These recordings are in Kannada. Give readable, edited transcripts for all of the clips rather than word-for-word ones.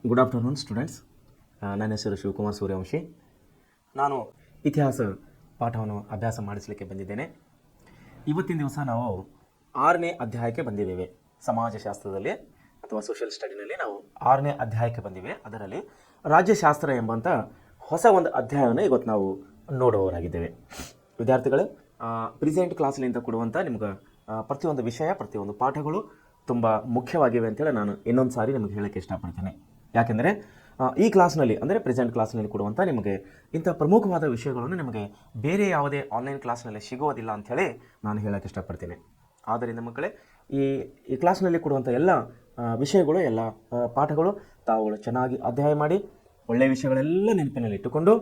Good afternoon students. ನನ್ನ ಹೆಸರು ಶಿವಕುಮಾರ್ ಸೂರ್ಯವಂಶಿ. ನಾನು ಇತಿಹಾಸ ಪಾಠವನ್ನು ಅಭ್ಯಾಸ ಮಾಡಿಸಲಿಕ್ಕೆ ಬಂದಿದ್ದೇನೆ. ಇವತ್ತಿನ ದಿವಸ ನಾವು 6ನೇ ಅಧ್ಯಾಯಕ್ಕೆ ಬಂದಿದ್ದೇವೆ. ಸಮಾಜಶಾಸ್ತ್ರದಲ್ಲಿ ಅಥವಾ ಸೋಷಿಯಲ್ ಸ್ಟಡಿನಲ್ಲಿ ನಾವು 6ನೇ ಅಧ್ಯಾಯಕ್ಕೆ ಬಂದಿವೆ. ಅದರಲ್ಲಿ ರಾಜ್ಯಶಾಸ್ತ್ರ ಎಂಬಂಥ ಹೊಸ ಒಂದು ಅಧ್ಯಾಯವನ್ನು ಇವತ್ತು ನಾವು ನೋಡುವವರಾಗಿದ್ದೇವೆ. ವಿದ್ಯಾರ್ಥಿಗಳೇ, ಪ್ರೆಸೆಂಟ್ ಕ್ಲಾಸ್ಲಿಂದ ಕೊಡುವಂಥ ನಿಮ್ಗೆ ಪ್ರತಿಯೊಂದು ವಿಷಯ, ಪ್ರತಿಯೊಂದು ಪಾಠಗಳು ತುಂಬ ಮುಖ್ಯವಾಗಿವೆ ಅಂತೇಳಿ ನಾನು ಇನ್ನೊಂದು ಸಾರಿ ನಿಮಗೆ ಹೇಳೋಕ್ಕೆ ಇಷ್ಟಪಡ್ತೇನೆ. ಯಾಕೆಂದರೆ ಈ ಕ್ಲಾಸ್ನಲ್ಲಿ ಅಂದರೆ ಪ್ರೆಸೆಂಟ್ ಕ್ಲಾಸ್ನಲ್ಲಿ ಕೊಡುವಂಥ ನಿಮಗೆ ಇಂಥ ಪ್ರಮುಖವಾದ ವಿಷಯಗಳನ್ನು ನಿಮಗೆ ಬೇರೆ ಯಾವುದೇ ಆನ್ಲೈನ್ ಕ್ಲಾಸ್ನಲ್ಲಿ ಸಿಗೋದಿಲ್ಲ ಅಂಥೇಳಿ ನಾನು ಹೇಳೋಕ್ಕೆ ಇಷ್ಟಪಡ್ತೇನೆ. ಆದ್ದರಿಂದ ಮಕ್ಕಳೇ, ಈ ಕ್ಲಾಸ್ನಲ್ಲಿ ಕೊಡುವಂಥ ಎಲ್ಲ ವಿಷಯಗಳು, ಎಲ್ಲ ಪಾಠಗಳು ತಾವುಗಳು ಚೆನ್ನಾಗಿ ಅಧ್ಯಯನ ಮಾಡಿ ಒಳ್ಳೆಯ ವಿಷಯಗಳೆಲ್ಲ ನೆನಪಿನಲ್ಲಿ ಇಟ್ಟುಕೊಂಡು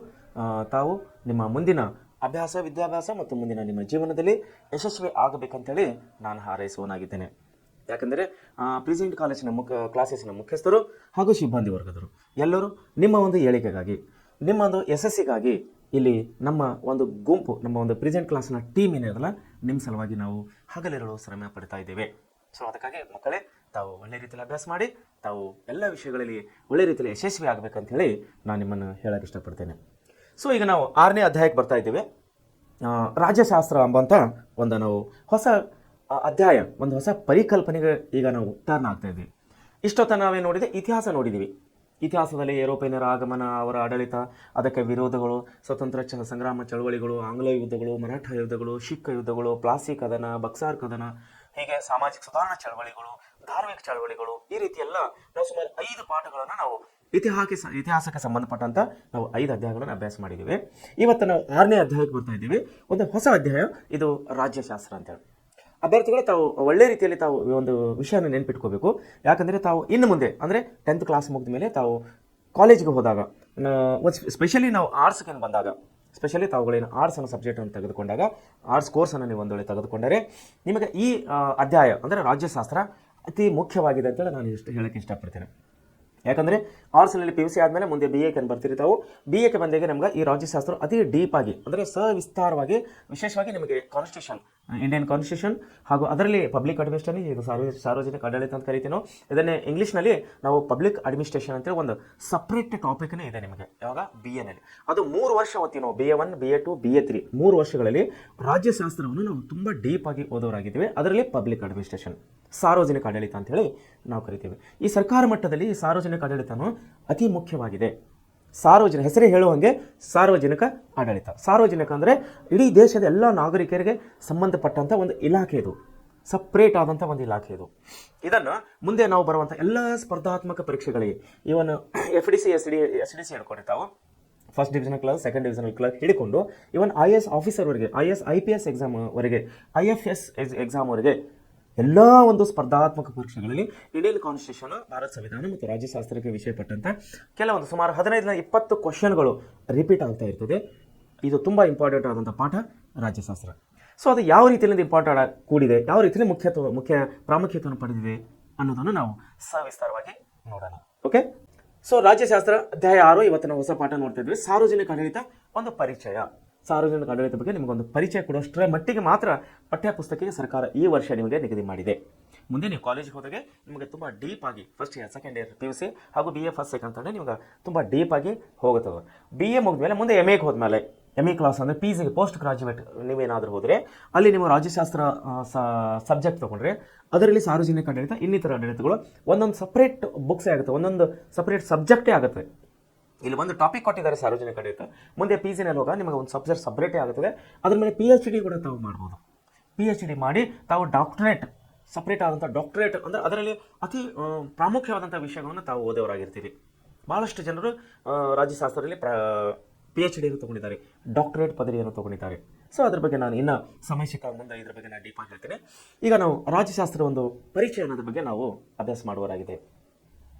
ತಾವು ನಿಮ್ಮ ಮುಂದಿನ ಅಭ್ಯಾಸ, ವಿದ್ಯಾಭ್ಯಾಸ ಮತ್ತು ಮುಂದಿನ ನಿಮ್ಮ ಜೀವನದಲ್ಲಿ ಯಶಸ್ವಿ ಆಗಬೇಕಂತೇಳಿ ನಾನು ಹಾರೈಸುವನಾಗಿದ್ದೇನೆ. ಯಾಕಂದರೆ ಪ್ರೆಸೆಂಟ್ ಕಾಲೇಜಿನ ಕ್ಲಾಸಸ್ಸಿನ ಮುಖ್ಯಸ್ಥರು ಹಾಗೂ ಸಿಬ್ಬಂದಿ ವರ್ಗದರು ಎಲ್ಲರೂ ನಿಮ್ಮ ಒಂದು ಏಳಿಗೆಗಾಗಿ, ನಿಮ್ಮ ಒಂದು ಯಶಸ್ಸಿಗಾಗಿ ಇಲ್ಲಿ ನಮ್ಮ ಒಂದು ಗುಂಪು, ನಮ್ಮ ಒಂದು ಪ್ರೆಸೆಂಟ್ ಕ್ಲಾಸ್ನ ಟೀಮ್ ಏನಿರಲ್ಲ, ನಿಮ್ಮ ಸಲುವಾಗಿ ನಾವು ಹಗಲಿರುಳು ಶ್ರಮ ಪಡ್ತಾ ಇದ್ದೇವೆ. ಸೊ ಅದಕ್ಕಾಗಿ ಮಕ್ಕಳೇ, ತಾವು ಒಳ್ಳೆ ರೀತಿಯಲ್ಲಿ ಅಭ್ಯಾಸ ಮಾಡಿ ತಾವು ಎಲ್ಲ ವಿಷಯಗಳಲ್ಲಿ ಒಳ್ಳೆ ರೀತಿಯಲ್ಲಿ ಯಶಸ್ವಿ ಆಗಬೇಕಂತ ಹೇಳಿ ನಾನು ನಿಮ್ಮನ್ನು ಹೇಳೋಕ್ಕೆ ಇಷ್ಟಪಡ್ತೇನೆ. ಸೊ ಈಗ ನಾವು 6ನೇ ಅಧ್ಯಾಯಕ್ಕೆ ಬರ್ತಾ ಇದ್ದೇವೆ. ರಾಜ್ಯಶಾಸ್ತ್ರ ಎಂಬಂಥ ಒಂದು ನಾವು ಹೊಸ ಅಧ್ಯಾಯ, ಒಂದು ಹೊಸ ಪರಿಕಲ್ಪನೆಗೆ ಈಗ ನಾವು ಟರ್ನ್ ಆಗ್ತಾ ಇದ್ದೀವಿ. ಇಷ್ಟೊತ್ತ ನಾವೇ ನೋಡಿದೆ, ಇತಿಹಾಸ ನೋಡಿದ್ದೀವಿ. ಇತಿಹಾಸದಲ್ಲಿ ಯುರೋಪಿಯನ್ನರ ಆಗಮನ, ಅವರ ಆಡಳಿತ, ಅದಕ್ಕೆ ವಿರೋಧಗಳು, ಸ್ವತಂತ್ರ ಸಂಗ್ರಾಮ ಚಳವಳಿಗಳು, ಆಂಗ್ಲ ಯುದ್ಧಗಳು, ಮರಾಠ ಯುದ್ಧಗಳು, ಶಿಖ್ ಯುದ್ಧಗಳು, ಪ್ಲಾಸಿ ಕದನ, ಬಕ್ಸಾರ್ ಕದನ, ಹೀಗೆ ಸಾಮಾಜಿಕ ಸುಧಾರಣಾ ಚಳವಳಿಗಳು, ಧಾರ್ಮಿಕ ಚಳವಳಿಗಳು, ಈ ರೀತಿ ಎಲ್ಲ ನಾವು ಸುಮಾರು 5 ಪಾಠಗಳನ್ನು ನಾವು ಇತಿಹಾಸಕ್ಕೆ ಸಂಬಂಧಪಟ್ಟಂತ ನಾವು 5 ಅಧ್ಯಾಯಗಳನ್ನು ಅಭ್ಯಾಸ ಮಾಡಿದ್ದೀವಿ. ಇವತ್ತು ನಾವು 6ನೇ ಅಧ್ಯಾಯಕ್ಕೆ ಬರ್ತಾ ಇದ್ದೀವಿ. ಒಂದು ಹೊಸ ಅಧ್ಯಾಯ, ಇದು ರಾಜ್ಯಶಾಸ್ತ್ರ ಅಂತೇಳಿ. ಅಭ್ಯರ್ಥಿಗಳು ತಾವು ಒಳ್ಳೆ ರೀತಿಯಲ್ಲಿ ತಾವು ಒಂದು ವಿಷಯನ ನೆನ್ಪಿಟ್ಕೋಬೇಕು. ಯಾಕಂದರೆ ತಾವು ಇನ್ನು ಮುಂದೆ ಅಂದರೆ 10th ಕ್ಲಾಸ್ ಮುಗಿದ ಮೇಲೆ ತಾವು ಕಾಲೇಜಿಗೆ ಹೋದಾಗ, ಸ್ಪೆಷಲಿ ನಾವು ಆರ್ಟ್ಸ್ಗೆ ಬಂದಾಗ, ಸ್ಪೆಷಲಿ ತಾವುಗಳೇನು ಆರ್ಟ್ಸ್ ಅನ್ನೋ ಸಬ್ಜೆಕ್ಟನ್ನು ತೆಗೆದುಕೊಂಡಾಗ, ಆರ್ಟ್ಸ್ ಕೋರ್ಸನ್ನು ನೀವು ಒಂದೊಳ್ಳೆ ತೆಗೆದುಕೊಂಡರೆ ನಿಮಗೆ ಈ ಅಧ್ಯಾಯ ಅಂದರೆ ರಾಜ್ಯಶಾಸ್ತ್ರ ಅತಿ ಮುಖ್ಯವಾಗಿದೆ ಅಂತೇಳಿ ನಾನು ಇಷ್ಟು ಹೇಳೋಕ್ಕೆ ಇಷ್ಟಪಡ್ತೇನೆ. ಯಾಕಂದರೆ ಆರ್ಟ್ಸ್ನಲ್ಲಿ PUC ಆದಮೇಲೆ ಮುಂದೆ BA ಬರ್ತೀರಿ. ತಾವು BA ಬಂದಾಗ ನಮ್ಗೆ ಈ ರಾಜ್ಯಶಾಸ್ತ್ರ ಅತಿ ಡೀಪಾಗಿ ಅಂದರೆ ಸವಿಸ್ತಾರವಾಗಿ, ವಿಶೇಷವಾಗಿ ನಿಮಗೆ ಕಾನ್ಸ್ಟಿಟ್ಯೂಷನ್, ಇಂಡಿಯನ್ ಕಾನ್ಸ್ಟಿಟ್ಯೂಷನ್ ಹಾಗೂ ಅದರಲ್ಲಿ ಪಬ್ಲಿಕ್ ಅಡ್ಮಿನಿಸ್ಟ್ರೇಷನ್, ಇದು ಸಾರ್ವಜನಿಕ ಆಡಳಿತ ಅಂತ ಕರಿತೀನೋ, ಇದನ್ನೇ ಇಂಗ್ಲೀಷ್ನಲ್ಲಿ ನಾವು ಪಬ್ಲಿಕ್ ಅಡ್ಮಿನಿಸ್ಟ್ರೇಷನ್ ಅಂತೇಳಿ ಒಂದು ಸಪ್ರೇಟ್ ಟಾಪಿಕ್ನೇ ಇದೆ ನಿಮಗೆ. ಯಾವಾಗ BAನಲ್ಲಿ ಅದು 3 ವರ್ಷ ಓದ್ತೀವಿ ನಾವು. BA1, BA2, BA3 3 ವರ್ಷಗಳಲ್ಲಿ ರಾಜ್ಯಶಾಸ್ತ್ರವನ್ನು ನಾವು ತುಂಬ ಡೀಪಾಗಿ ಓದೋರಾಗಿದ್ದೀವಿ. ಅದರಲ್ಲಿ ಪಬ್ಲಿಕ್ ಅಡ್ಮಿನಿಸ್ಟ್ರೇಷನ್, ಸಾರ್ವಜನಿಕ ಆಡಳಿತ ಅಂತ ಹೇಳಿ ನಾವು ಕರಿತೀವಿ. ಈ ಸರ್ಕಾರ ಮಟ್ಟದಲ್ಲಿ ಈ ಸಾರ್ವಜನಿಕ ಆಡಳಿತನೂ ಅತಿ ಮುಖ್ಯವಾಗಿದೆ. ಹೆಸರೇ ಹೇಳುವಂಗೆ ಸಾರ್ವಜನಿಕ ಆಡಳಿತ. ಸಾರ್ವಜನಿಕ ಅಂದರೆ ಇಡೀ ದೇಶದ ಎಲ್ಲ ನಾಗರಿಕರಿಗೆ ಸಂಬಂಧಪಟ್ಟಂಥ ಒಂದು ಇಲಾಖೆ, ಇದು ಸಪ್ರೇಟ್ ಆದಂಥ ಒಂದು ಇಲಾಖೆ ಇದು. ಇದನ್ನು ಮುಂದೆ ನಾವು ಬರುವಂಥ ಎಲ್ಲ ಸ್ಪರ್ಧಾತ್ಮಕ ಪರೀಕ್ಷೆಗಳಿಗೆ, ಇವನ್ FDC, SDC ಹಿಡ್ಕೊಂಡು ತಾವು first divisional clerk, second divisional clerk ಹಿಡ್ಕೊಂಡು ಇವನ್ IAS ಆಫೀಸರ್ವರೆಗೆ, IAS IPS ಎಕ್ಸಾಮ್ವರೆಗೆ, IFS ಎಕ್ಸಾಮ್ವರೆಗೆ ಎಲ್ಲ ಒಂದು ಸ್ಪರ್ಧಾತ್ಮಕ ಪರೀಕ್ಷೆಗಳಲ್ಲಿ ಇಂಡಿಯನ್ ಕಾನ್ಸ್ಟಿಟ್ಯೂಷನ್, ಭಾರತ ಸಂವಿಧಾನ ಮತ್ತು ರಾಜ್ಯಶಾಸ್ತ್ರಕ್ಕೆ ವಿಷಯಪಟ್ಟಂಥ ಕೆಲವೊಂದು ಸುಮಾರು 15-20 ಕ್ವಶನ್ಗಳು ರಿಪೀಟ್ ಆಗ್ತಾ ಇರ್ತದೆ. ಇದು ತುಂಬ ಇಂಪಾರ್ಟೆಂಟ್ ಆದಂಥ ಪಾಠ ರಾಜ್ಯಶಾಸ್ತ್ರ. ಸೊ ಅದು ಯಾವ ರೀತಿಯಲ್ಲಿ ಇಂಪಾರ್ಟೆಂಟ್ ಕೂಡಿದೆ, ಯಾವ ರೀತಿಯಲ್ಲಿ ಮುಖ್ಯ ಪ್ರಾಮುಖ್ಯತೆಯನ್ನು ಪಡೆದಿದೆ ಅನ್ನೋದನ್ನು ನಾವು ಸವಿಸ್ತಾರವಾಗಿ ನೋಡೋಣ. ಓಕೆ. ಸೊ ರಾಜ್ಯಶಾಸ್ತ್ರ ಅಧ್ಯಾಯ 6, ಇವತ್ತು ನಾವು ಹೊಸ ಪಾಠ ನೋಡ್ತಾ ಇದ್ವಿ. ಸಾರ್ವಜನಿಕ ಆಡಳಿತ ಒಂದು ಪರಿಚಯ. ಸಾರ್ವಜನಿಕ ಆಡಳಿತ ಬಗ್ಗೆ ನಿಮಗೊಂದು ಪರಿಚಯ ಕೊಡುವಷ್ಟರ ಮಟ್ಟಿಗೆ ಮಾತ್ರ ಪಠ್ಯಪುಸ್ತಕಕ್ಕೆ ಸರ್ಕಾರ ಈ ವರ್ಷ ನಿಮಗೆ ನಿಗದಿ ಮಾಡಿದೆ. ಮುಂದೆ ನೀವು ಕಾಲೇಜಿಗೆ ಹೋದಾಗ ನಿಮಗೆ ತುಂಬ ಡೀಪಾಗಿ first year, second year PUC ಹಾಗೂ BA ಫಸ್ಟ್ ಸೆಕೆಂಡ್ ಥರ್ಡ್ ನಿಮ್ಗೆ ತುಂಬ ಡೀಪಾಗಿ ಹೋಗುತ್ತದೆ. BA ಮುಗಿದ್ಮೇಲೆ ಮುಂದೆ MAಗೆ ಹೋದ್ಮೇಲೆ, MA ಕ್ಲಾಸ್ ಅಂದರೆ PGಗೆ, ಪೋಸ್ಟ್ ಗ್ರಾಜ್ಯುಯೇಟ್ ನೀವೇನಾದರೂ ಹೋದರೆ ಅಲ್ಲಿ ನೀವು ರಾಜ್ಯಶಾಸ್ತ್ರ ಸಬ್ಜೆಕ್ಟ್ ತೊಗೊಂಡ್ರೆ ಅದರಲ್ಲಿ ಸಾರ್ವಜನಿಕ ಆಡಳಿತ, ಇನ್ನಿತರ ಆಡಳಿತಗಳು ಒಂದೊಂದು ಸಪ್ರೇಟ್ ಬುಕ್ಸೇ ಆಗುತ್ತೆ, ಒಂದೊಂದು ಸಪ್ರೇಟ್ ಸಬ್ಜೆಕ್ಟೇ ಆಗುತ್ತೆ. ಇಲ್ಲಿ ಒಂದು ಟಾಪಿಕ್ ಕೊಟ್ಟಿದ್ದಾರೆ ಸಾರ್ವಜನಿಕ ಆಡಳಿತ. ಮುಂದೆ PGನಲ್ಲಿ ಹೋಗ ನಿಮಗೆ ಒಂದು ಸಬ್ಜೆಕ್ಟ್ ಸಪ್ರೇಟೇ ಆಗುತ್ತದೆ. ಅದ್ರ ಮೇಲೆ PhD ಕೂಡ ತಾವು ಮಾಡ್ಬೋದು. PhD ಮಾಡಿ ತಾವು ಡಾಕ್ಟರೇಟ್, ಸಪ್ರೇಟ್ ಆದಂಥ ಡಾಕ್ಟರೇಟ್ ಅಂದರೆ ಅದರಲ್ಲಿ ಅತಿ ಪ್ರಾಮುಖ್ಯವಾದಂಥ ವಿಷಯಗಳನ್ನು ತಾವು ಓದೋರಾಗಿರ್ತೀರಿ. ಭಾಳಷ್ಟು ಜನರು ರಾಜ್ಯಶಾಸ್ತ್ರದಲ್ಲಿ PhD ತೊಗೊಂಡಿದ್ದಾರೆ, ಡಾಕ್ಟರೇಟ್ ಪದವಿಯನ್ನು ತೊಗೊಂಡಿದ್ದಾರೆ. ಸೊ ಅದ್ರ ಬಗ್ಗೆ ನಾನು ಇನ್ನು ಸಮಯ ಸಿಕ್ಕಾಗ ಮುಂದೆ ಇದ್ರ ಬಗ್ಗೆ ನಾನು ಡೀಪಾಗಿ ಹೇಳ್ತೇನೆ. ಈಗ ನಾವು ರಾಜ್ಯಶಾಸ್ತ್ರ ಒಂದು ಪರಿಚಯ ಅನ್ನೋದ್ರ ಬಗ್ಗೆ ನಾವು ಅಭ್ಯಾಸ ಮಾಡುವರಾಗಿದೆ.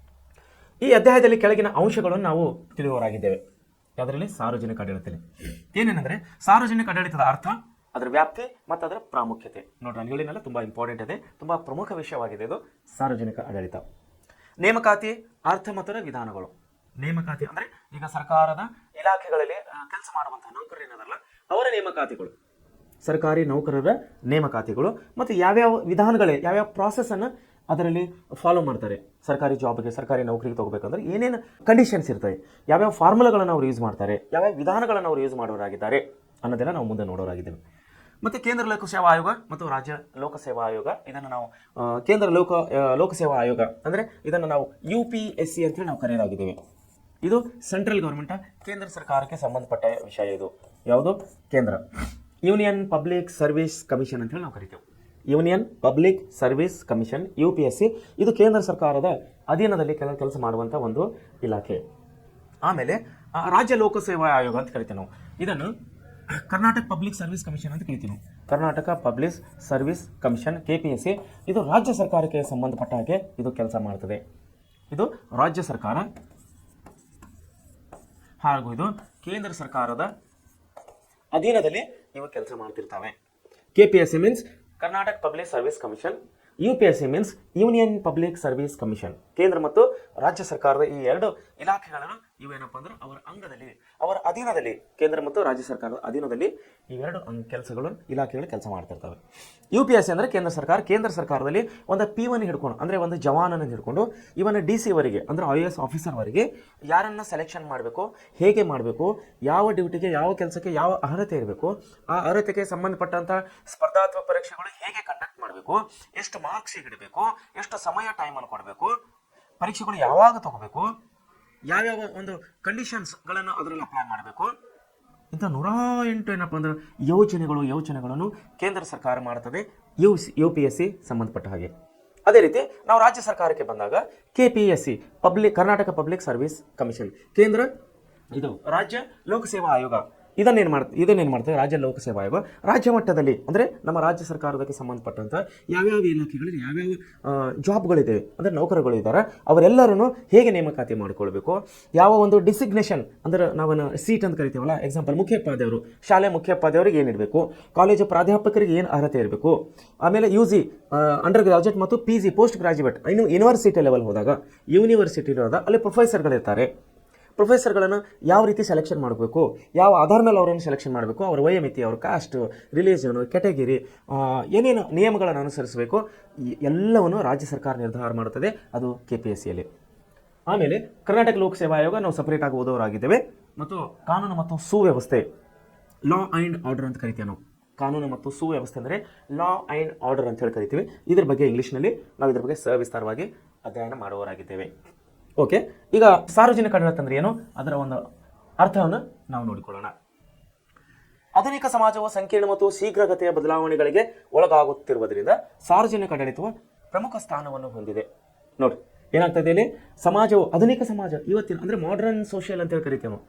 ಈ ಅಧ್ಯಾಯದಲ್ಲಿ ಕೆಳಗಿನ ಅಂಶಗಳನ್ನು ನಾವು ತಿಳಿಯುವರಾಗಿದ್ದೇವೆ. ಅದರಲ್ಲಿ ಸಾರ್ವಜನಿಕ ಆಡಳಿತದಲ್ಲಿ ಏನೇನೆಂದರೆ ಸಾರ್ವಜನಿಕ ಆಡಳಿತದ ಅರ್ಥ, ಅದರ ವ್ಯಾಪ್ತಿ ಮತ್ತು ಅದರ ಪ್ರಾಮುಖ್ಯತೆ. ನೋಡಿ, ನಾನು ಹೇಳಿನೆಲ್ಲ ತುಂಬ ಇಂಪಾರ್ಟೆಂಟ್ ಇದೆ, ತುಂಬ ಪ್ರಮುಖ ವಿಷಯವಾಗಿದೆ ಇದು ಸಾರ್ವಜನಿಕ ಆಡಳಿತ. ನೇಮಕಾತಿ, ಅರ್ಥ ಮತ್ತು ಅದರ ವಿಧಾನಗಳು. ನೇಮಕಾತಿ ಅಂದರೆ ಈಗ ಸರ್ಕಾರದ ಇಲಾಖೆಗಳಲ್ಲಿ ಕೆಲಸ ಮಾಡುವಂತಹ ನೌಕರರು ಏನದಲ್ಲ, ಅವರ ನೇಮಕಾತಿಗಳು, ಸರ್ಕಾರಿ ನೌಕರರ ನೇಮಕಾತಿಗಳು ಮತ್ತು ಯಾವ್ಯಾವ ವಿಧಾನಗಳೇ, ಯಾವ್ಯಾವ ಪ್ರಾಸೆಸನ್ನು ಅದರಲ್ಲಿ ಫಾಲೋ ಮಾಡ್ತಾರೆ. ಸರ್ಕಾರಿ ಜಾಬ್ಗೆ, ಸರ್ಕಾರಿ ನೌಕರಿಗೆ ತಗೋಬೇಕಂದ್ರೆ ಏನೇನು ಕಂಡೀಷನ್ಸ್ ಇರ್ತವೆ, ಯಾವ್ಯಾವ ಫಾರ್ಮುಲಾಗಳನ್ನು ಅವ್ರು ಯೂಸ್ ಮಾಡ್ತಾರೆ, ಯಾವ್ಯಾವ ವಿಧಾನಗಳನ್ನು ಅವ್ರು ಯೂಸ್ ಮಾಡೋರಾಗಿದ್ದಾರೆ ಅನ್ನೋದೆಲ್ಲ ನಾವು ಮುಂದೆ ನೋಡೋರಾಗಿದ್ದೇವೆ. ಮತ್ತು ಕೇಂದ್ರ ಲೋಕಸೇವಾ ಆಯೋಗ ಮತ್ತು ರಾಜ್ಯ ಲೋಕಸೇವಾ ಆಯೋಗ, ಇದನ್ನು ನಾವು ಕೇಂದ್ರ ಲೋಕಸೇವಾ ಆಯೋಗ ಅಂದರೆ ಇದನ್ನು ನಾವು UPSC ಅಂತೇಳಿ ನಾವು ಕರೆಯಲಾಗಿದ್ದೇವೆ. ಇದು ಸೆಂಟ್ರಲ್ ಗೌರ್ಮೆಂಟ್, ಕೇಂದ್ರ ಸರ್ಕಾರಕ್ಕೆ ಸಂಬಂಧಪಟ್ಟ ವಿಷಯ. ಇದು ಯಾವುದು? ಕೇಂದ್ರ ಯೂನಿಯನ್ ಪಬ್ಲಿಕ್ ಸರ್ವಿಸ್ ಕಮಿಷನ್ ಅಂತೇಳಿ ನಾವು ಕರಿತೇವೆ. Union public service commission UPSC, ಇದು ಕೇಂದ್ರ ಸರ್ಕಾರದ ಅಧೀನದಲ್ಲಿ ಕೆಲಸ ಮಾಡುವಂಥ ಒಂದು ಇಲಾಖೆ. ಆಮೇಲೆ ರಾಜ್ಯ ಲೋಕಸೇವಾ ಆಯೋಗ ಅಂತ ಕರಿತೇವೆ ನಾವು. ಇದನ್ನು ಕರ್ನಾಟಕ ಪಬ್ಲಿಕ್ ಸರ್ವಿಸ್ ಕಮಿಷನ್ ಅಂತ ಕರಿತೀವಿ ನಾವು. Karnataka public service commission KPSC, ಇದು ರಾಜ್ಯ ಸರ್ಕಾರಕ್ಕೆ ಸಂಬಂಧಪಟ್ಟ ಹಾಗೆ ಇದು ಕೆಲಸ ಮಾಡ್ತದೆ. ಇದು ರಾಜ್ಯ ಸರ್ಕಾರ ಹಾಗೂ ಇದು ಕೇಂದ್ರ ಸರ್ಕಾರದ ಅಧೀನದಲ್ಲಿ ಇವು ಕೆಲಸ ಮಾಡ್ತಿರ್ತಾವೆ. KPSC means Karnataka public service commission, UPSC means union public service commission. ಕೇಂದ್ರ ಮತ್ತು ರಾಜ್ಯ ಸರ್ಕಾರದ ಈ ಎರಡು ಇಲಾಖೆಗಳನ್ನು ಇವೇನಪ್ಪ ಅಂದ್ರೆ ಅವರ ಅಂಗದಲ್ಲಿ, ಅವರ ಅಧೀನದಲ್ಲಿ, ಕೇಂದ್ರ ಮತ್ತು ರಾಜ್ಯ ಸರ್ಕಾರದ ಅಧೀನದಲ್ಲಿ ಇವೆರಡು ಇಲಾಖೆಗಳು ಕೆಲಸ ಮಾಡ್ತಿರ್ತವೆ. UPSC ಅಂದರೆ ಕೇಂದ್ರ ಸರ್ಕಾರದಲ್ಲಿ ಒಂದು P1 ಹಿಡ್ಕೊಂಡು, ಅಂದರೆ ಒಂದು ಜವಾನನ ಹಿಡ್ಕೊಂಡು ಇವನ DC ವರೆಗೆ ಅಂದರೆ IAS ಆಫೀಸರ್ವರೆಗೆ ಯಾರನ್ನ ಸೆಲೆಕ್ಷನ್ ಮಾಡಬೇಕು, ಹೇಗೆ ಮಾಡಬೇಕು, ಯಾವ ಡ್ಯೂಟಿಗೆ, ಯಾವ ಕೆಲಸಕ್ಕೆ ಯಾವ ಅರ್ಹತೆ ಇರಬೇಕು, ಆ ಅರ್ಹತೆಗೆ ಸಂಬಂಧಪಟ್ಟಂಥ ಸ್ಪರ್ಧಾತ್ಮಕ ಪರೀಕ್ಷೆಗಳು ಹೇಗೆ ಕಂಡಕ್ಟ್ ಮಾಡಬೇಕು, ಎಷ್ಟು ಮಾರ್ಕ್ಸ್ ಇಡಬೇಕು, ಎಷ್ಟು ಸಮಯ ಟೈಮನ್ನು ಕೊಡಬೇಕು, ಪರೀಕ್ಷೆಗಳು ಯಾವಾಗ ತಗೋಬೇಕು, ಯಾವ್ಯಾವ ಒಂದು ಕಂಡೀಷನ್ಸ್ಗಳನ್ನು ಅದರಲ್ಲಿ ಅಪ್ಲೈ ಮಾಡಬೇಕು, ಇಂಥ 108 ಏನಪ್ಪ ಅಂದ್ರೆ ಯೋಚನೆಗಳನ್ನು ಕೇಂದ್ರ ಸರ್ಕಾರ ಮಾಡ್ತದೆ UPSC ಸಂಬಂಧಪಟ್ಟ ಹಾಗೆ. ಅದೇ ರೀತಿ ನಾವು ರಾಜ್ಯ ಸರ್ಕಾರಕ್ಕೆ ಬಂದಾಗ KPSC, Karnataka public service commission, ಕೇಂದ್ರ ಇದು ರಾಜ್ಯ ಲೋಕಸೇವಾ ಆಯೋಗ. ಇದನ್ನೇನು ಮಾಡ್ತದೆ ರಾಜ್ಯ ಲೋಕಸೇವಾ ಆಯೋಗ. ರಾಜ್ಯ ಮಟ್ಟದಲ್ಲಿ ಅಂದರೆ ನಮ್ಮ ರಾಜ್ಯ ಸರ್ಕಾರದಕ್ಕೆ ಸಂಬಂಧಪಟ್ಟಂಥ ಯಾವ್ಯಾವ ಇಲಾಖೆಗಳಲ್ಲಿ ಯಾವ್ಯಾವ ಜಾಬ್ಗಳಿದೆ ಅಂದರೆ ನೌಕರಗಳು ಇದ್ದಾರೆ, ಅವರೆಲ್ಲರೂ ಹೇಗೆ ನೇಮಕಾತಿ ಮಾಡಿಕೊಳ್ಬೇಕು, ಯಾವ ಒಂದು ಡಿಸಿಗ್ನೇಷನ್ ಅಂದರೆ ನಾವನ್ನ ಸೀಟ್ ಅಂತ ಕರಿತೀವಲ್ಲ, ಎಕ್ಸಾಂಪಲ್ ಮುಖ್ಯೋಪಾಧ್ಯಾಯರು, ಶಾಲೆ ಮುಖ್ಯೋಪಾಧ್ಯಾಯರಿಗೆ ಏನಿರಬೇಕು, ಕಾಲೇಜು ಪ್ರಾಧ್ಯಾಪಕರಿಗೆ ಏನು ಅರ್ಹತೆ ಇರಬೇಕು, ಆಮೇಲೆ UG ಅಂಡರ್ ಗ್ರಾಜುಯೇಟ್ ಮತ್ತು PG ಪೋಸ್ಟ್ ಗ್ರಾಜುಯೇಟ್, ಇನ್ನು ಯೂನಿವರ್ಸಿಟಿ ಲೆವೆಲ್ ಹೋದಾಗ ಅಲ್ಲಿ ಪ್ರೊಫೆಸರ್ಗಳಿರ್ತಾರೆ. ಪ್ರೊಫೆಸರ್ಗಳನ್ನು ಯಾವ ರೀತಿ ಸೆಲೆಕ್ಷನ್ ಮಾಡಬೇಕು, ಯಾವ ಆಧಾರ ಮೇಲೆ ಅವರನ್ನು ಸೆಲೆಕ್ಷನ್ ಮಾಡಬೇಕು, ಅವರ ವಯೋಮಿತಿ, ಅವರ ಕಾಸ್ಟ್, ರಿಲಿಜನ್, ಕ್ಯಾಟಗಿರಿ, ಏನೇನು ನಿಯಮಗಳನ್ನು ಅನುಸರಿಸಬೇಕು ಎಲ್ಲವನ್ನು ರಾಜ್ಯ ಸರ್ಕಾರ ನಿರ್ಧಾರ ಮಾಡುತ್ತದೆ, ಅದು KPSCಯಲ್ಲಿ. ಆಮೇಲೆ ಕರ್ನಾಟಕ ಲೋಕಸೇವಾ ಆಯೋಗ ನಾವು ಸಪರೇಟಾಗಿ ಓದೋರಾಗಿದ್ದೇವೆ. ಮತ್ತು ಕಾನೂನು ಮತ್ತು ಸುವ್ಯವಸ್ಥೆ, ಲಾ ಆ್ಯಂಡ್ ಆರ್ಡರ್ ಅಂತ ಕರಿತೀವಿ ನಾವು. ಕಾನೂನು ಮತ್ತು ಸುವ್ಯವಸ್ಥೆ ಅಂದರೆ ಲಾ ಆ್ಯಂಡ್ ಆರ್ಡರ್ ಅಂತ ಹೇಳಿ ಕರಿತೀವಿ. ಇದ್ರ ಬಗ್ಗೆ ಇಂಗ್ಲೀಷ್ನಲ್ಲಿ ನಾವು ಇದ್ರ ಬಗ್ಗೆ ಸವಿಸ್ತಾರವಾಗಿ ಅಧ್ಯಯನ ಮಾಡುವವರಾಗಿದ್ದೇವೆ. ಓಕೆ, ಈಗ ಸಾರ್ವಜನಿಕ ಆಡಳಿತ ಅಂದ್ರೆ ಏನು, ಅದರ ಒಂದು ಅರ್ಥವನ್ನು ನಾವು ನೋಡಿಕೊಳ್ಳೋಣ. ಆಧುನಿಕ ಸಮಾಜವು ಸಂಕೀರ್ಣ ಮತ್ತು ಶೀಘ್ರಗತಿಯ ಬದಲಾವಣೆಗಳಿಗೆ ಒಳಗಾಗುತ್ತಿರುವುದರಿಂದ ಸಾರ್ವಜನಿಕ ಆಡಳಿತವು ಪ್ರಮುಖ ಸ್ಥಾನವನ್ನು ಹೊಂದಿದೆ. ನೋಡಿ ಏನಾಗ್ತದೆ ಇಲ್ಲಿ, ಸಮಾಜವು, ಆಧುನಿಕ ಸಮಾಜ ಇವತ್ತಿನ ಅಂದರೆ ಮಾಡ್ರನ್ ಸೋಷಿಯಲ್ ಅಂತೇಳಿ ಕರಿತೇವೆ ನಾವು.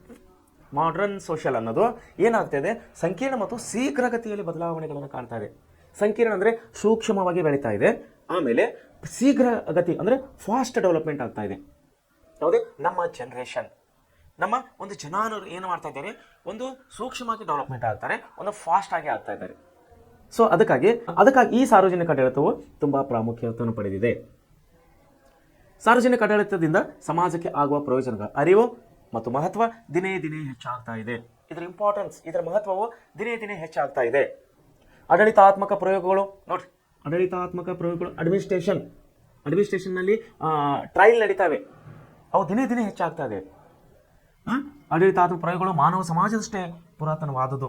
ಮಾಡ್ರನ್ ಸೋಷಿಯಲ್ ಅನ್ನೋದು ಏನಾಗ್ತದೆ, ಸಂಕೀರ್ಣ ಮತ್ತು ಶೀಘ್ರಗತಿಯಲ್ಲಿ ಬದಲಾವಣೆಗಳನ್ನು ಕಾಣ್ತಾ ಇದೆ. ಸಂಕೀರ್ಣ ಅಂದರೆ ಸೂಕ್ಷ್ಮವಾಗಿ ಬೆಳೀತಾ ಇದೆ, ಆಮೇಲೆ ಶೀಘ್ರಗತಿ ಅಂದರೆ ಫಾಸ್ಟ್ ಡೆವಲಪ್ಮೆಂಟ್ ಆಗ್ತಾ ಇದೆ. ಯಾವುದೇ ನಮ್ಮ ಜನರೇಷನ್, ನಮ್ಮ ಒಂದು ಜನಾನರು ಏನು ಮಾಡ್ತಾ ಇದ್ದಾರೆ, ಒಂದು ಸೂಕ್ಷ್ಮವಾಗಿ ಡೆವಲಪ್ಮೆಂಟ್ ಆಗ್ತಾರೆ, ಒಂದು ಫಾಸ್ಟ್ ಆಗಿ ಆಗ್ತಾ ಇದ್ದಾರೆ. ಸೊ ಅದಕ್ಕಾಗಿ ಈ ಸಾರ್ವಜನಿಕ ಆಡಳಿತವು ತುಂಬ ಪ್ರಾಮುಖ್ಯತೆಯನ್ನು ಪಡೆದಿದೆ. ಸಾರ್ವಜನಿಕ ಆಡಳಿತದಿಂದ ಸಮಾಜಕ್ಕೆ ಆಗುವ ಪ್ರಯೋಜನಗಳ ಅರಿವು ಮತ್ತು ಮಹತ್ವ ದಿನೇ ದಿನೇ ಹೆಚ್ಚಾಗ್ತಾ ಇದೆ. ಇದರ ಇಂಪಾರ್ಟೆನ್ಸ್, ಇದರ ಮಹತ್ವವು ದಿನೇ ದಿನೇ ಹೆಚ್ಚಾಗ್ತಾ ಇದೆ. ಆಡಳಿತಾತ್ಮಕ ಪ್ರಯೋಗಗಳು ನೋಡ್ರಿ, ಆಡಳಿತಾತ್ಮಕ ಪ್ರಯೋಗಗಳು ಅಡ್ಮಿನಿಸ್ಟ್ರೇಷನ್ನಲ್ಲಿ ಟ್ರಯಲ್ ನಡೀತಾವೆ, ಅವು ದಿನೇ ದಿನೇ ಹೆಚ್ಚಾಗ್ತಾ ಇದೆ. ಆಡಳಿತಾತ್ಮಕ ಪ್ರಯೋಗಗಳು ಮಾನವ ಸಮಾಜದಷ್ಟೇ ಪುರಾತನವಾದುದು.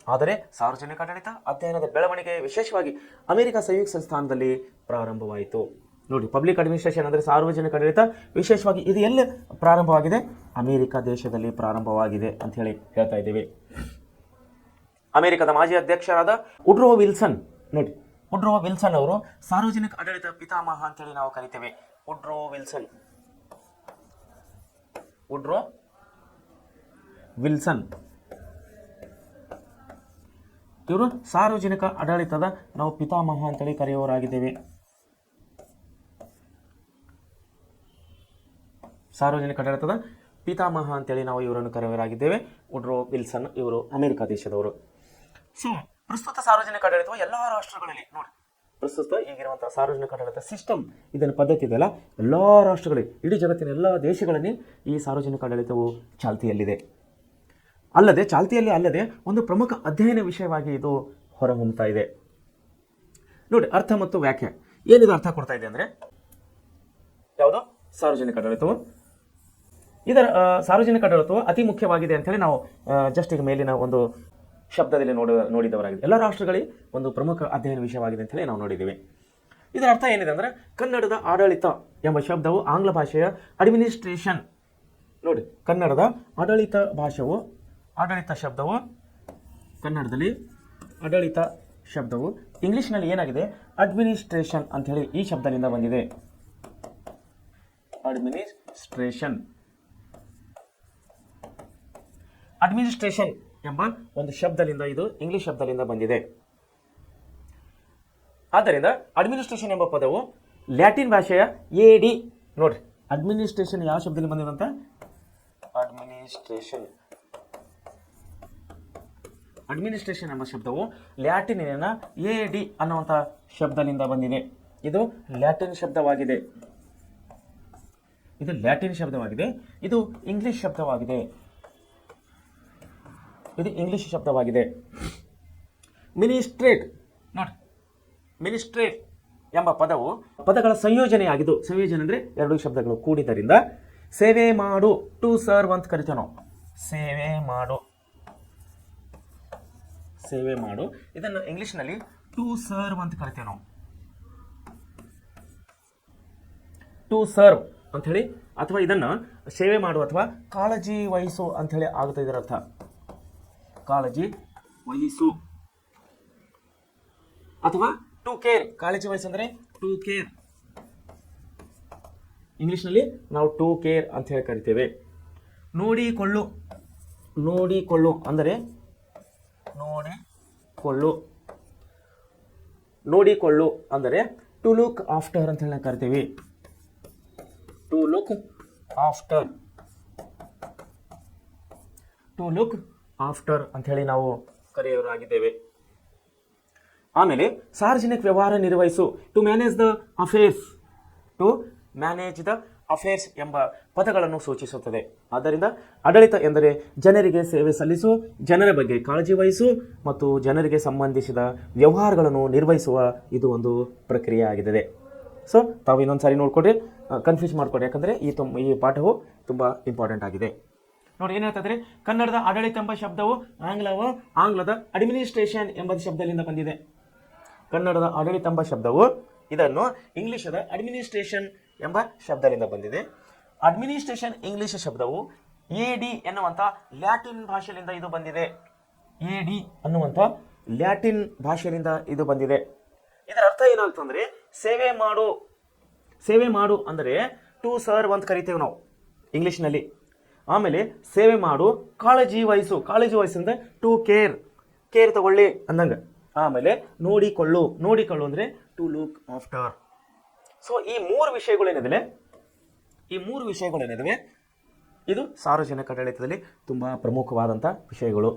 ಆದರೆ ಸಾರ್ವಜನಿಕ ಆಡಳಿತ ಅಧ್ಯಯನದ ಬೆಳವಣಿಗೆ ವಿಶೇಷವಾಗಿ ಅಮೆರಿಕ ಸಂಯುಕ್ತ ಸಂಸ್ಥಾನದಲ್ಲಿ ಪ್ರಾರಂಭವಾಯಿತು. ನೋಡಿ, ಪಬ್ಲಿಕ್ ಅಡ್ಮಿನಿಸ್ಟ್ರೇಷನ್ ಅಂದರೆ ಸಾರ್ವಜನಿಕ ಆಡಳಿತ ವಿಶೇಷವಾಗಿ ಇದು ಎಲ್ಲಿ ಪ್ರಾರಂಭವಾಗಿದೆ, ಅಮೆರಿಕ ದೇಶದಲ್ಲಿ ಪ್ರಾರಂಭವಾಗಿದೆ ಅಂತ ಹೇಳಿ ಹೇಳ್ತಾ ಇದ್ದೀವಿ. ಅಮೆರಿಕದ ಮಾಜಿ ಅಧ್ಯಕ್ಷರಾದ ವುಡ್ರೋ ವಿಲ್ಸನ್, ನೋಡಿ ವುಡ್ರೋ ವಿಲ್ಸನ್ ಅವರು ಸಾರ್ವಜನಿಕ ಆಡಳಿತ ಪಿತಾಮಹ ಅಂತೇಳಿ ನಾವು ಕರಿತೇವೆ. ವುಡ್ರೋ ವಿಲ್ಸನ್ ಇವರು ಸಾರ್ವಜನಿಕ ಆಡಳಿತದ ನಾವು ಪಿತಾಮಹ ಅಂತೇಳಿ ಕರೆಯುವವರಾಗಿದ್ದೇವೆ. ಸಾರ್ವಜನಿಕ ಆಡಳಿತದ ಪಿತಾಮಹ ಅಂತೇಳಿ ನಾವು ಇವರನ್ನು ಕರೆಯುವವರಾಗಿದ್ದೇವೆ. ವುಡ್ರೋ ವಿಲ್ಸನ್ ಇವರು ಅಮೆರಿಕ ದೇಶದವರು. ಸೊ ಪ್ರಸ್ತುತ ಸಾರ್ವಜನಿಕ ಆಡಳಿತವು ಎಲ್ಲ ರಾಷ್ಟ್ರಗಳಲ್ಲಿ ನೋಡಿ, ಪ್ರಸ್ತುತ ಈಗಿರುವಂತಹ ಸಾರ್ವಜನಿಕ ಆಡಳಿತ ಸಿಸ್ಟಮ್, ಇದನ್ನು ಪದ್ಧತಿ ಇದೆಯಲ್ಲ, ಎಲ್ಲ ರಾಷ್ಟ್ರಗಳಲ್ಲಿ, ಇಡೀ ಜಗತ್ತಿನ ಎಲ್ಲ ದೇಶಗಳಲ್ಲಿ ಈ ಸಾರ್ವಜನಿಕ ಆಡಳಿತವು ಚಾಲ್ತಿಯಲ್ಲಿದೆ. ಚಾಲ್ತಿಯಲ್ಲಿ ಒಂದು ಪ್ರಮುಖ ಅಧ್ಯಯನ ವಿಷಯವಾಗಿ ಇದು ಹೊರಹೊಮ್ಮುತ್ತಾ ಇದೆ. ನೋಡಿ, ಅರ್ಥ ಮತ್ತು ವ್ಯಾಖ್ಯೆ ಏನಿದು ಅರ್ಥ ಕೊಡ್ತಾ ಇದೆ ಅಂದರೆ, ಯಾವುದು ಸಾರ್ವಜನಿಕ ಆಡಳಿತವು. ಇದರ ಸಾರ್ವಜನಿಕ ಆಡಳಿತವು ಅತಿ ಮುಖ್ಯವಾಗಿದೆ ಅಂತೇಳಿ ನಾವು ಜಸ್ಟ್ ಈಗ ಮೇಲಿನ ಒಂದು ಶಬ್ದದಲ್ಲಿ ನೋಡಿದವರಾಗಿದೆ. ಎಲ್ಲ ರಾಷ್ಟ್ರಗಳಿಗೆ ಒಂದು ಪ್ರಮುಖ ಅಧ್ಯಯನ ವಿಷಯವಾಗಿದೆ ಅಂತೇಳಿ ನಾವು ನೋಡಿದ್ದೀವಿ. ಇದರ ಅರ್ಥ ಏನಿದೆ ಅಂದರೆ ಕನ್ನಡದ ಆಡಳಿತ ಎಂಬ ಶಬ್ದವು ಆಂಗ್ಲ ಭಾಷೆಯ ಅಡ್ಮಿನಿಸ್ಟ್ರೇಷನ್. ನೋಡಿ, ಕನ್ನಡದ ಆಡಳಿತ ಶಬ್ದವು ಕನ್ನಡದಲ್ಲಿ ಆಡಳಿತ ಶಬ್ದವು ಇಂಗ್ಲಿಷ್ನಲ್ಲಿ ಏನಾಗಿದೆ ಅಡ್ಮಿನಿಸ್ಟ್ರೇಷನ್ ಅಂಥೇಳಿ ಈ ಶಬ್ದದಿಂದ ಬಂದಿದೆ. ಅಡ್ಮಿನಿಸ್ಟ್ರೇಷನ್ ಎಂಬ ಒಂದು ಶಬ್ದದಿಂದ ಇದು ಇಂಗ್ಲಿಷ್ ಶಬ್ದದಿಂದ ಬಂದಿದೆ. ಆದ್ದರಿಂದ ಅಡ್ಮಿನಿಸ್ಟ್ರೇಷನ್ ಎಂಬ ಪದವು ಲ್ಯಾಟಿನ್ ಭಾಷೆಯ AD. ನೋಡ್ರಿ, ಅಡ್ಮಿನಿಸ್ಟ್ರೇಷನ್ ಯಾವ ಶಬ್ದದಲ್ಲಿ ಬಂದಿದೆ ಅಂತ, ಅಡ್ಮಿನಿಸ್ಟ್ರೇಷನ್ ಎಂಬ ಶಬ್ದವು ಲ್ಯಾಟಿನಿನ AD ಅನ್ನುವಂಥ ಶಬ್ದದಿಂದ ಬಂದಿದೆ. ಇದು ಲ್ಯಾಟಿನ್ ಶಬ್ದವಾಗಿದೆ. ಇದು ಇಂಗ್ಲಿಷ್ ಶಬ್ದವಾಗಿದೆ. ಮಿನಿಸ್ಟ್ರೇಟ್ ಎಂಬ ಪದವು ಪದಗಳ ಸಂಯೋಜನೆಯಾಗಿದ್ದು, ಸಂಯೋಜನೆ ಅಂದರೆ ಎರಡು ಶಬ್ದಗಳು ಕೂಡಿದ್ದರಿಂದ ಸೇವೆ ಮಾಡು, ಟು ಸರ್ವ್ ಅಂತ ಕರಿತೇವೆ ನಾವು. ಸೇವೆ ಮಾಡು ಇದನ್ನು ಇಂಗ್ಲಿಷ್ನಲ್ಲಿ ಟು ಸರ್ವ್ ಅಂತ ಕರಿತೇವೆ ನಾವು. ಟು ಸರ್ವ್ ಅಂಥೇಳಿ, ಅಥವಾ ಇದನ್ನು ಸೇವೆ ಮಾಡು ಅಥವಾ ಕಾಳಜಿ ವಹಿಸು ಅಂಥೇಳಿ ಆಗುತ್ತೆ. ಇದರ ಅರ್ಥ ಕಾಳಜಿ ವಹಿಸು ಅಥವಾ ಟು ಕೇರ್. ಕಾಳಜಿ ವಹಿಸು ಅಂದರೆ ಟು ಕೇರ್. ಇಂಗ್ಲಿಷ್ನಲ್ಲಿ ನಾವು ಟು ಕೇರ್ ಅಂತ ಹೇಳಿ ಕರಿತೇವೆ. ನೋಡಿಕೊಳ್ಳು ಅಂದರೆ ನೋಡಿಕೊಳ್ಳು ಅಂದರೆ ಟು ಲುಕ್ ಆಫ್ಟರ್ ಅಂತ ಹೇಳಿ ಕರಿತೇವೆ. ಟು ಲುಕ್ ಆಫ್ಟರ್ ಅಂತ ಹೇಳಿ ನಾವು ಕರೆಯೋರಾಗಿದ್ದೇವೆ. ಆಮೇಲೆ ಸಾರ್ವಜನಿಕ ವ್ಯವಹಾರ ನಿರ್ವಹಿಸು, ಟು ಮ್ಯಾನೇಜ್ ದ ಅಫೇರ್ಸ್ ಎಂಬ ಪದಗಳನ್ನು ಸೂಚಿಸುತ್ತದೆ. ಆದ್ದರಿಂದ ಆಡಳಿತ ಎಂದರೆ ಜನರಿಗೆ ಸೇವೆ ಸಲ್ಲಿಸು, ಜನರ ಬಗ್ಗೆ ಕಾಳಜಿ ವಹಿಸು ಮತ್ತು ಜನರಿಗೆ ಸಂಬಂಧಿಸಿದ ವ್ಯವಹಾರಗಳನ್ನು ನಿರ್ವಹಿಸುವ ಇದು ಒಂದು ಪ್ರಕ್ರಿಯೆ ಆಗಿದೆ. ಸೊ ತಾವು ಇನ್ನೊಂದು ಸಾರಿ ನೋಡ್ಕೊಡ್ರಿ, ಕನ್ಫ್ಯೂಸ್ ಮಾಡ್ಕೊಡ್ರಿ, ಯಾಕಂದರೆ ಈ ಪಾಠವು ತುಂಬ ಇಂಪಾರ್ಟೆಂಟ್ ಆಗಿದೆ. ನೋಡಿ ಏನು ಹೇಳ್ತಿದ್ರೆ, ಕನ್ನಡದ ಆಡಳಿತ ಎಂಬ ಶಬ್ದವು ಆಂಗ್ಲದ ಅಡ್ಮಿನಿಸ್ಟ್ರೇಷನ್ ಎಂಬ ಶಬ್ದದಿಂದ ಬಂದಿದೆ. ಕನ್ನಡದ ಆಡಳಿತ ಎಂಬ ಶಬ್ದವು ಇದನ್ನು ಇಂಗ್ಲಿಷದ ಅಡ್ಮಿನಿಸ್ಟ್ರೇಷನ್ ಎಂಬ ಶಬ್ದದಿಂದ ಬಂದಿದೆ. ಅಡ್ಮಿನಿಸ್ಟ್ರೇಷನ್ ಇಂಗ್ಲಿಷ್ ಶಬ್ದವು AD ಎನ್ನುವಂಥ ಲ್ಯಾಟಿನ್ ಭಾಷೆಯಿಂದ ಇದು ಬಂದಿದೆ. ಇದು ಬಂದಿದೆ. ಇದರ ಅರ್ಥ ಏನಾಗ್ತಂದ್ರೆ ಸೇವೆ ಮಾಡು ಅಂದರೆ ಟು ಸರ್ವ್ ಅಂತ ಕರಿತೇವೆ ನಾವು ಇಂಗ್ಲಿಷ್ನಲ್ಲಿ. ಆಮೇಲೆ ಸೇವೆ ಮಾಡು, ಕಾಳಜಿ ವಹಿಸು ಅಂದ್ರೆ ಟು ಕೇರ್ ತಗೊಳ್ಳಿ ಅಂದಂಗೆ. ಆಮೇಲೆ ನೋಡಿಕೊಳ್ಳು ಅಂದರೆ ಟು ಲುಕ್ ಆಫ್ಟರ್. ಸೊ ಈ ಮೂರು ವಿಷಯಗಳೇನಿದೆ ಇದು ಸಾರ್ವಜನಿಕ ಆಡಳಿತದಲ್ಲಿ ತುಂಬ ಪ್ರಮುಖವಾದಂಥ ವಿಷಯಗಳು.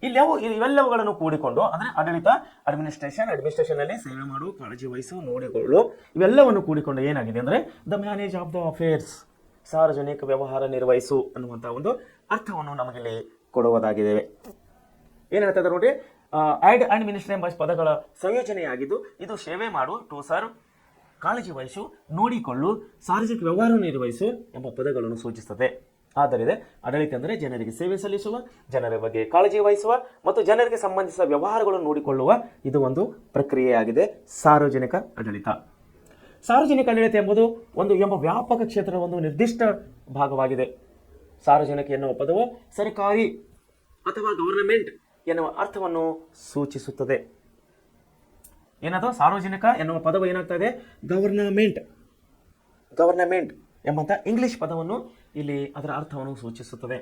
ಇವೆಲ್ಲವುಗಳನ್ನು ಕೂಡಿಕೊಂಡು ಅಂದರೆ ಆಡಳಿತ, ಅಡ್ಮಿನಿಸ್ಟ್ರೇಷನ್ನಲ್ಲಿ ಸೇವೆ ಮಾಡು, ಕಾಳಜಿ ವಹಿಸು, ನೋಡಿಕೊಳ್ಳು, ಇವೆಲ್ಲವನ್ನು ಕೂಡಿಕೊಂಡು ಏನಾಗಿದೆ ಅಂದರೆ the manage of the affairs, ಸಾರ್ವಜನಿಕ ವ್ಯವಹಾರ ನಿರ್ವಹಿಸು ಅನ್ನುವಂಥ ಒಂದು ಅರ್ಥವನ್ನು ನಮಗಿಲ್ಲಿ ಕೊಡುವುದಾಗಿದೆ. ಏನು ಹೇಳ್ತಾ ನೋಡಿ, ಅಂಡ್ ಮಿನಿಸ್ಟ್ರಿ ಎಂಬ ಪದಗಳ ಸಂಯೋಜನೆಯಾಗಿದ್ದು ಇದು ಸೇವೆ ಮಾಡು, ಟು ಸರ್ವ್, ಕಾಳಜಿ ವಹಿಸು, ನೋಡಿಕೊಳ್ಳು, ಸಾರ್ವಜನಿಕ ವ್ಯವಹಾರ ನಿರ್ವಹಿಸು ಎಂಬ ಪದಗಳನ್ನು ಸೂಚಿಸುತ್ತದೆ. ಆದ್ದರಿಂದ ಆಡಳಿತ ಅಂದರೆ ಜನರಿಗೆ ಸೇವೆ ಸಲ್ಲಿಸುವ, ಜನರ ಬಗ್ಗೆ ಕಾಳಜಿ ವಹಿಸುವ ಮತ್ತು ಜನರಿಗೆ ಸಂಬಂಧಿಸಿದ ವ್ಯವಹಾರಗಳನ್ನು ನೋಡಿಕೊಳ್ಳುವ ಇದು ಒಂದು ಪ್ರಕ್ರಿಯೆಯಾಗಿದೆ ಸಾರ್ವಜನಿಕ ಆಡಳಿತ. ಸಾರ್ವಜನಿಕ ಆಡಳಿತ ಎಂಬುದು ಎಂಬ ವ್ಯಾಪಕ ಕ್ಷೇತ್ರದ ಒಂದು ನಿರ್ದಿಷ್ಟ ಭಾಗವಾಗಿದೆ. ಸಾರ್ವಜನಿಕ ಎನ್ನುವ ಪದವು ಸರ್ಕಾರಿ ಅಥವಾ ಗವರ್ನಮೆಂಟ್ ಎನ್ನುವ ಅರ್ಥವನ್ನು ಸೂಚಿಸುತ್ತದೆ. ಏನದು ಸಾರ್ವಜನಿಕ ಎನ್ನುವ ಪದವು ಏನಾಗ್ತಾ ಇದೆ, ಗವರ್ನಮೆಂಟ್ ಎಂಬಂಥ ಇಂಗ್ಲಿಷ್ ಪದವನ್ನು ಇಲ್ಲಿ ಅದರ ಅರ್ಥವನ್ನು ಸೂಚಿಸುತ್ತದೆ.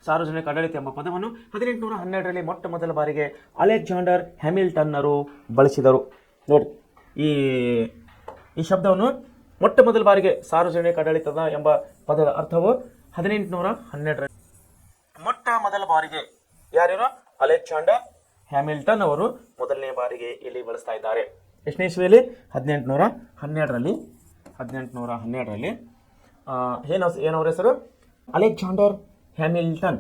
ಸಾರ್ವಜನಿಕ ಆಡಳಿತ ಎಂಬ ಪದವನ್ನು 1812ರಲ್ಲಿ ಮೊಟ್ಟ ಮೊದಲ ಬಾರಿಗೆ ಅಲೆಕ್ಸಾಂಡರ್ ಹ್ಯಾಮಿಲ್ಟನ್ನರು ಬಳಸಿದರು. ನೋಡಿ, ಈ ಶಬ್ದವನ್ನು ಮೊಟ್ಟ ಮೊದಲ ಬಾರಿಗೆ ಸಾರ್ವಜನಿಕ ಆಡಳಿತದ ಎಂಬ ಪದದ ಅರ್ಥವು 1812ರಲ್ಲಿ ಮೊಟ್ಟ ಮೊದಲ ಬಾರಿಗೆ ಯಾರ್ಯಾರು ಅಲೆಕ್ಸಾಂಡರ್ ಹ್ಯಾಮಿಲ್ಟನ್ ಅವರು ಮೊದಲನೇ ಬಾರಿಗೆ ಇಲ್ಲಿ ಬಳಸ್ತಾ ಇದ್ದಾರೆ. ಎಷ್ಟನೇ ಇಸ್ವಿಯಲ್ಲಿ? 1812ರಲ್ಲಿ. ಏನವ್ರ ಹೆಸರು? Alexander Hamilton.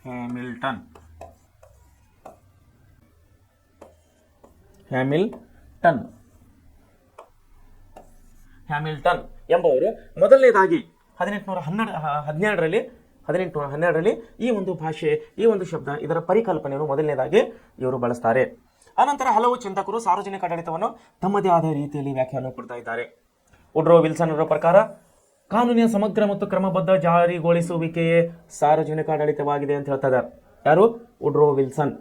Hamilton Hamilton Hamilton ಎಂಬುವರು ಮೊದಲನೇದಾಗಿ 1812ರಲ್ಲಿ ಈ ಒಂದು ಭಾಷೆ, ಈ ಒಂದು ಶಬ್ದ, ಇದರ ಪರಿಕಲ್ಪನೆಯನ್ನು ಮೊದಲನೇದಾಗಿ ಇವರು ಬಳಸ್ತಾರೆ. ಅನಂತರ ಹಲವು ಚಿಂತಕರು ಸಾರ್ವಜನಿಕ ಆಡಳಿತವನ್ನು ತಮ್ಮದೇ ಆದ ರೀತಿಯಲ್ಲಿ ವ್ಯಾಖ್ಯಾನ ಕೊಡ್ತಾ ಇದ್ದಾರೆ. ವುಡ್ರೋ ವಿಲ್ಸನ್ ಅವರ ಪ್ರಕಾರ ಕಾನೂನಿನ ಸಮಗ್ರ ಮತ್ತು ಕ್ರಮಬದ್ಧ ಜಾರಿಗೊಳಿಸುವಿಕೆಯೇ ಸಾರ್ವಜನಿಕ ಆಡಳಿತವಾಗಿದೆ ಅಂತ ಹೇಳ್ತಾ ಇದ್ದಾರೆ. ಯಾರು? Woodrow Wilson.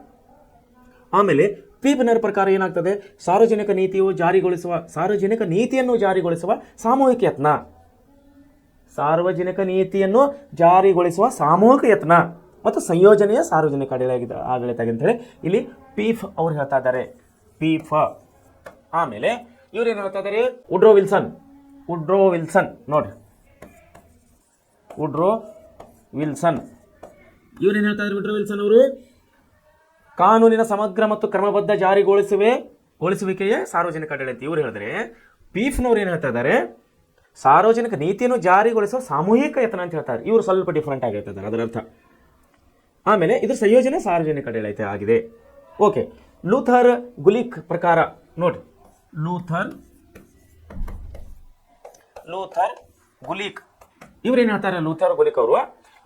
ಆಮೇಲೆ ಪೀಬ್ನರ್ ಪ್ರಕಾರ ಏನಾಗ್ತದೆ? ಸಾರ್ವಜನಿಕ ನೀತಿಯನ್ನು ಜಾರಿಗೊಳಿಸುವ ಸಾಮೂಹಿಕ ಯತ್ನ, ಸಾರ್ವಜನಿಕ ನೀತಿಯನ್ನು ಜಾರಿಗೊಳಿಸುವ ಸಾಮೂಹಿಕ ಯತ್ನ ಮತ್ತು ಸಂಯೋಜನೆಯ ಸಾರ್ವಜನಿಕ ಆಡಳಿತ ಅಂತ ಹೇಳಿ ಇಲ್ಲಿ ಪೀಫ್ ಅವ್ರು ಹೇಳ್ತಾ ಇದ್ದಾರೆ. ಪೀಫ್. ಆಮೇಲೆ ಇವ್ರು ಏನು ಹೇಳ್ತಾ ಇದ್ದಾರೆ? ವುಡ್ರೋ ವಿಲ್ಸನ್ ನೋಡ್ರಿ, ವುಡ್ರೋ ವಿಲ್ಸನ್ ಇವ್ರು ಏನು ಹೇಳ್ತಾ ಇದ್ದಾರೆ? ವುಡ್ರೋ ವಿಲ್ಸನ್ ಅವರು ಕಾನೂನಿನ ಸಮಗ್ರ ಮತ್ತು ಕ್ರಮಬದ್ಧ ಜಾರಿಗೊಳಿಸುವಿಕೆಯೇ ಸಾರ್ವಜನಿಕ ಆಡಳಿತ ಇವ್ರು ಹೇಳಿದ್ರೆ, ಪೀಫ್ನವ್ರು ಏನು ಹೇಳ್ತಾ ಇದ್ದಾರೆ? ಸಾರ್ವಜನಿಕ ನೀತಿಯನ್ನು ಜಾರಿಗೊಳಿಸುವ ಸಾಮೂಹಿಕ ಯತ್ನ ಅಂತ ಹೇಳ್ತಾರೆ. ಇವರು ಸ್ವಲ್ಪ ಡಿಫ್ರೆಂಟ್ ಆಗಿ ಹೇಳ್ತಾರೆ ಅದರ ಅರ್ಥ. ಆಮೇಲೆ ಇದ್ರ ಸಂಯೋಜನೆ ಸಾರ್ವಜನಿಕ ಆಡಳಿತ ಆಗಿದೆ. ಓಕೆ. ಲೂಥರ್ ಗುಲಿಕ್ ಪ್ರಕಾರ ನೋಡಿ, ಲೂಥರ್ ಗುಲಿಕ್ ಇವ್ರೇನು ಹೇಳ್ತಾರೆ? ಲೂಥರ್ ಗುಲಿಕ್ ಅವರು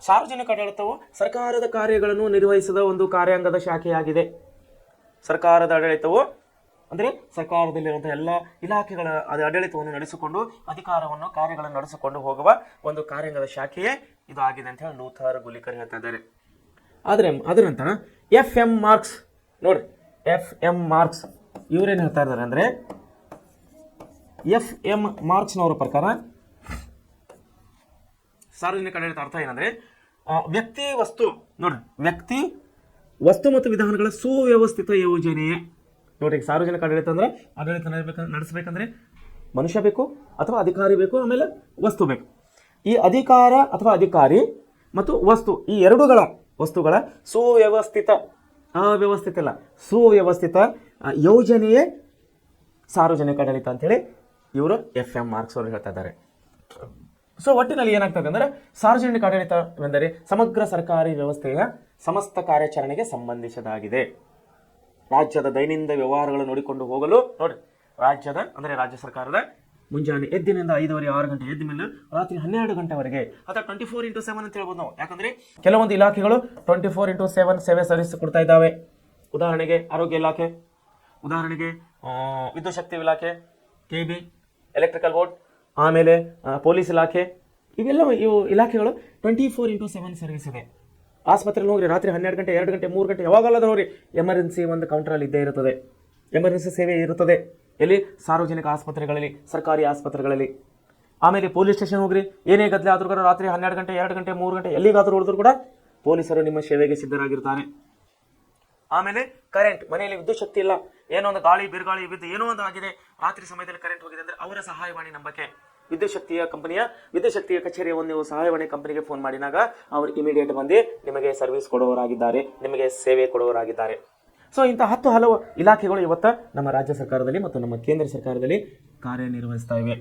ಸಾರ್ವಜನಿಕ ಆಡಳಿತವು ಸರ್ಕಾರದ ಕಾರ್ಯಗಳನ್ನು ನಿರ್ವಹಿಸಿದ ಒಂದು ಕಾರ್ಯಾಂಗದ ಶಾಖೆಯಾಗಿದೆ. ಸರ್ಕಾರದ ಆಡಳಿತವು ಅಂದರೆ ಸರ್ಕಾರದಲ್ಲಿರುವಂತಹ ಎಲ್ಲ ಇಲಾಖೆಗಳ ಆಡಳಿತವನ್ನು ನಡೆಸಿಕೊಂಡು ಕಾರ್ಯಗಳನ್ನು ನಡೆಸಿಕೊಂಡು ಹೋಗುವ ಒಂದು ಕಾರ್ಯಾಂಗದ ಶಾಖೆಯೇ ಇದು ಆಗಿದೆ ಅಂತ ಹೇಳಿ ಲೂಥರ್ ಗುಲಿಕರ್ ಹೇಳ್ತಾ ಇದ್ದಾರೆ. ಆದರೆ ಅದರ ನಂತರ ಎಫ್.ಎಂ. ಮಾರ್ಕ್ಸ್ ನೋಡ್ರಿ, ಎಫ್.ಎಂ. ಮಾರ್ಕ್ಸ್ ಇವರೇನು ಹೇಳ್ತಾ ಇದ್ದಾರೆ ಅಂದರೆ, ಎಫ್.ಎಂ. ಮಾರ್ಕ್ಸ್ನವರ ಪ್ರಕಾರ ಸಾರ್ವಜನಿಕ ಆಡಳಿತ ಅರ್ಥ ಏನಂದ್ರೆ, ವ್ಯಕ್ತಿ ವಸ್ತು ಮತ್ತು ವಿಧಾನಗಳ ಸುವ್ಯವಸ್ಥಿತ ಯೋಜನೆಯೇ. ನೋಡಿ, ಸಾರ್ವಜನಿಕ ಆಡಳಿತ ಅಂದ್ರೆ ಆಡಳಿತ ನಡೆಸಬೇಕಂದ್ರೆ ಮನುಷ್ಯ ಬೇಕು ಅಥವಾ ಅಧಿಕಾರಿ ಬೇಕು, ಆಮೇಲೆ ವಸ್ತು ಬೇಕು. ಈ ಅಧಿಕಾರ ಅಥವಾ ಅಧಿಕಾರಿ ಮತ್ತು ವಸ್ತು, ಈ ವಸ್ತುಗಳ ಸುವ್ಯವಸ್ಥಿತ ಯೋಜನೆಯೇ ಸಾರ್ವಜನಿಕ ಆಡಳಿತ ಅಂತೇಳಿ ಇವರು ಎಫ್.ಎಂ. ಮಾರ್ಕ್ಸ್ ಅವರು ಹೇಳ್ತಾ ಇದ್ದಾರೆ. ಸೊ ಒಟ್ಟಿನಲ್ಲಿ ಏನಾಗ್ತದೆ ಅಂದರೆ, ಸಾರ್ವಜನಿಕ ಆಡಳಿತವೆಂದರೆ ಸಮಗ್ರ ಸರ್ಕಾರಿ ವ್ಯವಸ್ಥೆಯ ಸಮಸ್ತ ಕಾರ್ಯಾಚರಣೆಗೆ ಸಂಬಂಧಿಸಿದಾಗಿದೆ. ರಾಜ್ಯದ ದೈನಂದಿನ ವ್ಯವಹಾರಗಳು ನೋಡಿಕೊಂಡು ಹೋಗಲು ರಾಜ್ಯ ಸರ್ಕಾರದ ಮುಂಜಾನೆ ಎದ್ದಿನಿಂದ 5:30-6 ಗಂಟೆ ಎದ್ದ ಮೇಲೆ ರಾತ್ರಿ 12 ಗಂಟೆವರೆಗೆ ಅಥವಾ 24x7 ಅಂತ ಹೇಳ್ಬೋದು ನಾವು. ಯಾಕಂದ್ರೆ ಕೆಲವೊಂದು ಇಲಾಖೆಗಳು 24x7 ಸೇವೆ ಸಲ್ಲಿಸಿಕೊಡ್ತಾ ಇದ್ದಾವೆ. ಉದಾಹರಣೆಗೆ ಆರೋಗ್ಯ ಇಲಾಖೆ, ಉದಾಹರಣೆಗೆ ವಿದ್ಯುತ್ ಶಕ್ತಿ ಇಲಾಖೆ, KB, ಎಲೆಕ್ಟ್ರಿಕಲ್ ಬೋರ್ಡ್, ಆಮೇಲೆ ಪೊಲೀಸ್ ಇಲಾಖೆ, ಇವು ಇಲಾಖೆಗಳು 24x7 ಸರ್ವಿಸ್ ಇದೆ. ಆಸ್ಪತ್ರೆಯಲ್ಲಿ ಹೋಗ್ರಿ, ರಾತ್ರಿ 12 ಗಂಟೆ, 2 ಗಂಟೆ, 3 ಗಂಟೆ ಯಾವಾಗಲ್ಲ ನೋಡ್ರಿ, ಎಮರ್ಜೆನ್ಸಿ ಒಂದು ಕೌಂಟರಲ್ಲಿ ಇದ್ದೇ ಇರುತ್ತದೆ. ಎಮರ್ಜೆನ್ಸಿ ಸೇವೆ ಇರುತ್ತದೆ. ಎಲ್ಲಿ? ಸಾರ್ವಜನಿಕ ಆಸ್ಪತ್ರೆಗಳಲ್ಲಿ, ಸರ್ಕಾರಿ ಆಸ್ಪತ್ರೆಗಳಲ್ಲಿ. ಆಮೇಲೆ ಪೊಲೀಸ್ ಸ್ಟೇಷನ್ ಹೋಗ್ರಿ, ಏನೇ ಗದ್ದಲೆ ಆದ್ರೂ ಕೂಡ ರಾತ್ರಿ 12 ಗಂಟೆ, 2 ಗಂಟೆ, 3 ಗಂಟೆ ಎಲ್ಲಿಗಾದ್ರೂ ಹೊಡೆದ್ರು ಕೂಡ ಪೊಲೀಸರು ನಿಮ್ಮ ಸೇವೆಗೆ ಸಿದ್ಧರಾಗಿರ್ತಾರೆ. ಆಮೇಲೆ ಕರೆಂಟ್, ಮನೆಯಲ್ಲಿ ವಿದ್ಯುತ್ ಶಕ್ತಿ ಇಲ್ಲ, ಏನೋ ಒಂದು ಗಾಳಿ ಬಿರುಗಾಳಿ ಬಿದ್ದು ಏನೋ ಒಂದು ಆಗಿದೆ, ರಾತ್ರಿ ಸಮಯದಲ್ಲಿ ಕರೆಂಟ್ ಹೋಗಿದೆ ಅಂದರೆ ಅವರ ಸಹಾಯವಾಣಿ ನಂಬಕ್ಕೆ ವಿದ್ಯುತ್ ಶಕ್ತಿಯ ಕಚೇರಿಯ ಒಂದು ಸಹಾಯವಾಣಿ ಕಂಪನಿಗೆ ಫೋನ್ ಮಾಡಿದಾಗ ಅವರು ಇಮಿಡಿಯೇಟ್ ಬಂದು ನಿಮಗೆ ಸರ್ವಿಸ್ ಕೊಡುವವರಾಗಿದ್ದಾರೆ, ನಿಮಗೆ ಸೇವೆ ಕೊಡುವವರಾಗಿದ್ದಾರೆ. ಸೊ ಇಂಥ ಹಲವು ಇಲಾಖೆಗಳು ಇವತ್ತು ನಮ್ಮ ರಾಜ್ಯ ಸರ್ಕಾರದಲ್ಲಿ ಮತ್ತು ನಮ್ಮ ಕೇಂದ್ರ ಸರ್ಕಾರದಲ್ಲಿ ಕಾರ್ಯನಿರ್ವಹಿಸ್ತಾ ಇವೆ.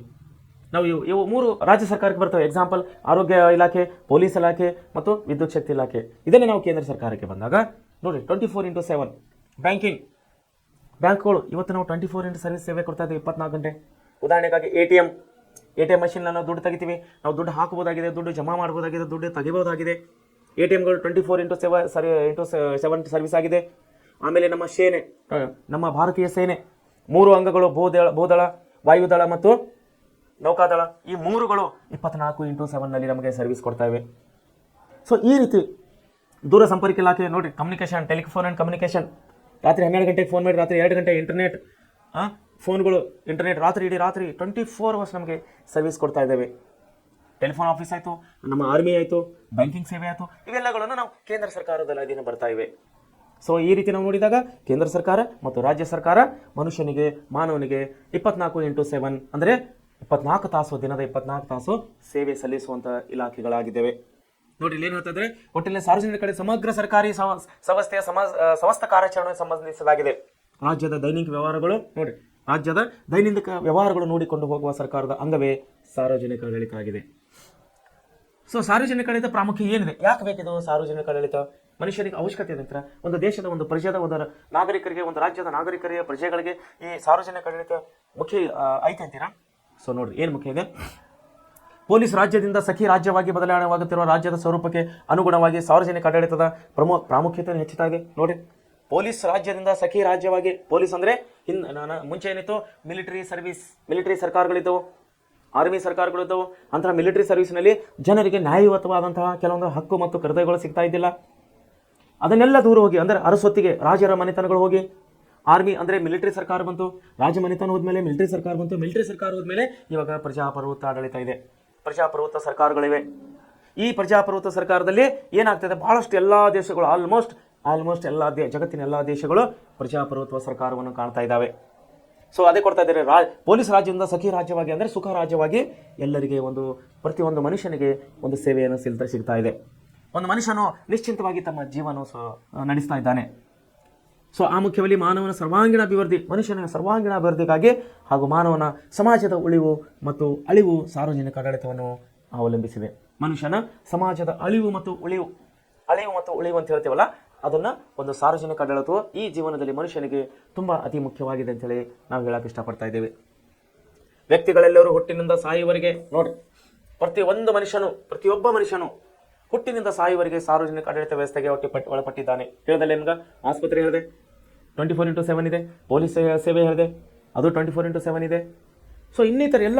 ನಾವು ಇವು 3 ರಾಜ್ಯ ಸರ್ಕಾರಕ್ಕೆ ಬರ್ತವೆ. ಎಕ್ಸಾಂಪಲ್ ಆರೋಗ್ಯ ಇಲಾಖೆ, ಪೊಲೀಸ್ ಇಲಾಖೆ ಮತ್ತು ವಿದ್ಯುತ್ ಶಕ್ತಿ ಇಲಾಖೆ. ಇದನ್ನೇ ನಾವು ಕೇಂದ್ರ ಸರ್ಕಾರಕ್ಕೆ ಬಂದಾಗ ನೋಡಿ 24x7 ಬ್ಯಾಂಕ್ಗಳು ಇವತ್ತು ನಾವು 24x ಸರ್ವಿಸ್ ಸೇವೆ ಕೊಡ್ತಾ ಇದ್ದೀವಿ, 24 ಗಂಟೆ. ಉದಾಹರಣೆಗಾಗಿ ಎ.ಟಿ.ಎಂ ಮಷಿನ್ ನಾವು ದುಡ್ಡು ತೆಗಿತೀವಿ, ನಾವು ದುಡ್ಡು ಹಾಕಬಹುದಾಗಿದೆ, ದುಡ್ಡು ಜಮಾ ಮಾಡಬಹುದಾಗಿದೆ, ದುಡ್ಡು ತೆಗಿಬಹುದಾಗಿದೆ. ಎ.ಟಿ.ಎಂಗಳು 24x7 ಸರ್ವಿಸ್ ಆಗಿದೆ. ಆಮೇಲೆ ನಮ್ಮ ಸೇನೆ, ನಮ್ಮ ಭಾರತೀಯ ಸೇನೆ 3 ಅಂಗಗಳು, ಭೂದಳ, ವಾಯುದಳ ಮತ್ತು ನೌಕಾದಳ, ಈ 3ಗಳು 24x7 ನಲ್ಲಿ ನಮಗೆ ಸರ್ವಿಸ್ ಕೊಡ್ತಾ ಇವೆ. ಸೊ ಈ ರೀತಿ ದೂರ ಸಂಪರ್ಕ ಇಲಾಖೆ ನೋಡಿ, ಕಮ್ಯುನಿಕೇಶನ್, ಟೆಲಿಫೋನ್ ಆ್ಯಂಡ್ ಕಮ್ಯುನಿಕೇಶನ್, ರಾತ್ರಿ 12 ಗಂಟೆಗೆ ಫೋನ್ ಮಾಡಿ ರಾತ್ರಿ 2 ಗಂಟೆ ಇಂಟರ್ನೆಟ್, ಫೋನ್ಗಳು, ಇಂಟರ್ನೆಟ್ ರಾತ್ರಿ 24 ಅವರ್ಸ್ ನಮಗೆ ಸರ್ವಿಸ್ ಕೊಡ್ತಾ ಇದ್ದೇವೆ. ಟೆಲಿಫೋನ್ ಆಫೀಸ್ ಆಯಿತು, ನಮ್ಮ ಆರ್ಮಿ ಆಯಿತು, ಬ್ಯಾಂಕಿಂಗ್ ಸೇವೆ ಆಯಿತು, ಇವೆಲ್ಲಗಳನ್ನು ನಾವು ಕೇಂದ್ರ ಸರ್ಕಾರದ ಅಧೀನ ಬರ್ತಾ ಇವೆ. ಸೊ ಈ ರೀತಿ ನಾವು ನೋಡಿದಾಗ ಕೇಂದ್ರ ಸರ್ಕಾರ ಮತ್ತು ರಾಜ್ಯ ಸರ್ಕಾರ ಮಾನವನಿಗೆ 24x7 ಅಂದರೆ 24 ತಾಸು, ದಿನದ 24 ತಾಸು ಸೇವೆ ಸಲ್ಲಿಸುವಂಥ ಇಲಾಖೆಗಳಾಗಿದ್ದೇವೆ. ನೋಡಿ ಇಲ್ಲಿ ಏನು ಹೇಳ್ತಿದ್ರೆ, ಒಟ್ಟಿನಲ್ಲಿ ಸಾರ್ವಜನಿಕ ಕಡೆ ಸಮಗ್ರ ಸರ್ಕಾರಿ ವ್ಯವಸ್ಥೆಯ ಸಮಸ್ತ ಕಾರ್ಯಾಚರಣೆಗೆ ಸಂಬಂಧಿಸಲಾಗಿದೆ. ರಾಜ್ಯದ ದೈನಿಕ ವ್ಯವಹಾರಗಳು ನೋಡಿಕೊಂಡು ಹೋಗುವ ಸರ್ಕಾರದ ಅಂಗವೇ ಸಾರ್ವಜನಿಕ ಆಡಳಿತ ಆಗಿದೆ. ಸೊ ಸಾರ್ವಜನಿಕ ಆಡಳಿತ ಪ್ರಾಮುಖ್ಯ ಏನಿದೆ, ಯಾಕೆ ಬೇಕಿದು ಸಾರ್ವಜನಿಕ ಆಡಳಿತ? ಮನುಷ್ಯನಿಗೆ ಅವಶ್ಯಕತೆ ಇದೆ ಅಂತೀರಾ? ಒಂದು ದೇಶದ ಒಂದು ಪ್ರಜೆದ ಒಂದು ನಾಗರಿಕರಿಗೆ, ಒಂದು ರಾಜ್ಯದ ನಾಗರಿಕರಿಗೆ, ಪ್ರಜೆಗಳಿಗೆ ಈ ಸಾರ್ವಜನಿಕ ಆಡಳಿತ ಮುಖ್ಯ ಐತೆ ಅಂತೀರಾ? ಸೊ ನೋಡ್ರಿ ಏನು ಮುಖ್ಯ ಇದೆ. ಪೊಲೀಸ್ ರಾಜ್ಯದಿಂದ ಸಖಿ ರಾಜ್ಯವಾಗಿ ಬದಲಾವಣೆಯಾಗುತ್ತಿರುವ ರಾಜ್ಯದ ಸ್ವರೂಪಕ್ಕೆ ಅನುಗುಣವಾಗಿ ಸಾರ್ವಜನಿಕ ಆಡಳಿತದ ಪ್ರಾಮುಖ್ಯತೆಯನ್ನು ಹೆಚ್ಚುತ್ತಾ ಇದೆ. ನೋಡಿ, ಪೊಲೀಸ್ ರಾಜ್ಯದಿಂದ ಸಖಿ ರಾಜ್ಯವಾಗಿ, ಪೊಲೀಸ್ ಅಂದರೆ ಮುಂಚೆ ಏನಿತ್ತು ಮಿಲಿಟರಿ ಸರ್ಕಾರಗಳಿದ್ದವು, ಆರ್ಮಿ ಸರ್ಕಾರಗಳಿದ್ದವು. ಅಂತಹ ಮಿಲಿಟರಿ ಸರ್ವಿಸ್ನಲ್ಲಿ ಜನರಿಗೆ ನ್ಯಾಯಯುತವಾದಂತಹ ಕೆಲವೊಂದು ಹಕ್ಕು ಮತ್ತು ಕರ್ತವ್ಯಗಳು ಸಿಗ್ತಾ ಇದ್ದಿಲ್ಲ. ಅದನ್ನೆಲ್ಲ ದೂರ ಹೋಗಿ, ಅಂದರೆ ಅರಸೊತ್ತಿಗೆ ರಾಜರ ಮನೆತನಗಳು ಹೋಗಿ, ಆರ್ಮಿ ಅಂದರೆ ಮಿಲಿಟರಿ ಸರ್ಕಾರ ಬಂತು, ರಾಜ ಮನೆತನ ಹೋದ್ಮೇಲೆ ಮಿಲಿಟರಿ ಸರ್ಕಾರ ಬಂತು, ಮಿಲಿಟರಿ ಸರ್ಕಾರ ಹೋದ್ಮೇಲೆ ಇವಾಗ ಪ್ರಜಾಪ್ರಭುತ್ವ ಆಡಳಿತ ಇದೆ, ಪ್ರಜಾಪ್ರಭುತ್ವ ಸರ್ಕಾರಗಳಿವೆ. ಈ ಪ್ರಜಾಪ್ರಭುತ್ವ ಸರ್ಕಾರದಲ್ಲಿ ಏನಾಗ್ತದೆ, ಬಹಳಷ್ಟು ಎಲ್ಲ ದೇಶಗಳು ಆಲ್ಮೋಸ್ಟ್ ಎಲ್ಲ ಜಗತ್ತಿನ ಎಲ್ಲ ದೇಶಗಳು ಪ್ರಜಾಪ್ರಭುತ್ವ ಸರ್ಕಾರವನ್ನು ಕಾಣ್ತಾ ಇದ್ದಾವೆ. ಸೊ ಅದೇ ಕೊಡ್ತಾ ಇದ್ದಾರೆ, ಪೊಲೀಸ್ ರಾಜ್ಯದಿಂದ ಸಖಿ ರಾಜ್ಯವಾಗಿ ಅಂದರೆ ಸುಖ ರಾಜ್ಯವಾಗಿ ಎಲ್ಲರಿಗೆ ಪ್ರತಿಯೊಂದು ಮನುಷ್ಯನಿಗೆ ಒಂದು ಸೇವೆಯನ್ನು ಸಿಗ್ತಾ ಇದೆ. ಒಂದು ಮನುಷ್ಯನು ನಿಶ್ಚಿಂತವಾಗಿ ತಮ್ಮ ಜೀವನ ನಡೆಸ್ತಾ ಇದ್ದಾನೆ. ಸೊ ಆ ಮುಖ್ಯವಾಗಿ ಮಾನವನ ಸರ್ವಾಂಗೀಣ ಅಭಿವೃದ್ಧಿ, ಮನುಷ್ಯನ ಸರ್ವಾಂಗೀಣ ಅಭಿವೃದ್ಧಿಗಾಗಿ ಹಾಗೂ ಮಾನವನ ಸಮಾಜದ ಉಳಿವು ಮತ್ತು ಅಳಿವು ಸಾರ್ವಜನಿಕ ಆಡಳಿತವನ್ನು ಅವಲಂಬಿಸಿದೆ. ಮನುಷ್ಯನ ಸಮಾಜದ ಅಳಿವು ಮತ್ತು ಉಳಿವು ಅಂತ ಹೇಳ್ತೀವಲ್ಲ, ಅದನ್ನು ಒಂದು ಸಾರ್ವಜನಿಕ ಆಡಳಿತವು ಈ ಜೀವನದಲ್ಲಿ ಮನುಷ್ಯನಿಗೆ ತುಂಬ ಅತಿ ಮುಖ್ಯವಾಗಿದೆ ಅಂತೇಳಿ ನಾವು ಹೇಳಕ್ಕೆ ಇಷ್ಟಪಡ್ತಾ ಇದ್ದೇವೆ. ವ್ಯಕ್ತಿಗಳೆಲ್ಲರೂ ಹುಟ್ಟಿನಿಂದ ಸಾಯುವವರೆಗೆ ನೋಡಿ, ಪ್ರತಿಯೊಬ್ಬ ಮನುಷ್ಯನು ಹುಟ್ಟಿನಿಂದ ಸಾಯುವವರೆಗೆ ಸಾರ್ವಜನಿಕ ಆಡಳಿತ ವ್ಯವಸ್ಥೆಗೆ ಒಳಪಟ್ಟಿದ್ದಾನೆ. ಹೇಳಿದಲ್ಲ ನಿಮ್ಗೆ, ಆಸ್ಪತ್ರೆ ಹೇಳಿದೆ 24/7 ಇದೆ, ಪೊಲೀಸ್ ಸೇವೆ ಹೇಳಿದೆ ಅದು 24/7 ಇದೆ. ಸೊ ಇನ್ನಿತರ ಎಲ್ಲ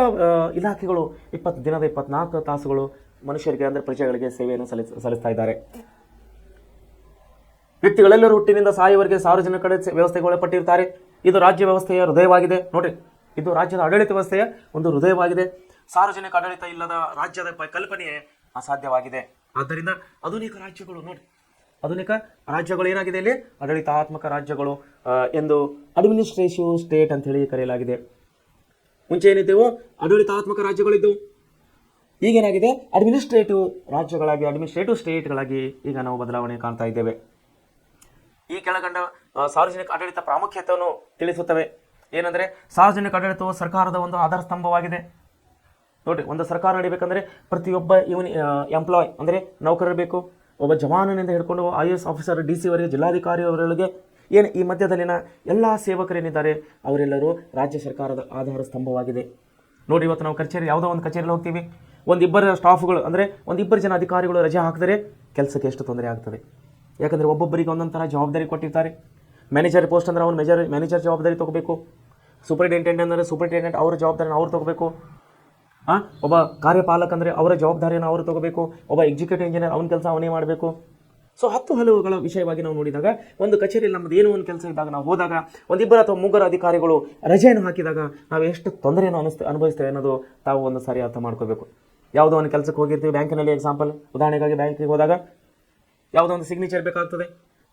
ಇಲಾಖೆಗಳು 24 ತಾಸುಗಳು ಮನುಷ್ಯರಿಗೆ ಅಂದರೆ ಪ್ರಜೆಗಳಿಗೆ ಸೇವೆಯನ್ನು ಸಲ್ಲಿಸ್ತಾ ಇದ್ದಾರೆ. ವ್ಯಕ್ತಿಗಳೆಲ್ಲರೂ ಹುಟ್ಟಿನಿಂದ ಸಾಯುವವರೆಗೆ ಸಾರ್ವಜನಿಕ ವ್ಯವಸ್ಥೆಗೆ ಒಳಪಟ್ಟಿರ್ತಾರೆ. ಇದು ರಾಜ್ಯ ವ್ಯವಸ್ಥೆಯ ಹೃದಯವಾಗಿದೆ. ನೋಡ್ರಿ, ಇದು ರಾಜ್ಯದ ಆಡಳಿತ ವ್ಯವಸ್ಥೆಯ ಒಂದು ಹೃದಯವಾಗಿದೆ. ಸಾರ್ವಜನಿಕ ಆಡಳಿತ ಇಲ್ಲದ ರಾಜ್ಯದ ಕಲ್ಪನೆ ಅಸಾಧ್ಯವಾಗಿದೆ. ಆದ್ದರಿಂದ ಆಧುನಿಕ ರಾಜ್ಯಗಳು ಏನಾಗಿದೆ, ಇಲ್ಲಿ ಆಡಳಿತಾತ್ಮಕ ರಾಜ್ಯಗಳು ಎಂದು ಅಡ್ಮಿನಿಸ್ಟ್ರೇಟಿವ್ ಸ್ಟೇಟ್ ಅಂತ ಹೇಳಿ ಕರೆಯಲಾಗಿದೆ. ಮುಂಚೆ ಏನಿದ್ದೆವು ಆಡಳಿತಾತ್ಮಕ ರಾಜ್ಯಗಳಿದ್ದವು, ಈಗೇನಾಗಿದೆ ಅಡ್ಮಿನಿಸ್ಟ್ರೇಟಿವ್ ಸ್ಟೇಟ್ಗಳಾಗಿ ಈಗ ನಾವು ಬದಲಾವಣೆ ಕಾಣ್ತಾ ಇದ್ದೇವೆ. ಈ ಕೆಳಗಂಡ ಸಾರ್ವಜನಿಕ ಆಡಳಿತ ಪ್ರಾಮುಖ್ಯತೆಯನ್ನು ತಿಳಿಸುತ್ತವೆ. ಏನಂದರೆ ಸಾರ್ವಜನಿಕ ಆಡಳಿತವು ಸರ್ಕಾರದ ಒಂದು ಆಧಾರ ಸ್ತಂಭವಾಗಿದೆ. ನೋಡಿ, ಒಂದು ಸರ್ಕಾರ ನಡಿಬೇಕಂದ್ರೆ ಪ್ರತಿಯೊಬ್ಬ ಎಂಪ್ಲಾಯ್ ಅಂದರೆ ನೌಕರರು ಬೇಕು. ಒಬ್ಬ ಜವಾನನಿಂದ ಹಿಡ್ಕೊಂಡು IAS ಆಫೀಸರ್, DC ವರೆಗೆ, ಜಿಲ್ಲಾಧಿಕಾರಿಯವರೆಗೆ ಏನು ಈ ಮಧ್ಯದಲ್ಲಿನ ಎಲ್ಲ ಸೇವಕರೇನಿದ್ದಾರೆ ಅವರೆಲ್ಲರೂ ರಾಜ್ಯ ಸರ್ಕಾರದ ಆಧಾರ ಸ್ತಂಭವಾಗಿದೆ. ನೋಡಿ, ಇವತ್ತು ನಾವು ಯಾವುದೋ ಒಂದು ಕಚೇರಿಯಲ್ಲಿ ಹೋಗ್ತೀವಿ, ಒಂದಿಬ್ಬರ ಸ್ಟಾಫ್ಗಳು ಅಂದರೆ ಒಂದಿಬ್ಬರು ಜನ ಅಧಿಕಾರಿಗಳು ರಜೆ ಹಾಕಿದರೆ ಕೆಲಸಕ್ಕೆ ಎಷ್ಟು ತೊಂದರೆ ಆಗ್ತದೆ. ಯಾಕಂದರೆ ಒಬ್ಬೊಬ್ಬರಿಗೆ ಒಂದೊಂದು ಥರ ಜವಾಬ್ದಾರಿ ಕೊಟ್ಟಿರ್ತಾರೆ. ಮ್ಯಾನೇಜರ್ ಪೋಸ್ಟ್ ಅಂದರೆ ಅವನು ಮ್ಯಾನೇಜರ್ ಜವಾಬ್ದಾರಿ ತೊಗೋಬೇಕು. ಸೂಪರಿಂಟೆಂಡೆಂಟ್ ಅಂದರೆ ಸೂಪರಿಂಟೆಂಡೆಂಟ್ ಅವರ ಜವಾಬ್ದಾರಿನ ಅವ್ರು ತೊಗೋಬೇಕು. ಒಬ್ಬ ಕಾರ್ಯಪಾಲಕ ಅಂದರೆ ಅವರ ಜವಾಬ್ದಾರಿಯನ್ನು ಅವರು ತೊಗೋಬೇಕು. ಒಬ್ಬ ಎಕ್ಸಿಕ್ಯೂಟಿವ್ ಇಂಜಿನಿಯರ್ ಅವನ ಕೆಲಸ ಅವನೇ ಮಾಡಬೇಕು. ಸೊ 10 ಹಲವುಗಳ ವಿಷಯವಾಗಿ ನಾವು ನೋಡಿದಾಗ ಒಂದು ಕಚೇರಿಯಲ್ಲಿ ನಮ್ಮದು ಏನೋ ಒಂದು ಕೆಲಸ ಇದ್ದಾಗ ನಾವು ಹೋದಾಗ ಒಂದಿಬ್ಬರು ಅಥವಾ ಮೂಗರ ಅಧಿಕಾರಿಗಳು ರಜೆಯನ್ನು ಹಾಕಿದಾಗ ನಾವು ಎಷ್ಟು ತೊಂದರೆಯನ್ನು ಅನುಭವಿಸ್ತೇವೆ ಅನ್ನೋದು ತಾವು ಒಂದು ಸಾರಿ ಅರ್ಥ ಮಾಡ್ಕೋಬೇಕು. ಯಾವುದೋ ಒಂದು ಕೆಲಸಕ್ಕೆ ಹೋಗಿರ್ತೀವಿ, ಬ್ಯಾಂಕಿನಲ್ಲಿ ಎಕ್ಸಾಂಪಲ್ ಉದಾಹರಣೆಗಾಗಿ ಬ್ಯಾಂಕಿಗೆ ಹೋದಾಗ ಯಾವುದೋ ಒಂದು ಸಿಗ್ನೇಚರ್ ಬೇಕಾಗ್ತದೆ,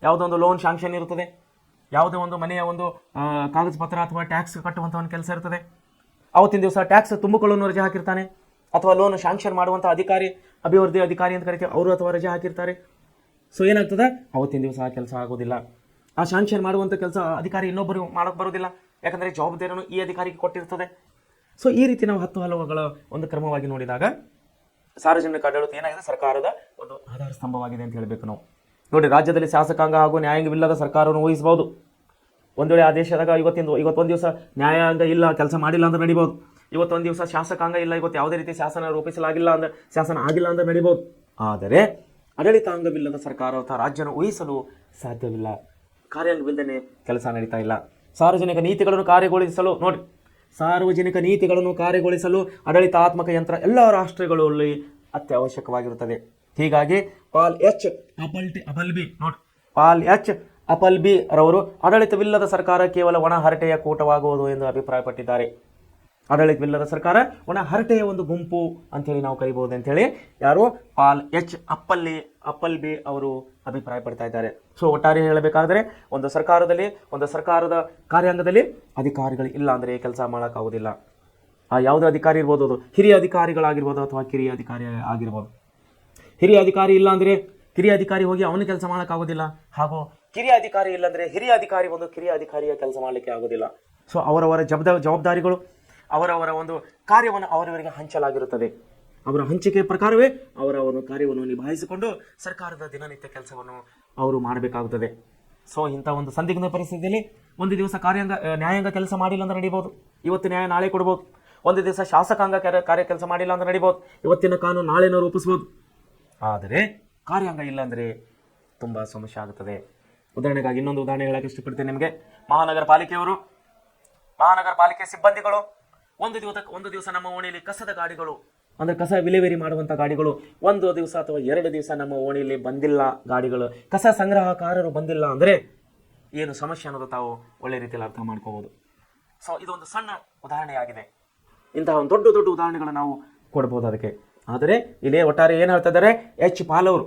ಯಾವುದೋ ಒಂದು ಲೋನ್ ಶಾಂಕ್ಷನ್ ಇರುತ್ತದೆ, ಯಾವುದೋ ಒಂದು ಮನೆಯ ಒಂದು ಕಾಗದ ಪತ್ರ ಅಥವಾ ಟ್ಯಾಕ್ಸ್ ಕಟ್ಟುವಂಥ ಒಂದು ಕೆಲಸ ಇರ್ತದೆ. ಅವತ್ತಿನ ದಿವಸ ಟ್ಯಾಕ್ಸ್ ತುಂಬಿಕೊಳ್ಳೋನು ರಜೆ ಹಾಕಿರ್ತಾನೆ, ಅಥವಾ ಲೋನ್ ಶಾಂಕ್ಷನ್ ಮಾಡುವಂಥ ಅಭಿವೃದ್ಧಿ ಅಧಿಕಾರಿ ಅಂತ ಕರಿತೀವಿ, ಅವರು ಅಥವಾ ರಜೆ ಹಾಕಿರ್ತಾರೆ. ಸೊ ಏನಾಗ್ತದೆ, ಅವತ್ತಿನ ದಿವಸ ಆ ಕೆಲಸ ಆಗೋದಿಲ್ಲ. ಆ ಶಾಂಕ್ಷನ್ ಮಾಡುವಂಥ ಕೆಲಸ ಅಧಿಕಾರಿ ಇನ್ನೊಬ್ಬರು ಮಾಡೋಕ್ಕೆ ಬರೋದಿಲ್ಲ, ಯಾಕಂದರೆ ಜವಾಬ್ದಾರಿಯನ್ನು ಈ ಅಧಿಕಾರಿಗೆ ಕೊಟ್ಟಿರ್ತದೆ. ಸೊ ಈ ರೀತಿ ನಾವು 10 ಹಲವುಗಳ ಒಂದು ಕ್ರಮವಾಗಿ ನೋಡಿದಾಗ ಸಾರ್ವಜನಿಕ ಆಡಳಿತ ಏನಾಗಿದೆ, ಸರ್ಕಾರದ ಒಂದು ಆಧಾರ ಸ್ತಂಭವಾಗಿದೆ ಅಂತ ಹೇಳಬೇಕು ನಾವು. ನೋಡಿ, ರಾಜ್ಯದಲ್ಲಿ ಶಾಸಕಾಂಗ ಹಾಗೂ ನ್ಯಾಯಾಂಗವಿಲ್ಲದ ಸರ್ಕಾರವನ್ನು ಊಹಿಸಬಹುದು. ಒಂದು ವೇಳೆ ಆ ದೇಶದಾಗ ಇವತ್ತೊಂದು ದಿವಸ ನ್ಯಾಯಾಂಗ ಇಲ್ಲ, ಕೆಲಸ ಮಾಡಿಲ್ಲ ಅಂದ್ರೆ ನಡಿಬೋದು. ಇವತ್ತೊಂದು ದಿವಸ ಶಾಸಕಾಂಗ ಇಲ್ಲ, ಇವತ್ತು ಯಾವುದೇ ರೀತಿ ಶಾಸನ ರೂಪಿಸಲಾಗಿಲ್ಲ ಅಂದ್ರೆ, ಶಾಸನ ಆಗಿಲ್ಲ ಅಂದ್ರೆ ನಡಿಬೋದು. ಆದರೆ ಆಡಳಿತಾಂಗವಿಲ್ಲದ ಸರ್ಕಾರ ಅಥವಾ ರಾಜ್ಯನ ಊಹಿಸಲು ಸಾಧ್ಯವಿಲ್ಲ. ಕಾರ್ಯಾಂಗವಿಲ್ಲದೇ ಕೆಲಸ ನಡೀತಾ ಇಲ್ಲ. ಸಾರ್ವಜನಿಕ ನೀತಿಗಳನ್ನು ಕಾರ್ಯಗೊಳಿಸಲು ಆಡಳಿತಾತ್ಮಕ ಯಂತ್ರ ಎಲ್ಲ ರಾಷ್ಟ್ರಗಳಲ್ಲಿ ಅತ್ಯವಶ್ಯಕವಾಗಿರುತ್ತದೆ. ಹೀಗಾಗಿ ಪಾಲ್ ಎಚ್ ಅಪಲ್ಬಿ ರವರು ಆಡಳಿತವಿಲ್ಲದ ಸರ್ಕಾರ ಕೇವಲ ಒಣ ಹರಟೆಯ ಕೂಟವಾಗುವುದು ಎಂದು ಅಭಿಪ್ರಾಯಪಟ್ಟಿದ್ದಾರೆ. ಆಡಳಿತವಿಲ್ಲದ ಸರ್ಕಾರ ಒಣ ಹರಟೆಯ ಒಂದು ಗುಂಪು ಅಂಥೇಳಿ ನಾವು ಕರಿಬಹುದು ಅಂತೇಳಿ ಯಾರು ಪಾಲ್ ಎಚ್ ಅಪಲ್ಬಿ ಅವರು ಅಭಿಪ್ರಾಯಪಡ್ತಾ ಇದ್ದಾರೆ. ಸೊ ಒಟ್ಟಾರೆ ಹೇಳಬೇಕಾದ್ರೆ ಒಂದು ಸರ್ಕಾರದ ಕಾರ್ಯಾಂಗದಲ್ಲಿ ಅಧಿಕಾರಿಗಳು ಇಲ್ಲ ಅಂದರೆ ಕೆಲಸ ಮಾಡೋಕ್ಕಾಗೋದಿಲ್ಲ. ಯಾವುದೇ ಅಧಿಕಾರಿ ಇರ್ಬೋದು, ಅದು ಹಿರಿಯ ಅಧಿಕಾರಿಗಳಾಗಿರ್ಬೋದು ಅಥವಾ ಕಿರಿಯ ಅಧಿಕಾರಿ ಆಗಿರ್ಬೋದು. ಹಿರಿಯ ಅಧಿಕಾರಿ ಇಲ್ಲ ಅಂದರೆ ಕಿರಿಯ ಅಧಿಕಾರಿ ಹೋಗಿ ಅವನ ಕೆಲಸ ಮಾಡೋಕ್ಕಾಗೋದಿಲ್ಲ. ಹಾಗೂ ಕಿರಿಯ ಅಧಿಕಾರಿ ಇಲ್ಲಾಂದರೆ ಹಿರಿಯ ಅಧಿಕಾರಿ ಒಂದು ಕಿರಿಯ ಅಧಿಕಾರಿಯ ಕೆಲಸ ಮಾಡಲಿಕ್ಕೆ ಆಗೋದಿಲ್ಲ. ಸೊ ಅವರವರ ಜವಾಬ್ದಾರಿಗಳು, ಅವರವರ ಒಂದು ಕಾರ್ಯವನ್ನು ಅವರವರಿಗೆ ಹಂಚಲಾಗಿರುತ್ತದೆ. ಅವರ ಹಂಚಿಕೆ ಪ್ರಕಾರವೇ ಅವರ ಒಂದು ಕಾರ್ಯವನ್ನು ನಿಭಾಯಿಸಿಕೊಂಡು ಸರ್ಕಾರದ ದಿನನಿತ್ಯ ಕೆಲಸವನ್ನು ಅವರು ಮಾಡಬೇಕಾಗುತ್ತದೆ. ಸೊ ಇಂಥ ಒಂದು ಸಂದಿಗ್ಧ ಪರಿಸ್ಥಿತಿಯಲ್ಲಿ ಒಂದು ದಿವಸ ನ್ಯಾಯಾಂಗ ಕೆಲಸ ಮಾಡಿಲ್ಲ ಅಂದ್ರೆ ನಡಿಬೋದು, ಇವತ್ತು ನ್ಯಾಯ ನಾಳೆ ಕೊಡ್ಬೋದು. ಒಂದು ದಿವಸ ಶಾಸಕಾಂಗ ಕಾರ್ಯ ಕೆಲಸ ಮಾಡಿಲ್ಲ ಅಂದ್ರೆ ನಡಿಬೋದು, ಇವತ್ತಿನ ಕಾನೂನು ನಾಳೆನೂ ರೂಪಿಸ್ಬೋದು. ಆದರೆ ಕಾರ್ಯಾಂಗ ಇಲ್ಲ ಅಂದರೆ ತುಂಬ ಸಮಸ್ಯೆ ಆಗುತ್ತದೆ. ಉದಾಹರಣೆಗಾಗಿ ಇನ್ನೊಂದು ಉದಾಹರಣೆ ಹೇಳಕ್ಕೆ ಇಷ್ಟಪಡ್ತೇನೆ ನಿಮಗೆ. ಮಹಾನಗರ ಪಾಲಿಕೆ ಸಿಬ್ಬಂದಿಗಳು ಒಂದು ದಿವಸ ನಮ್ಮ ಓಣಿಯಲ್ಲಿ ಕಸದ ಗಾಡಿಗಳು ಅಂದರೆ ಕಸ ವಿಲೇವಾರಿ ಮಾಡುವಂಥ ಗಾಡಿಗಳು ಒಂದು ದಿವಸ ಅಥವಾ 2 ದಿವಸ ನಮ್ಮ ಓಣಿಯಲ್ಲಿ ಬಂದಿಲ್ಲ, ಗಾಡಿಗಳು ಕಸ ಸಂಗ್ರಹಕಾರರು ಬಂದಿಲ್ಲ ಅಂದರೆ ಏನು ಸಮಸ್ಯೆ ಅನ್ನೋದು ತಾವು ಒಳ್ಳೆ ರೀತಿಯಲ್ಲಿ ಅರ್ಥ ಮಾಡ್ಕೋಬೋದು. ಸೊ ಇದೊಂದು ಸಣ್ಣ ಉದಾಹರಣೆಯಾಗಿದೆ. ಇಂತಹ ಒಂದು ದೊಡ್ಡ ದೊಡ್ಡ ಉದಾಹರಣೆಗಳನ್ನು ನಾವು ಕೊಡ್ಬೋದು ಅದಕ್ಕೆ. ಆದರೆ ಇಲ್ಲಿ ಒಟ್ಟಾರೆ ಏನು ಹೇಳ್ತಾ ಇದ್ದಾರೆ, ಪಾಲ್ ಅವರು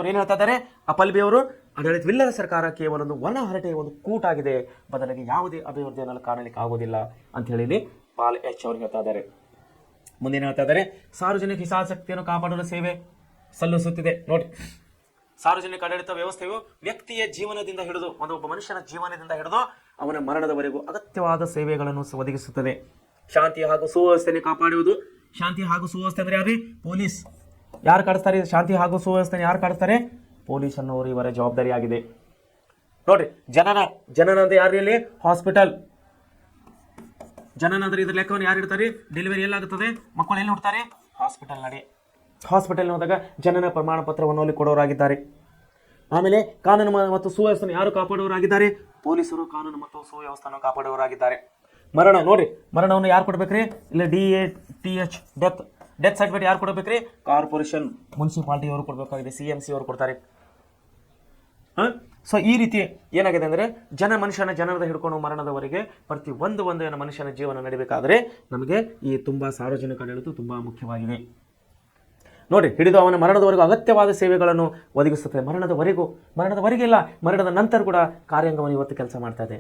ಏನು ಹೇಳ್ತಾ ಇದ್ದಾರೆ, ಪಲ್ಬಿ ಅವರು ಆಡಳಿತವಿಲ್ಲದ ಸರ್ಕಾರ ಕೇವಲ ಒಂದು ಒಣ ಹರಟೆಯ ಒಂದು ಕೂಟಾಗಿದೆ, ಬದಲಾಗಿ ಯಾವುದೇ ಅಭಿವೃದ್ಧಿಯನ್ನು ಕಾಣಲಿಕ್ಕೆ ಆಗೋದಿಲ್ಲ ಅಂತ ಹೇಳಿ ಪಾಲ್ ಅವರು ಹೇಳ್ತಾ ಇದ್ದಾರೆ. ಮುಂದೇನು ಹೇಳ್ತಾ ಇದ್ದಾರೆ, ಸಾರ್ವಜನಿಕ ಹಿತಾಸಕ್ತಿಯನ್ನು ಕಾಪಾಡಲು ಸೇವೆ ಸಲ್ಲಿಸುತ್ತಿದೆ. ನೋಡಿ, ಸಾರ್ವಜನಿಕ ಆಡಳಿತ ವ್ಯವಸ್ಥೆಯು ವ್ಯಕ್ತಿಯ ಜೀವನದಿಂದ ಹಿಡಿದು ಒಬ್ಬ ಮನುಷ್ಯನ ಜೀವನದಿಂದ ಹಿಡಿದು ಅವನ ಮರಣದವರೆಗೂ ಅಗತ್ಯವಾದ ಸೇವೆಗಳನ್ನು ಒದಗಿಸುತ್ತದೆ. ಶಾಂತಿ ಹಾಗೂ ಸುವ್ಯವಸ್ಥೆಯನ್ನು ಕಾಪಾಡುವುದು. ಶಾಂತಿ ಹಾಗೂ ಸುವ್ಯವಸ್ಥೆ ಅಂದ್ರೆ ಯಾರು? ಪೊಲೀಸ್. ಯಾರು ಕಾಡಿಸ್ತಾರೆ ಶಾಂತಿ ಹಾಗೂ ಸುವ್ಯವಸ್ಥೆ? ಯಾರು ಕಾಡಿಸ್ತಾರೆ? ಪೊಲೀಸ್ ಅನ್ನೋರು ಇವರ ಜವಾಬ್ದಾರಿಯಾಗಿದೆ. ನೋಡ್ರಿ, ಜನನ ಅಂದ್ರೆ ಯಾರು? ಇಲ್ಲಿ ಹಾಸ್ಪಿಟಲ್. ಜನನ ಅಂದ್ರೆ ಇದ್ರ ಲೆಕ್ಕವನ್ನು ಯಾರು ಇಡ್ತಾರೆ? ಡೆಲಿವರಿ ಎಲ್ಲಾಗುತ್ತದೆ, ಮಕ್ಕಳು ಎಲ್ಲಿ ಹುಡ್ತಾರೆ? ಹಾಸ್ಪಿಟಲ್ ನಡಿ. ಹಾಸ್ಪಿಟಲ್ ಹೋದಾಗ ಜನನ ಪ್ರಮಾಣ ಪತ್ರವನ್ನು ಅಲ್ಲಿ ಕೊಡೋರಾಗಿದ್ದಾರೆ. ಆಮೇಲೆ ಕಾನೂನು ಮತ್ತು ಸುವ್ಯವಸ್ಥೆಯನ್ನು ಯಾರು ಕಾಪಾಡುವವರಾಗಿದ್ದಾರೆ? ಪೊಲೀಸರು ಕಾನೂನು ಮತ್ತು ಸುವ್ಯವಸ್ಥೆಯನ್ನು ಕಾಪಾಡುವವರಾಗಿದ್ದಾರೆ. ಮರಣ ನೋಡ್ರಿ, ಮರಣವನ್ನು ಯಾರು ಕೊಡ್ಬೇಕ್ರಿ? ಇಲ್ಲಿ DATH ಡೆತ್ ಸರ್ಟಿಫಿಕೇಟ್ ಯಾರು ಕೊಡಬೇಕ್ರಿ? ಕಾರ್ಪೊರೇಷನ್, ಮುನ್ಸಿಪಾಲಿಟಿ ಅವರು ಕೊಡಬೇಕಾಗಿದೆ, CMC ಅವರು ಕೊಡ್ತಾರೆ. ಸೊ ಈ ರೀತಿ ಏನಾಗಿದೆ ಅಂದರೆ ಜನರದ ಹಿಡ್ಕೊಂಡು ಮರಣದವರೆಗೆ ಪ್ರತಿ ಒಂದು ಮನುಷ್ಯನ ಜೀವನ ನಡಿಬೇಕಾದ್ರೆ ನಮಗೆ ಈ ತುಂಬ ಸಾರ್ವಜನಿಕ ಆಡಳಿತ ತುಂಬ ಮುಖ್ಯವಾಗಿದೆ. ನೋಡಿ, ಹಿಡಿದು ಅವನ ಮರಣದವರೆಗೂ ಅಗತ್ಯವಾದ ಸೇವೆಗಳನ್ನು ಒದಗಿಸುತ್ತದೆ. ಮರಣದವರೆಗಿಲ್ಲ, ಮರಣದ ನಂತರ ಕೂಡ ಕಾರ್ಯಾಂಗವನ್ನು ಇವತ್ತು ಕೆಲಸ ಮಾಡ್ತಾ ಇದೆ.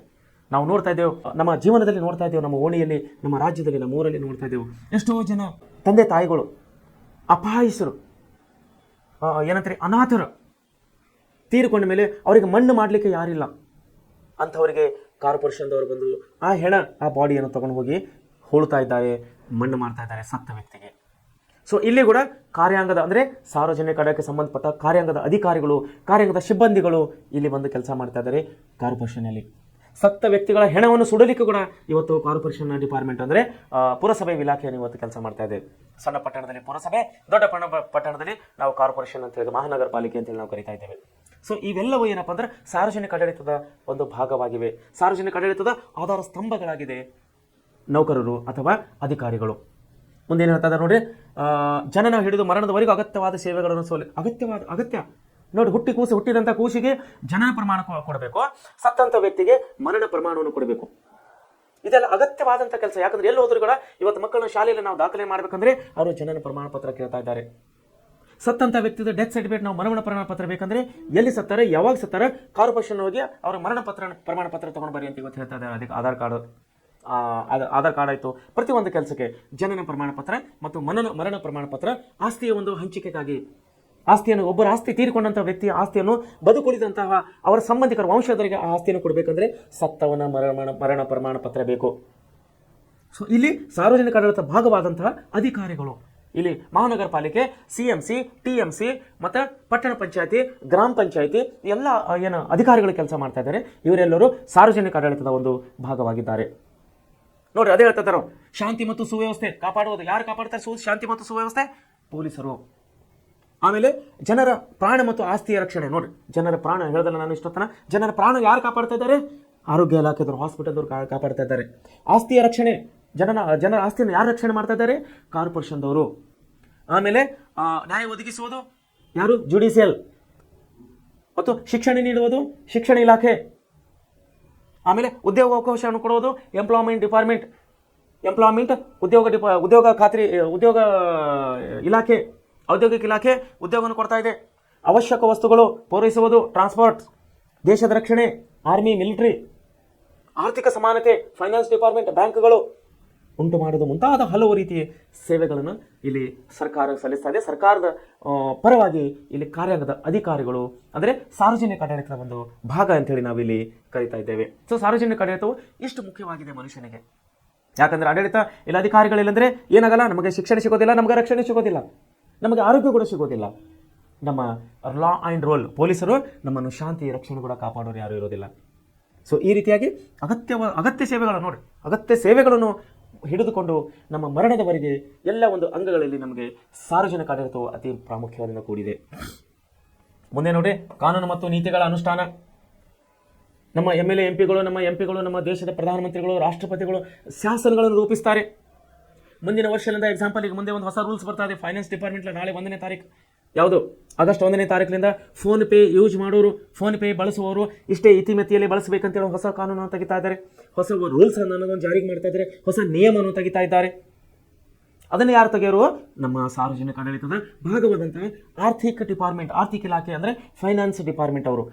ನಾವು ನೋಡ್ತಾ ಇದ್ದೇವೆ, ನಮ್ಮ ಜೀವನದಲ್ಲಿ ನೋಡ್ತಾ ಇದ್ದೇವೆ, ನಮ್ಮ ಓಣಿಯಲ್ಲಿ, ನಮ್ಮ ರಾಜ್ಯದಲ್ಲಿ, ನಮ್ಮ ಊರಲ್ಲಿ ನೋಡ್ತಾ ಇದ್ದೇವೆ. ಎಷ್ಟೋ ಜನ ತಂದೆ ತಾಯಿಗಳು, ಅಪಾಯಸರು, ಏನಂತಾರೆ ಅನಾಥರು ತೀರಿಕೊಂಡ ಮೇಲೆ ಅವರಿಗೆ ಮಣ್ಣು ಮಾಡಲಿಕ್ಕೆ ಯಾರಿಲ್ಲ. ಅಂಥವರಿಗೆ ಕಾರ್ಪೊರೇಷನ್ದವರು ಬಂದು ಆ ಬಾಡಿಯನ್ನು ತಗೊಂಡು ಹೋಗಿ ಹೂಳ್ತಾ ಇದ್ದಾರೆ, ಮಣ್ಣು ಮಾಡ್ತಾ ಇದ್ದಾರೆ ಸತ್ತ ವ್ಯಕ್ತಿಗೆ. ಸೊ ಇಲ್ಲಿ ಕೂಡ ಕಾರ್ಯಾಂಗದ ಅಂದರೆ ಸಾರ್ವಜನಿಕ ಆಡಳಿತಕ್ಕೆ ಸಂಬಂಧಪಟ್ಟ ಕಾರ್ಯಾಂಗದ ಅಧಿಕಾರಿಗಳು, ಕಾರ್ಯಾಂಗದ ಸಿಬ್ಬಂದಿಗಳು ಇಲ್ಲಿ ಬಂದು ಕೆಲಸ ಮಾಡ್ತಾ ಇದ್ದಾರೆ ಕಾರ್ಪೊರೇಷನಲ್ಲಿ. ಸತ್ತ ವ್ಯಕ್ತಿಗಳ ಹೆಣವನ್ನು ಸುಡಲಿಕ್ಕೆ ಕೂಡ ಇವತ್ತು ಕಾರ್ಪೊರೇಷನ್ ಡಿಪಾರ್ಟ್ಮೆಂಟ್ ಅಂದರೆ ಪುರಸಭೆ ಇಲಾಖೆಯನ್ನು ಇವತ್ತು ಕೆಲಸ ಮಾಡ್ತಾ ಇದೆ. ಸಣ್ಣ ಪಟ್ಟಣದಲ್ಲಿ ಪುರಸಭೆ, ದೊಡ್ಡ ಪಟ್ಟಣದಲ್ಲಿ ನಾವು ಕಾರ್ಪೊರೇಷನ್ ಅಂತ ಹೇಳಿ ಮಹಾನಗರ ಪಾಲಿಕೆ ಅಂತೇಳಿ ನಾವು ಕರಿತಾ ಇದ್ದೇವೆ. ಸೊ ಇವೆಲ್ಲವೂ ಏನಪ್ಪ ಅಂದ್ರೆ ಸಾರ್ವಜನಿಕ ಆಡಳಿತದ ಒಂದು ಭಾಗವಾಗಿವೆ. ಸಾರ್ವಜನಿಕ ಆಡಳಿತದ ಆಧಾರ ಸ್ತಂಭಗಳಾಗಿದೆ ನೌಕರರು ಅಥವಾ ಅಧಿಕಾರಿಗಳು. ಮುಂದೇನು ಹೇಳ್ತಾ ಇದ್ದಾರೆ ನೋಡ್ರಿ, ಜನನ ಹಿಡಿದು ಮರಣದವರೆಗೂ ಅಗತ್ಯವಾದ ಸೇವೆಗಳನ್ನು ಅಗತ್ಯ ನೋಡಿ, ಹುಟ್ಟಿದಂಥ ಕೂಸಿಗೆ ಜನನ ಪ್ರಮಾಣ ಕೊಡಬೇಕು, ಸತ್ತಂಥ ವ್ಯಕ್ತಿಗೆ ಮರಣ ಪ್ರಮಾಣವನ್ನು ಕೊಡಬೇಕು. ಇದೆಲ್ಲ ಅಗತ್ಯವಾದಂಥ ಕೆಲಸ. ಯಾಕಂದ್ರೆ ಎಲ್ಲಿ ಹೋದ್ರು ಕೂಡ ಇವತ್ತು ಮಕ್ಕಳನ್ನ ಶಾಲೆಯಲ್ಲಿ ನಾವು ದಾಖಲೆ ಮಾಡಬೇಕಂದ್ರೆ ಅವರು ಜನನ ಪ್ರಮಾಣ ಪತ್ರ ಕೇಳ್ತಾ ಇದ್ದಾರೆ. ಸತ್ತಂಥ ವ್ಯಕ್ತಿದ ಡೆತ್ ಸರ್ಟಿಫಿಕೇಟ್, ನಾವು ಮರಣ ಪ್ರಮಾಣ ಪತ್ರ ಬೇಕಂದ್ರೆ ಎಲ್ಲಿ ಸತ್ತಾರೆ, ಯಾವಾಗ ಸತ್ತಾರೆ, ಕಾರ್ಪೊರೇಷನ್ ಹೋಗಿ ಅವ್ರ ಪ್ರಮಾಣ ಪತ್ರ ತಗೊಂಡು ಬರಿ ಅಂತ ಇವತ್ತು ಹೇಳ್ತಾ ಇದ್ದಾರೆ. ಅದಕ್ಕೆ ಆಧಾರ್ ಕಾರ್ಡ್ ಆಯಿತು. ಪ್ರತಿಯೊಂದು ಕೆಲಸಕ್ಕೆ ಜನನ ಪ್ರಮಾಣ ಪತ್ರ ಮತ್ತು ಮರಣ ಪ್ರಮಾಣ ಪತ್ರ. ಆಸ್ತಿಯ ಒಂದು ಹಂಚಿಕೆಗಾಗಿ, ಒಬ್ಬರ ಆಸ್ತಿ ತೀರಿಕೊಂಡಂತಹ ವ್ಯಕ್ತಿಯ ಆಸ್ತಿಯನ್ನು ಬದುಕುಳಿದಂತಹ ಅವರ ಸಂಬಂಧಿಕರ ವಂಶದವರಿಗೆ ಆ ಆಸ್ತಿಯನ್ನು ಕೊಡಬೇಕಂದ್ರೆ ಸತ್ತವನ ಮರಣ ಪ್ರಮಾಣ ಪತ್ರ ಬೇಕು. ಸೊ ಇಲ್ಲಿ ಸಾರ್ವಜನಿಕ ಆಡಳಿತ ಭಾಗವಾದಂತಹ ಅಧಿಕಾರಿಗಳು, ಇಲ್ಲಿ ಮಹಾನಗರ ಪಾಲಿಕೆ, CMC, TMC ಮತ್ತು ಪಟ್ಟಣ ಪಂಚಾಯತಿ, ಗ್ರಾಮ ಪಂಚಾಯತಿ ಎಲ್ಲ ಏನು ಅಧಿಕಾರಿಗಳು ಕೆಲಸ ಮಾಡ್ತಾ ಇದ್ದಾರೆ. ಇವರೆಲ್ಲರೂ ಸಾರ್ವಜನಿಕ ಆಡಳಿತದ ಒಂದು ಭಾಗವಾಗಿದ್ದಾರೆ. ನೋಡಿ, ಅದೇ ಹೇಳ್ತಾ ಇದ್ದಾರೆ, ಶಾಂತಿ ಮತ್ತು ಸುವ್ಯವಸ್ಥೆ ಕಾಪಾಡುವುದು. ಯಾರು ಕಾಪಾಡ್ತಾರೆ ಶಾಂತಿ ಮತ್ತು ಸುವ್ಯವಸ್ಥೆ? ಪೊಲೀಸರು. ಆಮೇಲೆ ಜನರ ಪ್ರಾಣ ಮತ್ತು ಆಸ್ತಿಯ ರಕ್ಷಣೆ. ನೋಡಿ, ಜನರ ಪ್ರಾಣ ಹೇಳ್ದಲ್ಲ ನಾನು ಇಷ್ಟೊತ್ತನ, ಜನರ ಪ್ರಾಣ ಯಾರು ಕಾಪಾಡ್ತಾ ಇದ್ದಾರೆ? ಆರೋಗ್ಯ ಇಲಾಖೆದವರು, ಹಾಸ್ಪಿಟಲ್ದವರು ಕಾಪಾಡ್ತಾ ಇದ್ದಾರೆ. ಆಸ್ತಿಯ ರಕ್ಷಣೆ, ಜನರ ಆಸ್ತಿಯನ್ನು ಯಾರು ರಕ್ಷಣೆ ಮಾಡ್ತಾ ಇದ್ದಾರೆ? ಕಾರ್ಪೊರೇಷನ್ದವರು. ಆಮೇಲೆ ನ್ಯಾಯ ಒದಗಿಸುವುದು ಯಾರು? ಜುಡಿಷಿಯಲ್. ಮತ್ತು ಶಿಕ್ಷಣ ನೀಡುವುದು ಶಿಕ್ಷಣ ಇಲಾಖೆ. ಆಮೇಲೆ ಉದ್ಯೋಗ ಅವಕಾಶವನ್ನು ಕೊಡುವುದು ಎಂಪ್ಲಾಯ್ಮೆಂಟ್ ಡಿಪಾರ್ಟ್ಮೆಂಟ್, ಉದ್ಯೋಗ ಖಾತ್ರಿ, ಇಲಾಖೆ, ಔದ್ಯೋಗಿಕ ಇಲಾಖೆ ಉದ್ಯೋಗವನ್ನು ಕೊಡ್ತಾ ಇದೆ. ಅವಶ್ಯಕ ವಸ್ತುಗಳು ಪೂರೈಸುವುದು ಟ್ರಾನ್ಸ್ಪೋರ್ಟ್, ದೇಶದ ರಕ್ಷಣೆ ಆರ್ಮಿ ಮಿಲಿಟರಿ, ಆರ್ಥಿಕ ಸಮಾನತೆ ಫೈನಾನ್ಸ್ ಡಿಪಾರ್ಟ್ಮೆಂಟ್, ಬ್ಯಾಂಕ್ಗಳು ಉಂಟು ಮಾಡುವುದು ಮುಂತಾದ ಹಲವು ರೀತಿಯ ಸೇವೆಗಳನ್ನು ಇಲ್ಲಿ ಸರ್ಕಾರ ಸಲ್ಲಿಸ್ತಾ ಇದೆ. ಸರ್ಕಾರದ ಪರವಾಗಿ ಇಲ್ಲಿ ಕಾರ್ಯಾಂಗದ ಅಧಿಕಾರಿಗಳು ಅಂದರೆ ಸಾರ್ವಜನಿಕ ಆಡಳಿತದ ಒಂದು ಭಾಗ ಅಂತೇಳಿ ನಾವಿಲ್ಲಿ ಕರೀತಾ ಇದ್ದೇವೆ. ಸೊ ಸಾರ್ವಜನಿಕ ಆಡಳಿತವು ಇಷ್ಟು ಮುಖ್ಯವಾಗಿದೆ ಮನುಷ್ಯನಿಗೆ. ಯಾಕಂದರೆ ಆಡಳಿತ ಇಲ್ಲ, ಅಧಿಕಾರಿಗಳಿಲ್ಲಂದರೆ ಏನಾಗಲ್ಲ, ನಮಗೆ ಶಿಕ್ಷಣ ಸಿಗೋದಿಲ್ಲ, ನಮಗೆ ರಕ್ಷಣೆ ಸಿಗೋದಿಲ್ಲ, ನಮಗೆ ಆರೋಗ್ಯ ಕೂಡ ಸಿಗೋದಿಲ್ಲ. ನಮ್ಮ ಲಾ ಆ್ಯಂಡ್ ರೋಲ್ ಪೊಲೀಸರು ನಮ್ಮನ್ನು ಶಾಂತಿ ರಕ್ಷಣೆ ಕೂಡ ಕಾಪಾಡೋರು ಯಾರೂ ಇರೋದಿಲ್ಲ. ಸೊ ಈ ರೀತಿಯಾಗಿ ಅಗತ್ಯ ಸೇವೆಗಳನ್ನು ನೋಡಿ, ಅಗತ್ಯ ಸೇವೆಗಳನ್ನು ಹಿಡಿದುಕೊಂಡು ನಮ್ಮ ಮರಣದವರೆಗೆ ಎಲ್ಲ ಒಂದು ಅಂಗಗಳಲ್ಲಿ ನಮಗೆ ಸಾರ್ವಜನಿಕ ಆಡಳಿತವು ಅತಿ ಪ್ರಾಮುಖ್ಯದಿಂದ ಕೂಡಿದೆ. ಮುಂದೆ ನೋಡಿ, ಕಾನೂನು ಮತ್ತು ನೀತಿಗಳ ಅನುಷ್ಠಾನ. ನಮ್ಮ MLA MP ಗಳು, ನಮ್ಮ ದೇಶದ ಪ್ರಧಾನಮಂತ್ರಿಗಳು, ರಾಷ್ಟ್ರಪತಿಗಳು ಶಾಸನಗಳನ್ನು ರೂಪಿಸ್ತಾರೆ. ಮುಂದಿನ ವರ್ಷದಿಂದ ಎಕ್ಸಾಂಪಲ್, ಈಗ ಮುಂದೆ ಒಂದು ಹೊಸ ರೂಲ್ಸ್ ಬರ್ತಾ ಇದೆ ಫೈನಾನ್ಸ್ ಡಿಪಾರ್ಟ್ಮೆಂಟ್. ನಾಳೆ 1ನೇ ತಾರೀಕು, ಯಾವುದು ಆಗಸ್ಟ್ 1ನೇ ತಾರೀಕಿನಿಂದ ಫೋನ್ ಪೇ ಯೂಸ್ ಮಾಡೋರು, ಫೋನ್ ಪೇ ಬಳಸುವವರು ಇಷ್ಟೇ ಇತಿಮಿತಿಯಲ್ಲಿ ಬಳಸಬೇಕಂತೇಳಿ ಹೊಸ ಕಾನೂನನ್ನು ತೆಗಿತಾ ಇದ್ದಾರೆ, ಹೊಸ ರೂಲ್ಸ್ ಅನ್ನೋದನ್ನು ಜಾರಿಗೆ ಮಾಡ್ತಾ ಇದ್ದಾರೆ, ಹೊಸ ನಿಯಮವನ್ನು ತೆಗಿತಾ ಇದ್ದಾರೆ. ಅದನ್ನು ಯಾರು ತೆಗೆಯೋರು? ನಮ್ಮ ಸಾರ್ವಜನಿಕ ಆಡಳಿತದ ಭಾಗವಾದಂತಹ ಆರ್ಥಿಕ ಡಿಪಾರ್ಟ್ಮೆಂಟ್, ಆರ್ಥಿಕ ಇಲಾಖೆ ಅಂದರೆ ಫೈನಾನ್ಸ್ ಡಿಪಾರ್ಟ್ಮೆಂಟ್ ಅವರು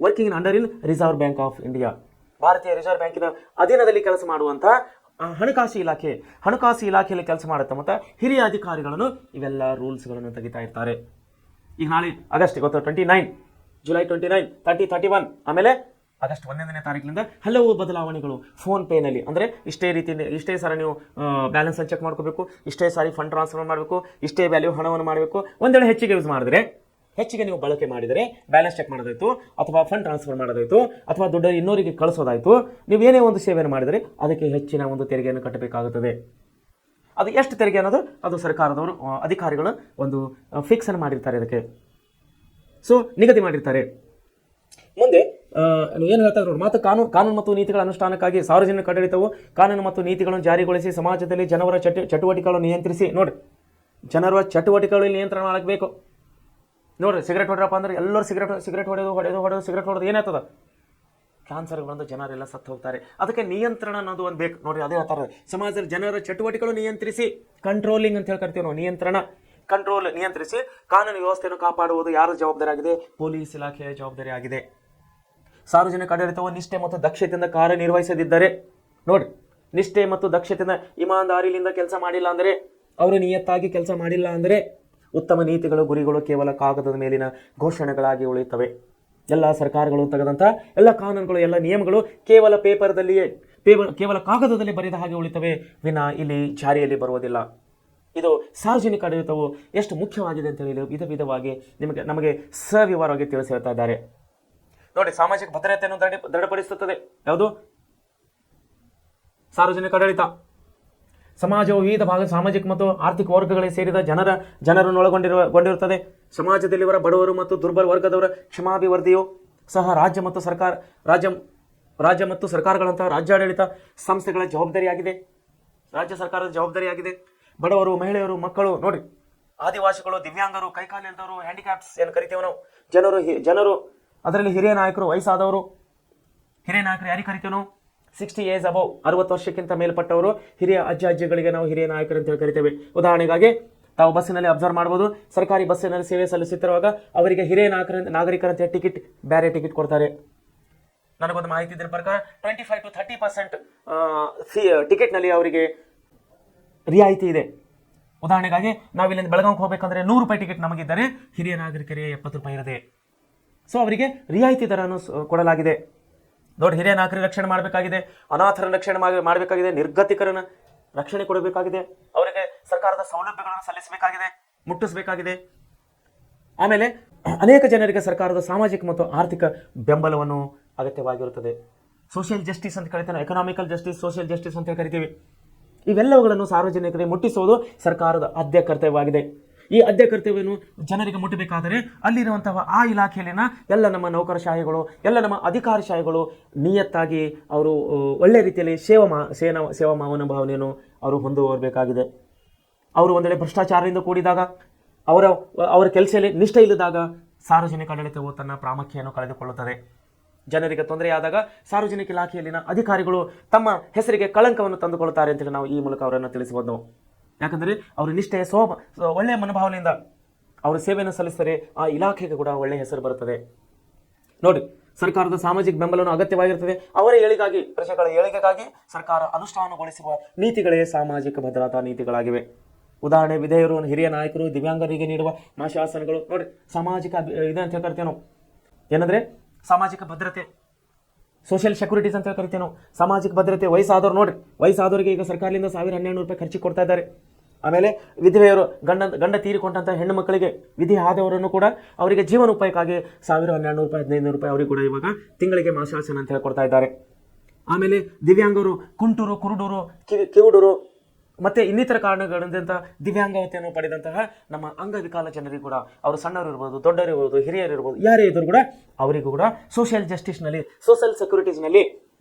working under in reserve bank of India, ಭಾರತೀಯ ರಿಸರ್ವ್ ಬ್ಯಾಂಕಿನ ಅಧೀನದಲ್ಲಿ ಕೆಲಸ ಮಾಡುವಂಥ ಹಣಕಾಸು ಇಲಾಖೆಯಲ್ಲಿ ಕೆಲಸ ಮಾಡುತ್ತೆ. ಮತ್ತು ಹಿರಿಯ ಅಧಿಕಾರಿಗಳನ್ನು ಇವೆಲ್ಲ ರೂಲ್ಸ್ಗಳನ್ನು ತೆಗಿತಾ ಇರ್ತಾರೆ. ಈಗ ನಾಳೆ ಆಗಸ್ಟ್ ಇವತ್ತು 29, ಜುಲೈ 29, 30, 31, ಆಮೇಲೆ ಆಗಸ್ಟ್ 1ನೇ ತಾರೀಕಿನಿಂದ ಹಲವು ಬದಲಾವಣೆಗಳು ಫೋನ್ ಪೇನಲ್ಲಿ. ಅಂದರೆ ಇಷ್ಟೇ ಸಾರಿ ನೀವು ಬ್ಯಾಲೆನ್ಸನ್ನು ಚೆಕ್ ಮಾಡ್ಕೋಬೇಕು, ಇಷ್ಟೇ ಸಾರಿ ಫಂಡ್ ಟ್ರಾನ್ಸ್ಫರ್ ಮಾಡಬೇಕು, ಇಷ್ಟೇ ವ್ಯಾಲ್ಯೂ ಹಣವನ್ನು ಮಾಡಬೇಕು. ಒಂದೇಳೆ ಹೆಚ್ಚಿಗೆ ಯೂಸ್ ಮಾಡಿದ್ರೆ, ಹೆಚ್ಚಿಗೆ ನೀವು ಬಳಕೆ ಮಾಡಿದರೆ ಬ್ಯಾಲೆನ್ಸ್ ಚೆಕ್ ಮಾಡೋದಾಯಿತು, ಅಥವಾ ಫಂಡ್ ಟ್ರಾನ್ಸ್ಫರ್ ಮಾಡೋದಾಯಿತು, ಅಥವಾ ದುಡ್ಡು ಇನ್ನೂರಿಗೆ ಕಳಿಸೋದಾಯಿತು, ನೀವು ಏನೇ ಒಂದು ಸೇವೆಯನ್ನು ಮಾಡಿದರೆ ಅದಕ್ಕೆ ಹೆಚ್ಚಿನ ಒಂದು ತೆರಿಗೆಯನ್ನು ಕಟ್ಟಬೇಕಾಗುತ್ತದೆ. ಅದು ಎಷ್ಟು ತೆರಿಗೆ ಅನ್ನೋದು ಅದು ಸರ್ಕಾರದವರು ಅಧಿಕಾರಿಗಳು ಒಂದು ಫಿಕ್ಸನ್ನು ಮಾಡಿರ್ತಾರೆ, ಅದಕ್ಕೆ ಸೊ ನಿಗದಿ ಮಾಡಿರ್ತಾರೆ. ಮುಂದೆ ಏನು ಹೇಳ್ತಾರೆ ನೋಡಿ, ಮತ್ತು ಕಾನೂನು ಮತ್ತು ನೀತಿಗಳ ಅನುಷ್ಠಾನಕ್ಕಾಗಿ ಸಾರ್ವಜನಿಕ ಆಡಳಿತವು ಕಾನೂನು ಮತ್ತು ನೀತಿಗಳನ್ನು ಜಾರಿಗೊಳಿಸಿ ಸಮಾಜದಲ್ಲಿ ಜನರ ಚಟುವಟಿಕೆಗಳನ್ನು ನಿಯಂತ್ರಿಸಿ. ನೋಡಿ, ಜನರ ಚಟುವಟಿಕೆಗಳಲ್ಲಿ ನಿಯಂತ್ರಣ ಮಾಡಬೇಕು. ನೋಡ್ರಿ, ಸಿಗರೇಟ್ ಹೊಡ್ರಪ್ಪ ಅಂದ್ರೆ ಎಲ್ಲರೂ ಸಿಗರೇಟ್ ಹೊಡೆಯೋದು ಏನಾಗ್ತದ? ಕ್ಯಾನ್ಸರ್ ಬಂದು ಜನರೆಲ್ಲ ಸತ್ತು ಹೋಗ್ತಾರೆ. ಅದಕ್ಕೆ ನಿಯಂತ್ರಣ ಅನ್ನೋದು ಒಂದು ಬೇಕು. ನೋಡ್ರಿ, ಅದೇ ಹೇಳ್ತಾರೆ, ಸಮಾಜದಲ್ಲಿ ಜನರ ಚಟುವಟಿಕೆಗಳು ನಿಯಂತ್ರಿಸಿ, ಕಂಟ್ರೋಲಿಂಗ್ ಅಂತ ಹೇಳಿ ಕರಿತೀವಿ ನಾವು. ನಿಯಂತ್ರಿಸಿ ಕಾನೂನು ವ್ಯವಸ್ಥೆಯನ್ನು ಕಾಪಾಡುವುದು ಯಾರ ಜವಾಬ್ದಾರಿ ಆಗಿದೆ? ಪೊಲೀಸ್ ಇಲಾಖೆಯ ಜವಾಬ್ದಾರಿ ಆಗಿದೆ. ಸಾರ್ವಜನಿಕ ಆಡಳಿತವು ನಿಷ್ಠೆ ಮತ್ತು ದಕ್ಷತೆಯಿಂದ ಕಾರ್ಯನಿರ್ವಹಿಸದಿದ್ದರೆ, ನೋಡಿ, ನಿಷ್ಠೆ ಮತ್ತು ದಕ್ಷತೆಯಿಂದ ಇಮಾನ್ದಾರಿಯಿಂದ ಕೆಲಸ ಮಾಡಿಲ್ಲ ಅಂದರೆ, ಅವರು ನಿಯತ್ತಾಗಿ ಕೆಲಸ ಮಾಡಿಲ್ಲ ಅಂದರೆ ಉತ್ತಮ ನೀತಿಗಳು, ಗುರಿಗಳು ಕೇವಲ ಕಾಗದದ ಮೇಲಿನ ಘೋಷಣೆಗಳಾಗಿ ಉಳಿಯುತ್ತವೆ. ಎಲ್ಲ ಸರ್ಕಾರಗಳು ತೆಗೆದಂಥ ಎಲ್ಲ ಕಾನೂನುಗಳು, ಎಲ್ಲ ನಿಯಮಗಳು ಕೇವಲ ಕಾಗದದಲ್ಲಿ ಬರೆದ ಹಾಗೆ ಉಳಿತವೆ ವಿನ ಇಲ್ಲಿ ಜಾರಿಯಲ್ಲಿ ಬರುವುದಿಲ್ಲ. ಇದು ಸಾರ್ವಜನಿಕ ಆಡಳಿತವು ಎಷ್ಟು ಮುಖ್ಯವಾಗಿದೆ ಅಂತ ಹೇಳಿ ವಿಧವಾಗಿ ನಮಗೆ ಸವಿವರವಾಗಿ ತಿಳಿಸಿ ಹೇಳ್ತಾ ಇದ್ದಾರೆ. ನೋಡಿ, ಸಾಮಾಜಿಕ ಭದ್ರತೆಯನ್ನು ದೃಢಪಡಿಸುತ್ತದೆ ಯಾವುದು? ಸಾರ್ವಜನಿಕ ಆಡಳಿತ. ಸಮಾಜವು ವಿವಿಧ ಭಾಗದ ಸಾಮಾಜಿಕ ಮತ್ತು ಆರ್ಥಿಕ ವರ್ಗಗಳಿಗೆ ಸೇರಿದ ಜನರನ್ನು ಒಳಗೊಂಡಿರುತ್ತದೆ. ಸಮಾಜದಲ್ಲಿರುವ ಬಡವರು ಮತ್ತು ದುರ್ಬಲ ವರ್ಗದವರ ಕ್ಷಮಾಭಿವೃದ್ಧಿಯು ಸಹ ರಾಜ್ಯ ಮತ್ತು ಸರ್ಕಾರಗಳಂತಹ ರಾಜ್ಯಾಡಳಿತ ಸಂಸ್ಥೆಗಳ ಜವಾಬ್ದಾರಿಯಾಗಿದೆ. ರಾಜ್ಯ ಸರ್ಕಾರದ ಜವಾಬ್ದಾರಿಯಾಗಿದೆ. ಬಡವರು, ಮಹಿಳೆಯರು, ಮಕ್ಕಳು, ನೋಡಿ, ಆದಿವಾಸಿಗಳು, ದಿವ್ಯಾಂಗರು, ಕೈಕಾಲಿಲ್ಲದವರು, ಹ್ಯಾಂಡಿಕ್ಯಾಪ್ಸ್ ಏನು ಕರಿತೇವೆ ನಾವು, ಜನರು ಅದರಲ್ಲಿ ಹಿರಿಯ ನಾಯಕರು, ವಯಸ್ಸಾದವರು. ಹಿರಿಯ ನಾಯಕರು ಯಾರಿಗೆ ಕರಿತೇವೆ ನಾವು? 60 years ಅಬೌವ್, 60 ವರ್ಷಕ್ಕಿಂತ ಮೇಲ್ಪಟ್ಟವರು ಹಿರಿಯ ಅಜ್ಜಿಗಳಿಗೆ ನಾವು ಹಿರಿಯ ನಾಯಕರು ಅಂತ ಹೇಳಿ ಕರಿತೇವೆ. ಉದಾಹರಣೆಗಾಗಿ ತಾವು ಬಸ್ಸಿನಲ್ಲಿ ಅಬ್ಸರ್ವ್ ಮಾಡ್ಬೋದು, ಸರ್ಕಾರಿ ಬಸ್ಸಿನಲ್ಲಿ ಸೇವೆ ಸಲ್ಲಿಸುತ್ತಿರುವಾಗ ಅವರಿಗೆ ಹಿರಿಯ ನಾಗರಿಕರಂತೆ ಬೇರೆ ಟಿಕೆಟ್ ಕೊಡ್ತಾರೆ. ನನಗೊಂದು ಮಾಹಿತಿ ಇದ್ರ ಪ್ರಕಾರ 25 to 30% ಟಿಕೆಟ್ನಲ್ಲಿ ಅವರಿಗೆ ರಿಯಾಯಿತಿ ಇದೆ. ಉದಾಹರಣೆಗಾಗಿ ನಾವಿಲ್ಲಿಂದ ಬೆಳಗಾವಿಗೆ ಹೋಗಬೇಕಂದ್ರೆ 100 ರೂಪಾಯಿ ಟಿಕೆಟ್ ನಮಗಿದ್ದರೆ ಹಿರಿಯ ನಾಗರಿಕರಿಗೆ 70 ರೂಪಾಯಿ ಇರದೆ. ಸೊ ಅವರಿಗೆ ರಿಯಾಯಿತಿ ದರವನ್ನು ಕೊಡಲಾಗಿದೆ. ನೋಡಿ, ಹಿರಿಯ ನಾಗರಿಕ ರಕ್ಷಣೆ ಮಾಡಬೇಕಾಗಿದೆ, ಅನಾಥರ ರಕ್ಷಣೆ ಮಾಡಬೇಕಾಗಿದೆ, ನಿರ್ಗತಿಕರನ್ನ ರಕ್ಷಣೆ ಕೊಡಬೇಕಾಗಿದೆ, ಅವರಿಗೆ ಸರ್ಕಾರದ ಸೌಲಭ್ಯಗಳನ್ನು ಸಲ್ಲಿಸಬೇಕಾಗಿದೆ, ಮುಟ್ಟಿಸಬೇಕಾಗಿದೆ. ಆಮೇಲೆ ಅನೇಕ ಜನರಿಗೆ ಸರ್ಕಾರದ ಸಾಮಾಜಿಕ ಮತ್ತು ಆರ್ಥಿಕ ಬೆಂಬಲವನ್ನು ಅಗತ್ಯವಾಗಿರುತ್ತದೆ. ಸೋಷಿಯಲ್ ಜಸ್ಟಿಸ್ ಅಂತ ಕರಿತೇವೆ, ಎಕನಾಮಿಕಲ್ ಜಸ್ಟಿಸ್, ಸೋಷಿಯಲ್ ಜಸ್ಟಿಸ್ ಅಂತ ಕರಿತೀವಿ. ಇವೆಲ್ಲವುಗಳನ್ನು ಸಾರ್ವಜನಿಕರಿಗೆ ಮುಟ್ಟಿಸುವುದು ಸರ್ಕಾರದ ಆದ್ಯ ಕರ್ತವ್ಯವಾಗಿದೆ. ಈ ಆದ್ಯ ಕರ್ತವ್ಯವನ್ನು ಜನರಿಗೆ ಮುಟ್ಟಬೇಕಾದರೆ ಅಲ್ಲಿರುವಂತಹ ಆ ಇಲಾಖೆಯಲ್ಲಿನ ಎಲ್ಲ ನಮ್ಮ ನೌಕರಶಾಹಿಗಳು, ಎಲ್ಲ ನಮ್ಮ ಅಧಿಕಾರಶಾಹಿಗಳು ನಿಯತ್ತಾಗಿ ಅವರು ಒಳ್ಳೆ ರೀತಿಯಲ್ಲಿ ಸೇವಾ ಮನೋಭಾವನೆಯನ್ನು ಅವರು ಹೊಂದಬೇಕಾಗಿದೆ. ಅವರು ಒಂದೆಡೆ ಭ್ರಷ್ಟಾಚಾರದಿಂದ ಕೂಡಿದಾಗ, ಅವರ ಕೆಲಸದಲ್ಲಿ ನಿಷ್ಠೆ ಇಲ್ಲದಾಗ ಸಾರ್ವಜನಿಕ ಆಡಳಿತವು ತನ್ನ ಪ್ರಾಮುಖ್ಯವನ್ನು ಕಳೆದುಕೊಳ್ಳುತ್ತದೆ. ಜನರಿಗೆ ತೊಂದರೆಯಾದಾಗ ಸಾರ್ವಜನಿಕ ಇಲಾಖೆಯಲ್ಲಿನ ಅಧಿಕಾರಿಗಳು ತಮ್ಮ ಹೆಸರಿಗೆ ಕಳಂಕವನ್ನು ತಂದುಕೊಳ್ಳುತ್ತಾರೆ ಅಂತೇಳಿ ನಾವು ಈ ಮೂಲಕ ಅವರನ್ನು ತಿಳಿಸಬಹುದು ನಾವು. ಯಾಕಂದರೆ ಅವರು ನಿಷ್ಠೆ ಒಳ್ಳೆಯ ಮನೋಭಾವನೆಯಿಂದ ಅವರು ಸೇವೆಯನ್ನು ಸಲ್ಲಿಸಿದರೆ ಆ ಇಲಾಖೆಗೆ ಕೂಡ ಒಳ್ಳೆಯ ಹೆಸರು ಬರುತ್ತದೆ. ನೋಡಿ, ಸರ್ಕಾರದ ಸಾಮಾಜಿಕ ಬೆಂಬಲವನ್ನು ಅಗತ್ಯವಾಗಿರುತ್ತದೆ. ಅವರ ಏಳಿಗಾಗಿ, ಪ್ರಜೆಗಳ ಏಳಿಗೆಗಾಗಿ ಸರ್ಕಾರ ಅನುಷ್ಠಾನಗೊಳಿಸುವ ನೀತಿಗಳೇ ಸಾಮಾಜಿಕ ಭದ್ರತಾ ನೀತಿಗಳಾಗಿವೆ. ಉದಾಹರಣೆ, ವಿಧೇಯರು, ಹಿರಿಯ ನಾಯಕರು, ದಿವ್ಯಾಂಗರಿಗೆ ನೀಡುವ ಶಾಸನಗಳು. ನೋಡಿ, ಸಾಮಾಜಿಕ ಇದೆ ಅಂತ ಕರಿತೇವೆ ನಾವು. ಏನಂದ್ರೆ ಸಾಮಾಜಿಕ ಭದ್ರತೆ, ಸೋಷಿಯಲ್ ಸೆಕ್ಯೂರಿಟೀಸ್ ಅಂತ ಕರಿತೇವೆ ನಾವು. ಸಾಮಾಜಿಕ ಭದ್ರತೆ, ವಯಸ್ಸಾದವ್ರು. ನೋಡಿ, ವಯಸ್ಸಾದವರಿಗೆ ಈಗ ಸರ್ಕಾರದಿಂದ 1100 ರೂಪಾಯಿ ಖರ್ಚಿಗೆ ಕೊಡ್ತಾ ಇದ್ದಾರೆ. ಆಮೇಲೆ ವಿಧವೆಯರು ಗಂಡ ತೀರಿಕೊಂಡಂಥ ಹೆಣ್ಣು ಮಕ್ಕಳಿಗೆ ವಿಧಿ ಆದವರನ್ನು ಕೂಡ ಅವರಿಗೆ ಜೀವನೋಪಾಯಕ್ಕಾಗಿ 1000, 1200 ರೂಪಾಯಿ, 1500 ರೂಪಾಯಿ ಅವರಿಗೆ ಕೂಡ ಇವಾಗ ತಿಂಗಳಿಗೆ ಮಾಸಾಶನ ಅಂತ ಹೇಳ್ಕೊಡ್ತಾ ಇದ್ದಾರೆ. ಆಮೇಲೆ ದಿವ್ಯಾಂಗರು, ಕುಂಟೂರು, ಕುರುಡೂರು, ಕಿವುಡರು ಮತ್ತೆ ಇನ್ನಿತರ ಕಾರಣಗಳಿಂದ ದಿವ್ಯಾಂಗವತೆಯನ್ನು ಪಡೆದಂತಹ ನಮ್ಮ ಅಂಗವಿಕಾಲ ಜನರಿಗೂ ಕೂಡ, ಅವರು ಸಣ್ಣವರು ಇರ್ಬೋದು, ದೊಡ್ಡವರು ಇರ್ಬೋದು, ಹಿರಿಯರು ಇರ್ಬೋದು, ಯಾರೇ ಇದ್ದರೂ ಕೂಡ ಅವರಿಗೂ ಕೂಡ ಸೋಷಿಯಲ್ ಜಸ್ಟಿಸ್ನಲ್ಲಿ, ಸೋಷಿಯಲ್ ಸೆಕ್ಯೂರಿಟೀಸ್ನಲ್ಲಿ,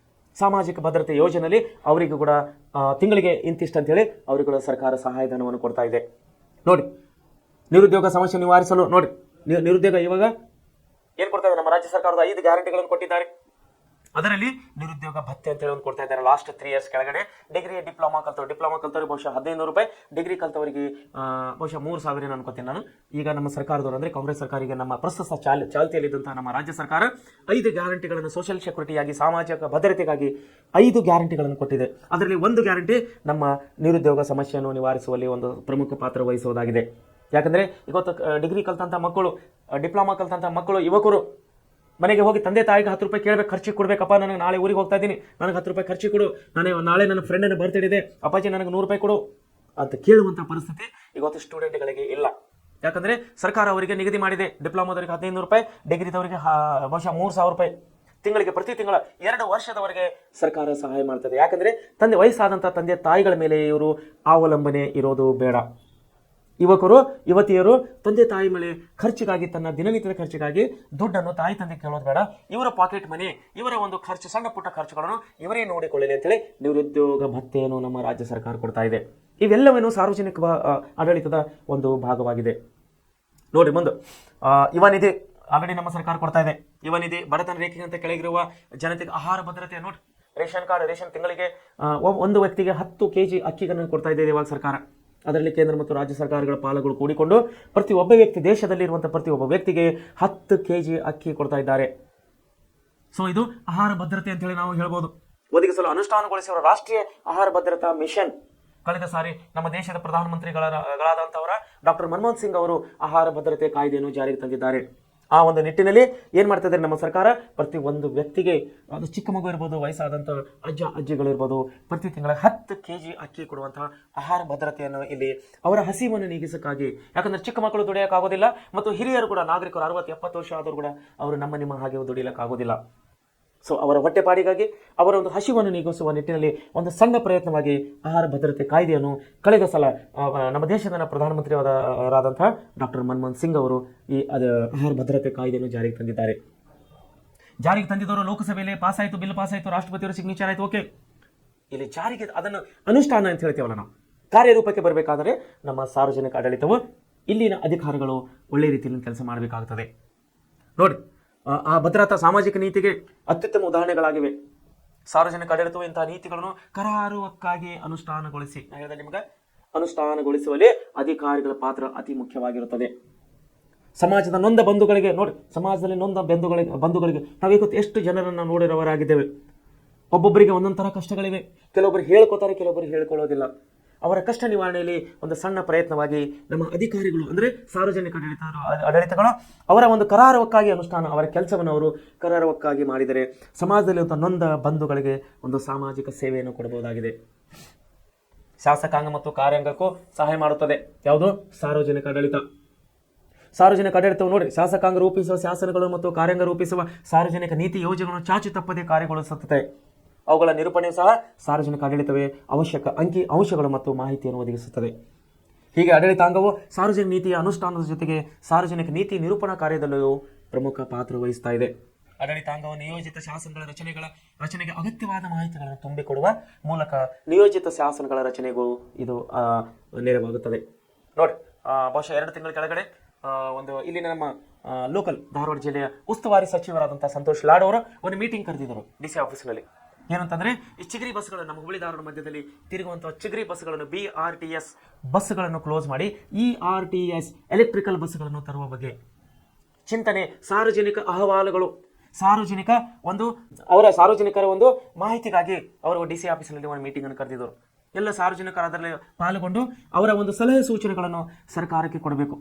ಸಾಮಾಜಿಕ ಭದ್ರತೆ ಯೋಜನೆಯಲ್ಲಿ ಅವರಿಗೂ ಕೂಡ ತಿಂಗಳಿಗೆ ಇಂತಿಷ್ಟು ಅಂತೇಳಿ ಅವರಿಗೂ ಕೂಡ ಸರ್ಕಾರ ಸಹಾಯಧನವನ್ನು ಕೊಡ್ತಾ ಇದೆ. ನೋಡಿ, ನಿರುದ್ಯೋಗ ಸಮಸ್ಯೆ ನಿವಾರಿಸಲು ನೋಡಿ, ನಿರುದ್ಯೋಗ ಇವಾಗ ಏನು ಕೊಡ್ತಾ ಇದೆ, ನಮ್ಮ ರಾಜ್ಯ ಸರ್ಕಾರದ 5 ಗ್ಯಾರಂಟಿಗಳನ್ನು ಕೊಟ್ಟಿದ್ದಾರೆ. ಅದರಲ್ಲಿ ನಿರುದ್ಯೋಗ ಭತ್ಯೆ ಅಂತೇಳಿ ಒಂದು ಕೊಡ್ತಾ ಇದ್ದಾರೆ. ಲಾಸ್ಟ್ 3 years ಕೆಳಗಡೆ ಡಿಗ್ರಿ, ಡಿಪ್ಲೊಮಾ ಕಲ್ತವ್ರಿಗೆ ಬಹುಶಃ 1500 ರೂಪಾಯಿ, ಡಿಗ್ರಿ ಕಲ್ತವರಿಗೆ ಬಹುಶಃ 3000 ಅನ್ಕೋತೀನಿ ನಾನು. ಈಗ ನಮ್ಮ ಸರ್ಕಾರದವರು ಅಂದರೆ ಕಾಂಗ್ರೆಸ್ ಸರ್ಕಾರಿಗೆ ನಮ್ಮ ಪ್ರಸ್ತುತ ಚಾಲ್ತಿಯಲ್ಲಿದ್ದಂತಹ ನಮ್ಮ ರಾಜ್ಯ ಸರ್ಕಾರ 5 ಗ್ಯಾರಂಟಿಗಳನ್ನು ಸೋಷಿಯಲ್ ಸೆಕ್ಯೂರಿಟಿಯಾಗಿ, ಸಾಮಾಜಿಕ ಭದ್ರತೆಗಾಗಿ 5 ಗ್ಯಾರಂಟಿಗಳನ್ನು ಕೊಟ್ಟಿದೆ. ಅದರಲ್ಲಿ ಒಂದು ಗ್ಯಾರಂಟಿ ನಮ್ಮ ನಿರುದ್ಯೋಗ ಸಮಸ್ಯೆಯನ್ನು ನಿವಾರಿಸುವಲ್ಲಿ ಒಂದು ಪ್ರಮುಖ ಪಾತ್ರ ವಹಿಸುವುದಾಗಿದೆ. ಯಾಕಂದರೆ ಇವತ್ತು ಡಿಗ್ರಿ ಕಲ್ತಂಥ ಮಕ್ಕಳು, ಡಿಪ್ಲೊಮಾ ಕಲ್ತಂಥ ಮಕ್ಕಳು, ಯುವಕರು ಮನೆಗೆ ಹೋಗಿ ತಂದೆ ತಾಯಿಗೆ 10 ರೂಪಾಯಿ ಕೇಳಬೇಕು, ಖರ್ಚಿಗೆ ಕೊಡಬೇಕಪ್ಪ, ನನಗೆ ನಾಳೆ ಊರಿಗೆ ಹೋಗ್ತಾ ಇದ್ದೀನಿ, ನನಗೆ 10 ರೂಪಾಯಿ ಖರ್ಚಿಗೆ ಕೊಡು, ನಾಳೆ ನನ್ನ ಫ್ರೆಂಡನ್ನು ಬರ್ತ್ಡೇ ಇದೆ, ಅಪ್ಪಾಜಿ ನನಗೆ 100 ರೂಪಾಯಿ ಕೊಡು ಅಂತ ಕೇಳುವಂಥ ಪರಿಸ್ಥಿತಿ ಇವತ್ತು ಸ್ಟೂಡೆಂಟ್ಗಳಿಗೆ ಇಲ್ಲ. ಯಾಕಂದರೆ ಸರ್ಕಾರ ಅವರಿಗೆ ನಿಗದಿ ಮಾಡಿದೆ, ಡಿಪ್ಲೊಮಾದವರಿಗೆ 1500 ರೂಪಾಯಿ, ಡಿಗ್ರಿದವರಿಗೆ ಬಹುಶಃ 3000 ರೂಪಾಯಿ ತಿಂಗಳಿಗೆ, ಪ್ರತಿ ತಿಂಗಳ 2 ವರ್ಷದವರೆಗೆ ಸರ್ಕಾರ ಸಹಾಯ ಮಾಡ್ತದೆ. ಯಾಕಂದರೆ ವಯಸ್ಸಾದಂಥ ತಂದೆ ತಾಯಿಗಳ ಮೇಲೆ ಇವರು ಅವಲಂಬನೆ ಇರೋದು ಬೇಡ. ಯುವಕರು, ಯುವತಿಯರು ತಂದೆ ತಾಯಿ ಮೇಲೆ ಖರ್ಚಿಗಾಗಿ, ತನ್ನ ದಿನನಿತ್ಯದ ಖರ್ಚಿಗಾಗಿ ದುಡ್ಡನ್ನು ತಾಯಿ ತಂದೆ ಕೇಳೋದು ಬೇಡ. ಇವರ ಪಾಕೆಟ್ ಮನಿ, ಇವರ ಒಂದು ಖರ್ಚು, ಸಣ್ಣ ಪುಟ್ಟ ಖರ್ಚುಗಳನ್ನು ಇವರೇ ನೋಡಿಕೊಳ್ಳಲಿ ಅಂತೇಳಿ ನಿರುದ್ಯೋಗ ಭತ್ಯೆಯನ್ನು ನಮ್ಮ ರಾಜ್ಯ ಸರ್ಕಾರ ಕೊಡ್ತಾ ಇದೆ. ಇವೆಲ್ಲವೇನು ಸಾರ್ವಜನಿಕ ಆಡಳಿತದ ಒಂದು ಭಾಗವಾಗಿದೆ. ನೋಡಿ, ಮುಂದೆ ಯುವ ನಿಧಿ ಆಲ್ರೆಡಿ ನಮ್ಮ ಸರ್ಕಾರ ಕೊಡ್ತಾ ಇದೆ. ಯುವ ನಿಧಿ ಬಡತನ ರೇಖೆಗಿಂತ ಕೆಳಗಿರುವ ಜನತೆಗೆ ಆಹಾರ ಭದ್ರತೆ. ನೋಡಿ, ರೇಷನ್ ತಿಂಗಳಿಗೆ ಒಂದು ವ್ಯಕ್ತಿಗೆ 10 kg ಅಕ್ಕಿಗಳನ್ನು ಕೊಡ್ತಾ ಇದೆ ಇವಾಗ ಸರ್ಕಾರ. ಅದರಲ್ಲಿ ಕೇಂದ್ರ ಮತ್ತು ರಾಜ್ಯ ಸರ್ಕಾರಗಳ ಪಾಲುಗಳು ಕೂಡಿಕೊಂಡು ಪ್ರತಿಯೊಬ್ಬ ವ್ಯಕ್ತಿ, ದೇಶದಲ್ಲಿರುವಂಥ ಪ್ರತಿಯೊಬ್ಬ ವ್ಯಕ್ತಿಗೆ 10 kg ಅಕ್ಕಿ ಕೊಡ್ತಾ ಇದ್ದಾರೆ. ಸೊ ಇದು ಆಹಾರ ಭದ್ರತೆ ಅಂತೇಳಿ ನಾವು ಹೇಳ್ಬೋದು. ಒದಗಿಸಲು ಅನುಷ್ಠಾನಗೊಳಿಸಿರುವ ರಾಷ್ಟ್ರೀಯ ಆಹಾರ ಭದ್ರತಾ ಮಿಷನ್ ಕಳೆದ ಸಾರಿ ನಮ್ಮ ದೇಶದ ಪ್ರಧಾನಮಂತ್ರಿಗಳಾದಂಥವರ ಡಾಕ್ಟರ್ ಮನಮೋಹನ್ ಸಿಂಗ್ ಅವರು ಆಹಾರ ಭದ್ರತೆ ಕಾಯ್ದೆಯನ್ನು ಜಾರಿಗೆ ತಂದಿದ್ದಾರೆ. ಆ ಒಂದು ನಿಟ್ಟಿನಲ್ಲಿ ಏನು ಮಾಡ್ತಾ ಇದ್ದಾರೆ ನಮ್ಮ ಸರ್ಕಾರ, ಪ್ರತಿ ಒಂದು ವ್ಯಕ್ತಿಗೆ, ಅದು ಚಿಕ್ಕ ಮಗು ಇರ್ಬೋದು, ವಯಸ್ಸಾದಂಥ ಅಜ್ಜಿಗಳಿರ್ಬೋದು, ಪ್ರತಿ ತಿಂಗಳ 10 kg ಅಕ್ಕಿ ಕೊಡುವಂತಹ ಆಹಾರ ಭದ್ರತೆಯನ್ನು ಇಲ್ಲಿ ಅವರ ಹಸಿವನ್ನು ನೀಗಿಸಕ್ಕಾಗಿ. ಯಾಕಂದರೆ ಚಿಕ್ಕ ಮಕ್ಕಳು ದುಡಿಯೋಕ್ಕಾಗೋದಿಲ್ಲ, ಮತ್ತು ಹಿರಿಯರು ಕೂಡ, ನಾಗರಿಕರು 60-70 ವರ್ಷ ಆದರೂ ಕೂಡ ಅವರು ನಿಮ್ಮ ಹಾಗೆ ದುಡಿಯೋಕ್ಕಾಗೋದಿಲ್ಲ. ಸೊ ಅವರ ಹೊಟ್ಟೆಪಾಡಿಗಾಗಿ, ಅವರ ಒಂದು ಹಸಿವನ್ನು ನೀಗಿಸುವ ನಿಟ್ಟಿನಲ್ಲಿ ಒಂದು ಸಣ್ಣ ಪ್ರಯತ್ನವಾಗಿ ಆಹಾರ ಭದ್ರತೆ ಕಾಯ್ದೆಯನ್ನು ಕಳೆದ ಸಲ ನಮ್ಮ ದೇಶದ ಪ್ರಧಾನಮಂತ್ರಿಯವರಾದಂತಹ ಡಾಕ್ಟರ್ ಮನಮೋಹನ್ ಸಿಂಗ್ ಅವರು ಈ ಆಹಾರ ಭದ್ರತೆ ಕಾಯ್ದೆಯನ್ನು ಜಾರಿಗೆ ತಂದಿದ್ದಾರೆ. ಜಾರಿಗೆ ತಂದಿದ್ದವರು ಲೋಕಸಭೆಯಲ್ಲಿ ಪಾಸ್ ಆಯಿತು, ಬಿಲ್ ಪಾಸ್ ಆಯಿತು, ರಾಷ್ಟ್ರಪತಿಯವರ ಸಿಗ್ನೇಚರ್ ಆಯಿತು. ಓಕೆ, ಇಲ್ಲಿ ಜಾರಿಗೆ, ಅದನ್ನು ಅನುಷ್ಠಾನ ಅಂತ ಹೇಳ್ತೀವಲ್ಲ ನಾವು, ಕಾರ್ಯರೂಪಕ್ಕೆ ಬರಬೇಕಾದರೆ ನಮ್ಮ ಸಾರ್ವಜನಿಕ ಆಡಳಿತವು, ಇಲ್ಲಿನ ಅಧಿಕಾರಿಗಳು ಒಳ್ಳೆ ರೀತಿಯಲ್ಲಿ ಕೆಲಸ ಮಾಡಬೇಕಾಗುತ್ತದೆ. ನೋಡಿ, ಆ ಭದ್ರತಾ ಸಾಮಾಜಿಕ ನೀತಿಗೆ ಅತ್ಯುತ್ತಮ ಉದಾಹರಣೆಗಳಾಗಿವೆ. ಸಾರ್ವಜನಿಕ ಆಡಳಿತವು ಇಂತಹ ನೀತಿಗಳನ್ನು ಕರಾರುವಕ್ಕಾಗಿ ಅನುಷ್ಠಾನಗೊಳಿಸಿ, ಹೇಳಿದ ನಿಮಗೆ, ಅನುಷ್ಠಾನಗೊಳಿಸುವಲ್ಲಿ ಅಧಿಕಾರಿಗಳ ಪಾತ್ರ ಅತಿ ಮುಖ್ಯವಾಗಿರುತ್ತದೆ. ಸಮಾಜದ ನೊಂದ ಬಂಧುಗಳಿಗೆ ನೋಡಿ, ಸಮಾಜದಲ್ಲಿ ನೊಂದ ಬಂಧುಗಳಿಗೆ ನಾವೀಗ ಎಷ್ಟು ಜನರನ್ನು ನೋಡಿರೋರಾಗಿದ್ದೇವೆ. ಒಬ್ಬೊಬ್ಬರಿಗೆ ಒಂದೊಂದು ಥರ ಕಷ್ಟಗಳಿವೆ. ಕೆಲವೊಬ್ಬರು ಹೇಳ್ಕೊತಾರೆ, ಕೆಲವೊಬ್ಬರು ಹೇಳ್ಕೊಳ್ಳೋದಿಲ್ಲ. ಅವರ ಕಷ್ಟ ನಿವಾರಣೆಯಲ್ಲಿ ಒಂದು ಸಣ್ಣ ಪ್ರಯತ್ನವಾಗಿ ನಮ್ಮ ಅಧಿಕಾರಿಗಳು, ಅಂದರೆ ಸಾರ್ವಜನಿಕ ಆಡಳಿತಗಳು ಅವರ ಒಂದು ಕರಾರುವಕ್ಕಾಗಿ ಅನುಷ್ಠಾನ, ಅವರ ಕೆಲಸವನ್ನು ಅವರು ಕರಾರುವಕ್ಕಾಗಿ ಮಾಡಿದರೆ ಸಮಾಜದಲ್ಲಿರುವಂಥ ನೊಂದ ಬಂಧುಗಳಿಗೆ ಒಂದು ಸಾಮಾಜಿಕ ಸೇವೆಯನ್ನು ಕೊಡಬಹುದಾಗಿದೆ. ಶಾಸಕಾಂಗ ಮತ್ತು ಕಾರ್ಯಾಂಗಕ್ಕೂ ಸಹಾಯ ಮಾಡುತ್ತದೆ. ಯಾವುದು? ಸಾರ್ವಜನಿಕ ಆಡಳಿತ. ಸಾರ್ವಜನಿಕ ಆಡಳಿತವು ನೋಡಿ, ಶಾಸಕಾಂಗ ರೂಪಿಸುವ ಶಾಸನಗಳು ಮತ್ತು ಕಾರ್ಯಾಂಗ ರೂಪಿಸುವ ಸಾರ್ವಜನಿಕ ನೀತಿ ಯೋಜನೆಗಳನ್ನು ಚಾಚು ತಪ್ಪದೆ ಕಾರ್ಯಗೊಳಿಸುತ್ತದೆ. ಅವುಗಳ ನಿರೂಪಣೆಯು ಸಹ ಸಾರ್ವಜನಿಕ ಆಡಳಿತವೇ ಅವಶ್ಯಕ ಅಂಕಿ ಅಂಶಗಳು ಮತ್ತು ಮಾಹಿತಿಯನ್ನು ಒದಗಿಸುತ್ತದೆ. ಹೀಗೆ ಆಡಳಿತಾಂಗವು ಸಾರ್ವಜನಿಕ ನೀತಿಯ ಅನುಷ್ಠಾನದ ಜೊತೆಗೆ ಸಾರ್ವಜನಿಕ ನೀತಿ ನಿರೂಪಣಾ ಕಾರ್ಯದಲ್ಲೂ ಪ್ರಮುಖ ಪಾತ್ರ ವಹಿಸ್ತಾ ಇದೆ. ಆಡಳಿತಾಂಗವು ನಿಯೋಜಿತ ಶಾಸನಗಳ ರಚನೆಗೆ ಅಗತ್ಯವಾದ ಮಾಹಿತಿಗಳನ್ನು ತುಂಬಿಕೊಡುವ ಮೂಲಕ ನಿಯೋಜಿತ ಶಾಸನಗಳ ರಚನೆಗೂ ಇದು ನೆರವಾಗುತ್ತದೆ. ನೋಡಿ, ಬಹುಶಃ 2 ತಿಂಗಳ ಕೆಳಗಡೆ ಇಲ್ಲಿನ ನಮ್ಮ ಲೋಕಲ್ ಧಾರವಾಡ ಜಿಲ್ಲೆಯ ಉಸ್ತುವಾರಿ ಸಚಿವರಾದಂಥ ಸಂತೋಷ್ ಲಾಡ್ ಅವರು ಒಂದು ಮೀಟಿಂಗ್ ಕರೆದಿದ್ದರು DC ಆಫೀಸ್ನಲ್ಲಿ. ಏನಂತಂದರೆ, ಈ ಚಿಗರಿ ಬಸ್ಗಳು, ನಮ್ಮ ಹುಬ್ಬಳ್ಳಿ ಧಾರವಾಡ ಮಧ್ಯದಲ್ಲಿ ತಿರುಗುವಂಥ ಚಿಗರಿ ಬಸ್ಗಳನ್ನು, BRTS ಬಸ್ಗಳನ್ನು ಕ್ಲೋಸ್ ಮಾಡಿ ERTS ಎಲೆಕ್ಟ್ರಿಕಲ್ ಬಸ್ಗಳನ್ನು ತರುವ ಬಗ್ಗೆ ಚಿಂತನೆ, ಸಾರ್ವಜನಿಕ ಅಹವಾಲುಗಳು, ಸಾರ್ವಜನಿಕರ ಒಂದು ಮಾಹಿತಿಗಾಗಿ ಅವರು DC ಆಫೀಸ್ನಲ್ಲಿ ಒಂದು ಮೀಟಿಂಗನ್ನು ಕರೆದಿದ್ದರು. ಎಲ್ಲ ಸಾರ್ವಜನಿಕರು ಅದರಲ್ಲಿ ಪಾಲ್ಗೊಂಡು ಅವರ ಒಂದು ಸಲಹೆ ಸೂಚನೆಗಳನ್ನು ಸರ್ಕಾರಕ್ಕೆ ಕೊಡಬೇಕು.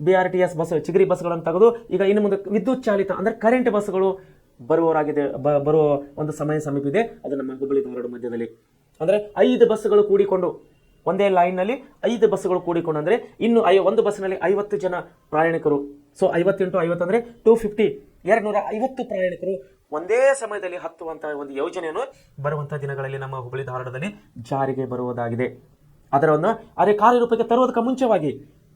BRTS ಬಸ್, ಚಿಗರಿ ಬಸ್ಗಳನ್ನು ತೆಗೆದು ಈಗ ಇನ್ನು ಮುಂದೆ ವಿದ್ಯುತ್ ಚಾಲಿತ ಅಂದರೆ ಕರೆಂಟ್ ಬಸ್ಗಳು ಬರುವ ಒಂದು ಸಮಯ ಸಮೀಪಿದೆ. ಅದು ನಮ್ಮ ಹುಬ್ಬಳ್ಳಿ ಧಾರವಾಡ ಮಧ್ಯದಲ್ಲಿ ಅಂದರೆ 5 ಬಸ್ಗಳು ಕೂಡಿಕೊಂಡು ಒಂದೇ ಲೈನ್ನಲ್ಲಿ 5 ಬಸ್ಸುಗಳು ಕೂಡಿಕೊಂಡಂದ್ರೆ ಇನ್ನು ಒಂದು ಬಸ್ಸಿನಲ್ಲಿ 50 ಜನ ಪ್ರಯಾಣಿಕರು. ಸೊ 50 × 50 ಅಂದರೆ 250, 250 ಪ್ರಯಾಣಿಕರು ಒಂದೇ ಸಮಯದಲ್ಲಿ ಹತ್ತುವಂತಹ ಒಂದು ಯೋಜನೆಯನ್ನು ಬರುವಂತಹ ದಿನಗಳಲ್ಲಿ ನಮ್ಮ ಹುಬ್ಬಳ್ಳಿ ಧಾರವಾಡದಲ್ಲಿ ಜಾರಿಗೆ ಬರುವುದಾಗಿದೆ. ಅದೇ ಕಾರ್ಯರೂಪಕ್ಕೆ ತರುವುದಕ್ಕೆ ಮುಂಚೆವಾಗಿ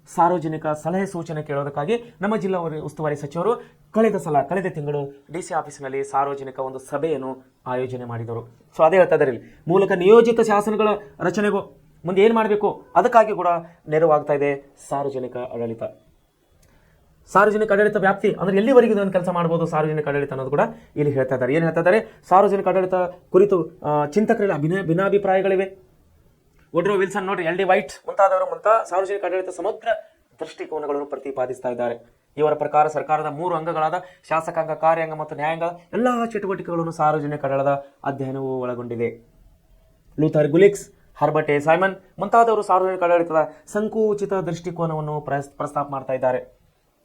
ಸಾರ್ವಜನಿಕ ಸಲಹೆ ಸೂಚನೆ ಕೇಳೋದಕ್ಕಾಗಿ ನಮ್ಮ ಜಿಲ್ಲಾ ಉಸ್ತುವಾರಿ ಸಚಿವರು ಕಳೆದ ತಿಂಗಳು DC ಆಫೀಸಿನಲ್ಲಿ ಸಾರ್ವಜನಿಕ ಒಂದು ಸಭೆಯನ್ನು ಆಯೋಜನೆ ಮಾಡಿದರು. ಸೊ ಅದೇ ಹೇಳ್ತಾ ಇದ್ದಾರೆ, ಮೂಲಕ ನಿಯೋಜಿತ ಶಾಸನಗಳ ರಚನೆಗೂ ಮುಂದೆ ಏನು ಮಾಡಬೇಕು ಅದಕ್ಕಾಗಿ ಕೂಡ ನೆರವಾಗ್ತಾ ಇದೆ ಸಾರ್ವಜನಿಕ ಆಡಳಿತ. ಸಾರ್ವಜನಿಕ ಆಡಳಿತ ವ್ಯಾಪ್ತಿ ಅಂದ್ರೆ ಎಲ್ಲಿವರೆಗೂ ಇದನ್ನು ಕೆಲಸ ಮಾಡಬಹುದು ಸಾರ್ವಜನಿಕ ಆಡಳಿತ ಅನ್ನೋದು ಕೂಡ ಇಲ್ಲಿ ಹೇಳ್ತಾ ಇದ್ದಾರೆ. ಏನು ಹೇಳ್ತಾ ಇದ್ದಾರೆ, ಸಾರ್ವಜನಿಕ ಆಡಳಿತ ಕುರಿತು ಚಿಂತಕರಲ್ಲಿ ಭಿನ್ನಾಭಿಪ್ರಾಯಗಳಿವೆ. ವುಡ್ರೋ ವಿಲ್ಸನ್ ನೋಡಿ, LD ವೈಟ್ ಮುಂತಾದವರು ಸಾರ್ವಜನಿಕ ಆಡಳಿತ ಸಮಗ್ರ ದೃಷ್ಟಿಕೋನಗಳನ್ನು ಪ್ರತಿಪಾದಿಸ್ತಾ ಇದ್ದಾರೆ. ಇವರ ಪ್ರಕಾರ ಸರ್ಕಾರದ 3 ಅಂಗಗಳಾದ ಶಾಸಕಾಂಗ, ಕಾರ್ಯಾಂಗ ಮತ್ತು ನ್ಯಾಯಾಂಗ ಎಲ್ಲಾ ಚಟುವಟಿಕೆಗಳನ್ನು ಸಾರ್ವಜನಿಕ ಆಡಳಿತ ಅಧ್ಯಯನವು ಒಳಗೊಂಡಿದೆ. ಲೂಥರ್ ಗುಲಿಕ್ಸ್, ಹರ್ಬರ್ಟ್ ಎ ಸೈಮನ್ ಮುಂತಾದವರು ಸಾರ್ವಜನಿಕ ಆಡಳಿತದ ಸಂಕುಚಿತ ದೃಷ್ಟಿಕೋನವನ್ನು ಪ್ರಸ್ತಾಪ ಮಾಡ್ತಾ ಇದ್ದಾರೆ.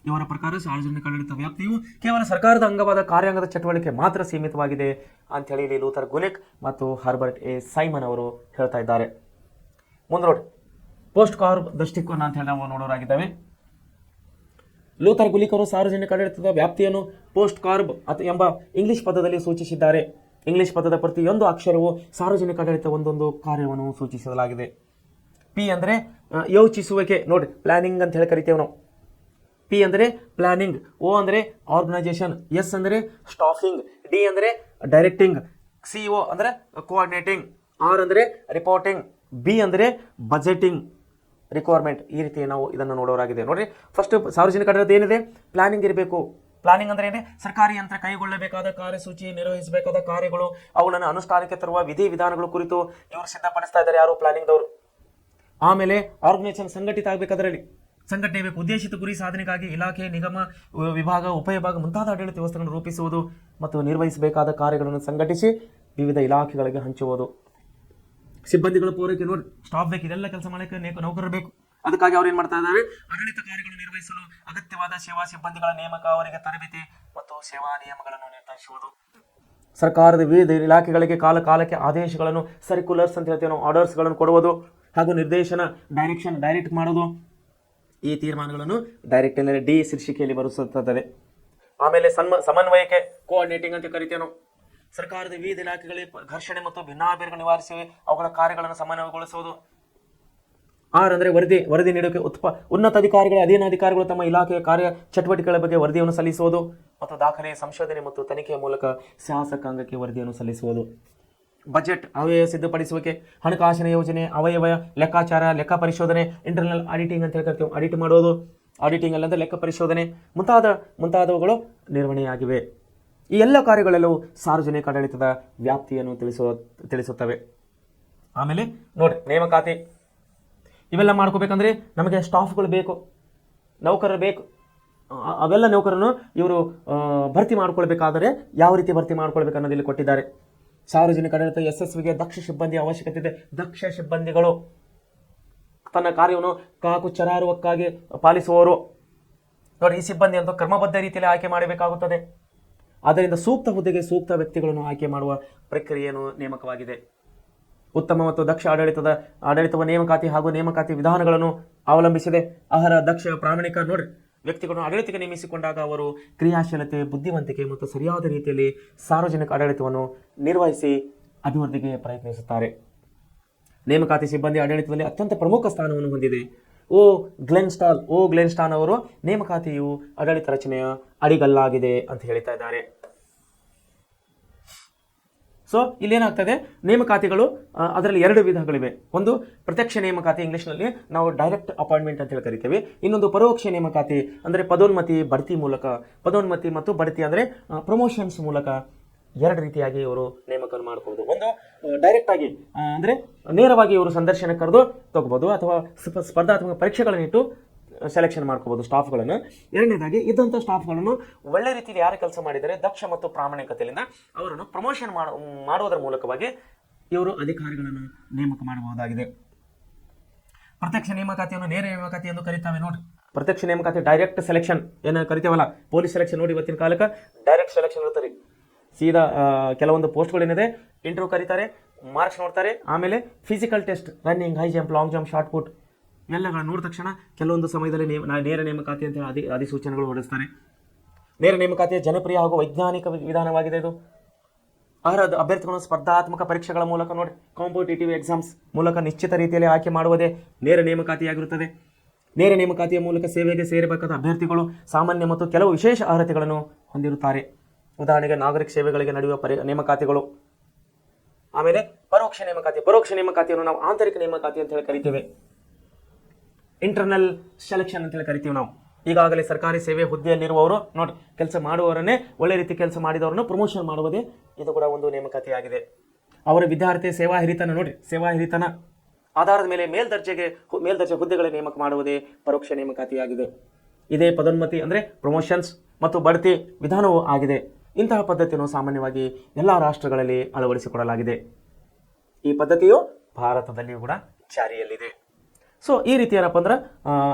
ಇವರ ಪ್ರಕಾರ ಸಾರ್ವಜನಿಕ ಆಡಳಿತ ವ್ಯಾಪ್ತಿಯು ಕೇವಲ ಸರ್ಕಾರದ ಅಂಗವಾದ ಕಾರ್ಯಾಂಗದ ಚಟುವಟಿಕೆ ಮಾತ್ರ ಸೀಮಿತವಾಗಿದೆ ಅಂತ ಹೇಳಿ ಇಲ್ಲಿ ಲೂಥರ್ ಗುಲಿಕ್ ಮತ್ತು ಹರ್ಬರ್ಟ್ ಎ ಸೈಮನ್ ಅವರು ಹೇಳ್ತಾ ಇದ್ದಾರೆ. ಮುಂದೆ ನೋಡಿ, ಪೋಸ್ಟ್ ಕಾರ್ಬ್ ದೃಷ್ಟಿಕೋನ ಅಂತ ಹೇಳಿ ನಾವು ನೋಡೋರಾಗಿದ್ದಾವೆ. ಲೂಥರ್ ಗುಲಿಕ್ ಅವರು ಸಾರ್ವಜನಿಕ ಆಡಳಿತದ ವ್ಯಾಪ್ತಿಯನ್ನು ಪೋಸ್ಟ್ ಕಾರ್ಬ್ ಎಂಬ ಇಂಗ್ಲಿಷ್ ಪದದಲ್ಲಿ ಸೂಚಿಸಿದ್ದಾರೆ. ಇಂಗ್ಲಿಷ್ ಪದದ ಪ್ರತಿಯೊಂದು ಅಕ್ಷರವು ಸಾರ್ವಜನಿಕ ಆಡಳಿತ ಒಂದೊಂದು ಕಾರ್ಯವನ್ನು ಸೂಚಿಸಲಾಗಿದೆ. P ಅಂದರೆ ಯೋಚಿಸುವಿಕೆ, ನೋಡಿ ಪ್ಲಾನಿಂಗ್ ಅಂತ ಹೇಳಿ ಕರಿತೇವೆ ನಾವು. P ಅಂದರೆ ಪ್ಲಾನಿಂಗ್, O ಅಂದರೆ ಆರ್ಗನೈಸೇಷನ್, S ಅಂದರೆ ಸ್ಟಾಫಿಂಗ್, D ಅಂದರೆ ಡೈರೆಕ್ಟಿಂಗ್, CO ಅಂದರೆ ಕೋಆರ್ಡಿನೇಟಿಂಗ್, R ಅಂದರೆ ರಿಪೋರ್ಟಿಂಗ್, B ಅಂದರೆ ಬಜೆಟಿಂಗ್, ರಿಕ್ವೈರ್ಮೆಂಟ್. ಈ ರೀತಿ ನಾವು ಇದನ್ನು ನೋಡೋರಾಗಿದೆ. ನೋಡ್ರಿ, ಫಸ್ಟ್ ಸಾರ್ವಜನಿಕ ಆಡಳಿತ ಏನಿದೆ, ಪ್ಲಾನಿಂಗ್ ಇರಬೇಕು. ಪ್ಲಾನಿಂಗ್ ಅಂದ್ರೆ ಏನೇ, ಸರ್ಕಾರಿ ಯಂತ್ರ ಕೈಗೊಳ್ಳಬೇಕಾದ ಕಾರ್ಯಸೂಚಿ, ನಿರ್ವಹಿಸಬೇಕಾದ ಕಾರ್ಯಗಳು, ಅವುಗಳನ್ನು ಅನುಷ್ಠಾನಕ್ಕೆ ತರುವ ವಿಧಿ ವಿಧಾನಗಳು ಕುರಿತು ಇವರು ಸಿದ್ಧಪಡಿಸ್ತಾ ಇದ್ದಾರೆ, ಯಾರು ಪ್ಲಾನಿಂಗ್ದವರು. ಆಮೇಲೆ ಆರ್ಗನೈಸೇಷನ್ ಸಂಘಟಿತ ಆಗಬೇಕು, ಅದರಲ್ಲಿ ಸಂಘಟನೆ ಬೇಕು. ಉದ್ದೇಶಿತ ಗುರಿ ಸಾಧನೆಗಾಗಿ ಇಲಾಖೆ, ನಿಗಮ, ವಿಭಾಗ, ಉಪವಿಭಾಗ ಮುಂತಾದ ಆಡಳಿತ ವ್ಯವಸ್ಥೆಗಳನ್ನು ರೂಪಿಸುವುದು ಮತ್ತು ನಿರ್ವಹಿಸಬೇಕಾದ ಕಾರ್ಯಗಳನ್ನು ಸಂಘಟಿಸಿ ವಿವಿಧ ಇಲಾಖೆಗಳಿಗೆ ಹಂಚುವುದು. ಸಿಬ್ಬಂದಿಗಳ ಪೂರೈಕೆ, ನೋಡಿ ಸ್ಟಾಫ್ ಬೇಕು, ಇದೆಲ್ಲ ಕೆಲಸ ಮಾಡಲಿಕ್ಕೆ ನೌಕರರು ಬೇಕು. ಅದಕ್ಕಾಗಿ ಅವ್ರು ಏನ್ ಮಾಡ್ತಾ ಇದ್ದಾರೆ, ಆಡಳಿತ ಕಾರ್ಯಗಳನ್ನು ನಿರ್ವಹಿಸಲು ಅಗತ್ಯವಾದ ಸೇವಾ ಸಿಬ್ಬಂದಿಗಳ ನೇಮಕ, ಅವರಿಗೆ ತರಬೇತಿ ಮತ್ತು ಸೇವಾ ನಿಯಮಗಳನ್ನು ನಿರ್ಧರಿಸುವುದು. ಸರ್ಕಾರದ ವಿವಿಧ ಇಲಾಖೆಗಳಿಗೆ ಕಾಲಕ್ಕೆ ಆದೇಶಗಳನ್ನು, ಸರ್ಕ್ಯುಲರ್ಸ್ ಅಂತ ಹೇಳ್ತೇವೆ ನಾವು, ಆರ್ಡರ್ಸ್ಗಳನ್ನು ಕೊಡುವುದು ಹಾಗೂ ನಿರ್ದೇಶನ, ಡೈರೆಕ್ಟ್ ಮಾಡೋದು. ಈ ತೀರ್ಮಾನಗಳನ್ನು ಡೈರೆಕ್ಟ್ ಅಂದರೆ D ಶೀರ್ಷಿಕೆಯಲ್ಲಿ ಬರುತ್ತದೆ. ಆಮೇಲೆ ಸಮನ್ವಯಕ್ಕೆ, ಕೋಆರ್ಡಿನೇಟಿಂಗ್ ಅಂತ ಕರಿತೇವೆ ನಾವು. ಸರ್ಕಾರದ ವಿವಿಧ ಇಲಾಖೆಗಳಿಗೆ ಘರ್ಷಣೆ ಮತ್ತು ಭಿನ್ನಾಭಿಪ್ರಾಯ ನಿವಾರಿಸಿ ಅವುಗಳ ಕಾರ್ಯಗಳನ್ನು ಸಮನ್ವಯಗೊಳಿಸುವುದು. R ಅಂದರೆ ವರದಿ ನೀಡೋಕೆ, ಉನ್ನತ ಅಧಿಕಾರಿಗಳ ಅಧೀನಾಧಿಕಾರಿಗಳು ತಮ್ಮ ಇಲಾಖೆಯ ಕಾರ್ಯ ಚಟುವಟಿಕೆಗಳ ಬಗ್ಗೆ ವರದಿಯನ್ನು ಸಲ್ಲಿಸುವುದು ಮತ್ತು ದಾಖಲೆ, ಸಂಶೋಧನೆ ಮತ್ತು ತನಿಖೆಯ ಮೂಲಕ ಶಾಸಕಾಂಗಕ್ಕೆ ವರದಿಯನ್ನು ಸಲ್ಲಿಸುವುದು. ಬಜೆಟ್, ಅವ್ಯಯ ಸಿದ್ಧಪಡಿಸುವಿಕೆ, ಹಣಕಾಸಿನ ಯೋಜನೆ, ಅವಯವ ಲೆಕ್ಕಾಚಾರ, ಲೆಕ್ಕ ಪರಿಶೋಧನೆ, ಇಂಟರ್ನಲ್ ಆಡಿಟಿಂಗ್ ಅಂತ ಹೇಳ್ತೀವಿ, ಆಡಿಟ್ ಮಾಡೋದು. ಆಡಿಟಿಂಗ್ ಅಲ್ಲಂದ್ರೆ ಲೆಕ್ಕ ಪರಿಶೋಧನೆ ಮುಂತಾದವುಗಳು ನಿರ್ವಹಣೆಯಾಗಿವೆ. ಈ ಎಲ್ಲ ಕಾರ್ಯಗಳೆಲ್ಲವೂ ಸಾರ್ವಜನಿಕ ಆಡಳಿತದ ವ್ಯಾಪ್ತಿಯನ್ನು ತಿಳಿಸುತ್ತವೆ. ಆಮೇಲೆ ನೋಡಿ, ನೇಮಕಾತಿ ಇವೆಲ್ಲ ಮಾಡ್ಕೋಬೇಕಂದ್ರೆ ನಮಗೆ ಸ್ಟಾಫ್ಗಳು ಬೇಕು, ನೌಕರರು ಬೇಕು. ಅವೆಲ್ಲ ನೌಕರನ್ನು ಇವರು ಭರ್ತಿ ಮಾಡ್ಕೊಳ್ಬೇಕಾದರೆ ಯಾವ ರೀತಿ ಭರ್ತಿ ಮಾಡ್ಕೊಳ್ಬೇಕು ಅನ್ನೋದು ಇಲ್ಲಿ ಕೊಟ್ಟಿದ್ದಾರೆ. ಸಾರ್ವಜನಿಕ ಆಡಳಿತ ಯಶಸ್ವಿಗೆ ದಕ್ಷ ಸಿಬ್ಬಂದಿ ಅವಶ್ಯಕತೆ ಇದೆ. ದಕ್ಷ ಸಿಬ್ಬಂದಿಗಳು ತನ್ನ ಕಾರ್ಯವನ್ನು ಕಾಕುಚರಾರುವಕ್ಕಾಗಿ ಪಾಲಿಸುವವರು. ನೋಡಿ, ಈ ಸಿಬ್ಬಂದಿ ಅಂತ ಕ್ರಮಬದ್ಧ ರೀತಿಯಲ್ಲಿ ಆಯ್ಕೆ ಮಾಡಬೇಕಾಗುತ್ತದೆ. ಆದ್ದರಿಂದ ಸೂಕ್ತ ಹುದ್ದೆಗೆ ಸೂಕ್ತ ವ್ಯಕ್ತಿಗಳನ್ನು ಆಯ್ಕೆ ಮಾಡುವ ಪ್ರಕ್ರಿಯೆಯನ್ನು ನೇಮಕವಾಗಿದೆ. ಉತ್ತಮ ಮತ್ತು ದಕ್ಷ ಆಡಳಿತವ ನೇಮಕಾತಿ ಹಾಗೂ ನೇಮಕಾತಿ ವಿಧಾನಗಳನ್ನು ಅವಲಂಬಿಸಿದೆ. ಅರ್ಹ, ದಕ್ಷ, ಪ್ರಾಮಾಣಿಕ ನೋಡಿ ವ್ಯಕ್ತಿಗಳನ್ನು ಆಡಳಿತಕ್ಕೆ ನೇಮಿಸಿಕೊಂಡಾಗ ಅವರು ಕ್ರಿಯಾಶೀಲತೆ, ಬುದ್ಧಿವಂತಿಕೆ ಮತ್ತು ಸರಿಯಾದ ರೀತಿಯಲ್ಲಿ ಸಾರ್ವಜನಿಕ ಆಡಳಿತವನ್ನು ನಿರ್ವಹಿಸಿ ಅಭಿವೃದ್ಧಿಗೆ ಪ್ರಯತ್ನಿಸುತ್ತಾರೆ. ನೇಮಕಾತಿ ಸಿಬ್ಬಂದಿ ಆಡಳಿತದಲ್ಲಿ ಅತ್ಯಂತ ಪ್ರಮುಖ ಸ್ಥಾನವನ್ನು ಹೊಂದಿದೆ. ಗ್ಲೆನ್ಸ್ಟಾನ್ ಅವರು ನೇಮಕಾತಿಯು ಆಡಳಿತ ರಚನೆಯ ಅಡಿಗಲ್ಲಾಗಿದೆ ಅಂತ ಹೇಳ್ತಾ ಇದ್ದಾರೆ. ಸೊ ಇಲ್ಲೇನಾಗ್ತದೆ, ನೇಮಕಾತಿಗಳು ಅದರಲ್ಲಿ 2 ವಿಧಗಳಿವೆ. ಒಂದು ಪ್ರತ್ಯಕ್ಷ ನೇಮಕಾತಿ, ಇಂಗ್ಲಿಷ್ನಲ್ಲಿ ನಾವು ಡೈರೆಕ್ಟ್ ಅಪಾಯಿಂಟ್ಮೆಂಟ್ ಅಂತ ಹೇಳಿ ಕರಿತೇವೆ. ಇನ್ನೊಂದು ಪರೋಕ್ಷ ನೇಮಕಾತಿ, ಅಂದರೆ ಪದೋನ್ನತಿ, ಬಡ್ತಿ ಮೂಲಕ. ಪದೋನ್ನತಿ ಮತ್ತು ಬಡ್ತಿ ಅಂದರೆ ಪ್ರಮೋಷನ್ಸ್ ಮೂಲಕ 2 ರೀತಿಯಾಗಿ ಇವರು ನೇಮಕವನ್ನು ಮಾಡಬಹುದು. ಒಂದು ಡೈರೆಕ್ಟ್ ಆಗಿ ಅಂದರೆ ನೇರವಾಗಿ ಇವರು ಸಂದರ್ಶನ ಕರೆದು ತಗೋಬಹುದು, ಅಥವಾ ಸ್ಪರ್ಧಾತ್ಮಕ ಪರೀಕ್ಷೆಗಳನ್ನಿಟ್ಟು ಸೆಲೆಕ್ಷನ್ ಮಾಡ್ಕೋಬಹುದು ಸ್ಟಾಫ್ಗಳನ್ನು. ಎರಡನೇದಾಗಿ ಇದ್ದಂಥ ಸ್ಟಾಫ್ಗಳನ್ನು ಒಳ್ಳೆ ರೀತಿಯಲ್ಲಿ ಯಾರು ಕೆಲಸ ಮಾಡಿದರೆ ದಕ್ಷ ಮತ್ತು ಪ್ರಾಮಾಣಿಕತೆಯಿಂದ ಅವರನ್ನು ಪ್ರಮೋಷನ್ ಮಾಡುವುದರ ಮೂಲಕವಾಗಿ ಇವರು ಅಧಿಕಾರಿಗಳನ್ನು ನೇಮಕ ಮಾಡಬಹುದಾಗಿದೆ. ಪ್ರತ್ಯಕ್ಷ ನೇಮಕಾತಿಯನ್ನು ನೇರ ನೇಮಕಾತಿ ಎಂದು ಕರೀತಾವೆ. ನೋಡಿ, ಪ್ರತ್ಯಕ್ಷ ನೇಮಕಾತಿ ಡೈರೆಕ್ಟ್ ಸೆಲೆಕ್ಷನ್ ಏನು ಕರಿತೇವಲ್ಲ, ಪೊಲೀಸ್ ಸೆಲೆಕ್ಷನ್ ನೋಡಿ ಇವತ್ತಿನ ಕಾಲಕ್ಕೆ ಡೈರೆಕ್ಟ್ ಸೆಲೆಕ್ಷನ್ ಇರ್ತಾರೆ. ಸೀದಾ ಕೆಲವೊಂದು ಪೋಸ್ಟ್ಗಳೇನಿದೆ ಇಂಟರ್ವ್ಯೂ ಕರೀತಾರೆ, ಮಾರ್ಕ್ಸ್ ನೋಡ್ತಾರೆ. ಆಮೇಲೆ physical test, running, high jump, long jump, shot put ಎಲ್ಲಗಳನ್ನು ನೋಡಿದ ತಕ್ಷಣ ಕೆಲವೊಂದು ಸಮಯದಲ್ಲಿ ನೇರ ನೇಮಕಾತಿ ಅಂತ ಹೇಳಿ ಅಧಿಸೂಚನೆಗಳು ಹೊರಡಿಸ್ತಾರೆ. ನೇರ ನೇಮಕಾತಿಯ ಜನಪ್ರಿಯ ಹಾಗೂ ವೈಜ್ಞಾನಿಕ ವಿಧಾನವಾಗಿದೆ ಇದು. ಅರ್ಹ ಅಭ್ಯರ್ಥಿಗಳನ್ನು ಸ್ಪರ್ಧಾತ್ಮಕ ಪರೀಕ್ಷೆಗಳ ಮೂಲಕ ನೋಡಿ, ಕಾಂಪಿಟೇಟಿವ್ ಎಕ್ಸಾಮ್ಸ್ ಮೂಲಕ ನಿಶ್ಚಿತ ರೀತಿಯಲ್ಲಿ ಆಯ್ಕೆ ಮಾಡುವುದೇ ನೇರ ನೇಮಕಾತಿಯಾಗಿರುತ್ತದೆ. ನೇರ ನೇಮಕಾತಿಯ ಮೂಲಕ ಸೇವೆಗೆ ಸೇರಬೇಕಾದ ಅಭ್ಯರ್ಥಿಗಳು ಸಾಮಾನ್ಯ ಮತ್ತು ಕೆಲವು ವಿಶೇಷ ಅರ್ಹತೆಗಳನ್ನು ಹೊಂದಿರುತ್ತಾರೆ. ಉದಾಹರಣೆಗೆ ನಾಗರಿಕ ಸೇವೆಗಳಿಗೆ ನಡೆಯುವ ನೇಮಕಾತಿಗಳು. ಆಮೇಲೆ ಪರೋಕ್ಷ ನೇಮಕಾತಿಯನ್ನು ನಾವು ಆಂತರಿಕ ನೇಮಕಾತಿ ಅಂತ ಹೇಳಿ ಕರಿತೇವೆ. ಇಂಟರ್ನಲ್ ಸೆಲೆಕ್ಷನ್ ಅಂತ ಹೇಳಿ ಕರಿತೀವಿ ನಾವು. ಈಗಾಗಲೇ ಸರ್ಕಾರಿ ಸೇವೆ ಹುದ್ದೆಯಲ್ಲಿರುವವರು ನೋಡಿ, ಕೆಲಸ ಮಾಡುವವರನ್ನೇ ಒಳ್ಳೆ ರೀತಿ ಕೆಲಸ ಮಾಡಿದವರನ್ನು ಪ್ರಮೋಷನ್ ಮಾಡುವುದೇ ಇದು ಕೂಡ ಒಂದು ನೇಮಕಾತಿಯಾಗಿದೆ. ಅವರ ವಿದ್ಯಾರ್ಥಿ ಸೇವಾ ಹಿರಿತನ ಆಧಾರದ ಮೇಲೆ ಮೇಲ್ದರ್ಜೆ ಹುದ್ದೆಗಳ ನೇಮಕ ಮಾಡುವುದೇ ಪರೋಕ್ಷ ನೇಮಕಾತಿಯಾಗಿದೆ. ಇದೇ ಪದೋನ್ನತಿ ಅಂದರೆ ಪ್ರಮೋಷನ್ಸ್ ಮತ್ತು ಬಡ್ತಿ ವಿಧಾನವೂ ಆಗಿದೆ. ಇಂತಹ ಪದ್ಧತಿಯನ್ನು ಸಾಮಾನ್ಯವಾಗಿ ಎಲ್ಲ ರಾಷ್ಟ್ರಗಳಲ್ಲಿ ಅಳವಡಿಸಿಕೊಡಲಾಗಿದೆ. ಈ ಪದ್ಧತಿಯು ಭಾರತದಲ್ಲಿಯೂ ಕೂಡ ಜಾರಿಯಲ್ಲಿದೆ. ಸೊ ಈ ರೀತಿ ಏನಪ್ಪ ಅಂದ್ರೆ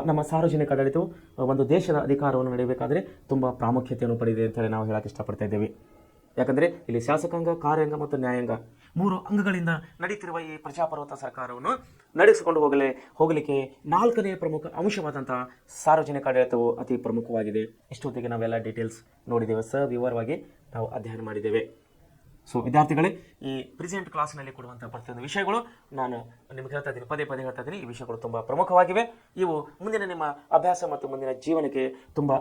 ನಮ್ಮ ಸಾರ್ವಜನಿಕ ಆಡಳಿತವು ಒಂದು ದೇಶದ ಅಧಿಕಾರವನ್ನು ನಡೆಯಬೇಕಾದ್ರೆ ತುಂಬ ಪ್ರಾಮುಖ್ಯತೆಯನ್ನು ಪಡೆದಿದೆ ಅಂತೇಳಿ ನಾವು ಹೇಳಕ್ಕೆ ಇಷ್ಟಪಡ್ತಾ ಇದ್ದೇವೆ. ಯಾಕಂದರೆ ಇಲ್ಲಿ ಶಾಸಕಾಂಗ, ಕಾರ್ಯಾಂಗ ಮತ್ತು ನ್ಯಾಯಾಂಗ 3 ಅಂಗಗಳಿಂದ ನಡೀತಿರುವ ಈ ಪ್ರಜಾಪ್ರಭುತ್ವ ಸರ್ಕಾರವನ್ನು ನಡೆಸಿಕೊಂಡು ಹೋಗಲಿಕ್ಕೆ 4ನೇ ಪ್ರಮುಖ ಅಂಶವಾದಂಥ ಸಾರ್ವಜನಿಕ ಆಡಳಿತವು ಅತಿ ಪ್ರಮುಖವಾಗಿದೆ. ಇಷ್ಟೊತ್ತಿಗೆ ನಾವೆಲ್ಲ ಡೀಟೇಲ್ಸ್ ನೋಡಿದ್ದೇವೆ, ವಿವರವಾಗಿ ನಾವು ಅಧ್ಯಯನ ಮಾಡಿದ್ದೇವೆ. ಸೊ ವಿದ್ಯಾರ್ಥಿಗಳೇ, ಈ ಪ್ರೆಸೆಂಟ್ ಕ್ಲಾಸ್ನಲ್ಲಿ ಕೊಡುವಂಥ ಪ್ರತಿಯೊಂದು ವಿಷಯಗಳು ನಾನು ನಿಮ್ಗೆ ಹೇಳ್ತಾ ಇದ್ದೀನಿ, ಪದೇ ಹೇಳ್ತಾ ಇದ್ದೀನಿ. ಈ ವಿಷಯಗಳು ತುಂಬ ಪ್ರಮುಖವಾಗಿವೆ. ಇವು ಮುಂದಿನ ನಿಮ್ಮ ಅಭ್ಯಾಸ ಮತ್ತು ಮುಂದಿನ ಜೀವನಕ್ಕೆ ತುಂಬ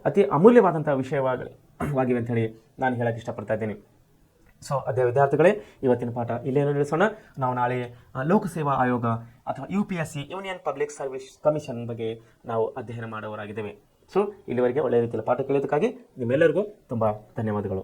ಅತಿ ಅಮೂಲ್ಯವಾದಂಥ ವಿಷಯವಾಗಿವೆ ಅಂತ ಹೇಳಿ ನಾನು ಹೇಳಕ್ಕೆ ಇಷ್ಟಪಡ್ತಾ ಇದ್ದೀನಿ. ಸೊ ಅದೇ ವಿದ್ಯಾರ್ಥಿಗಳೇ, ಇವತ್ತಿನ ಪಾಠ ಇಲ್ಲೇನು ನಿಲ್ಲಿಸೋಣ. ನಾವು ನಾಳೆ ಲೋಕಸೇವಾ ಆಯೋಗ ಅಥವಾ UPSC union public service commission ಬಗ್ಗೆ ನಾವು ಅಧ್ಯಯನ ಮಾಡುವವರಾಗಿದ್ದೇವೆ. ಸೊ ಇಲ್ಲಿವರೆಗೆ ಒಳ್ಳೆಯ ರೀತಿಯಲ್ಲಿ ಪಾಠ ಕೇಳೋದಕ್ಕಾಗಿ ನಿಮ್ಮೆಲ್ಲರಿಗೂ ತುಂಬ ಧನ್ಯವಾದಗಳು.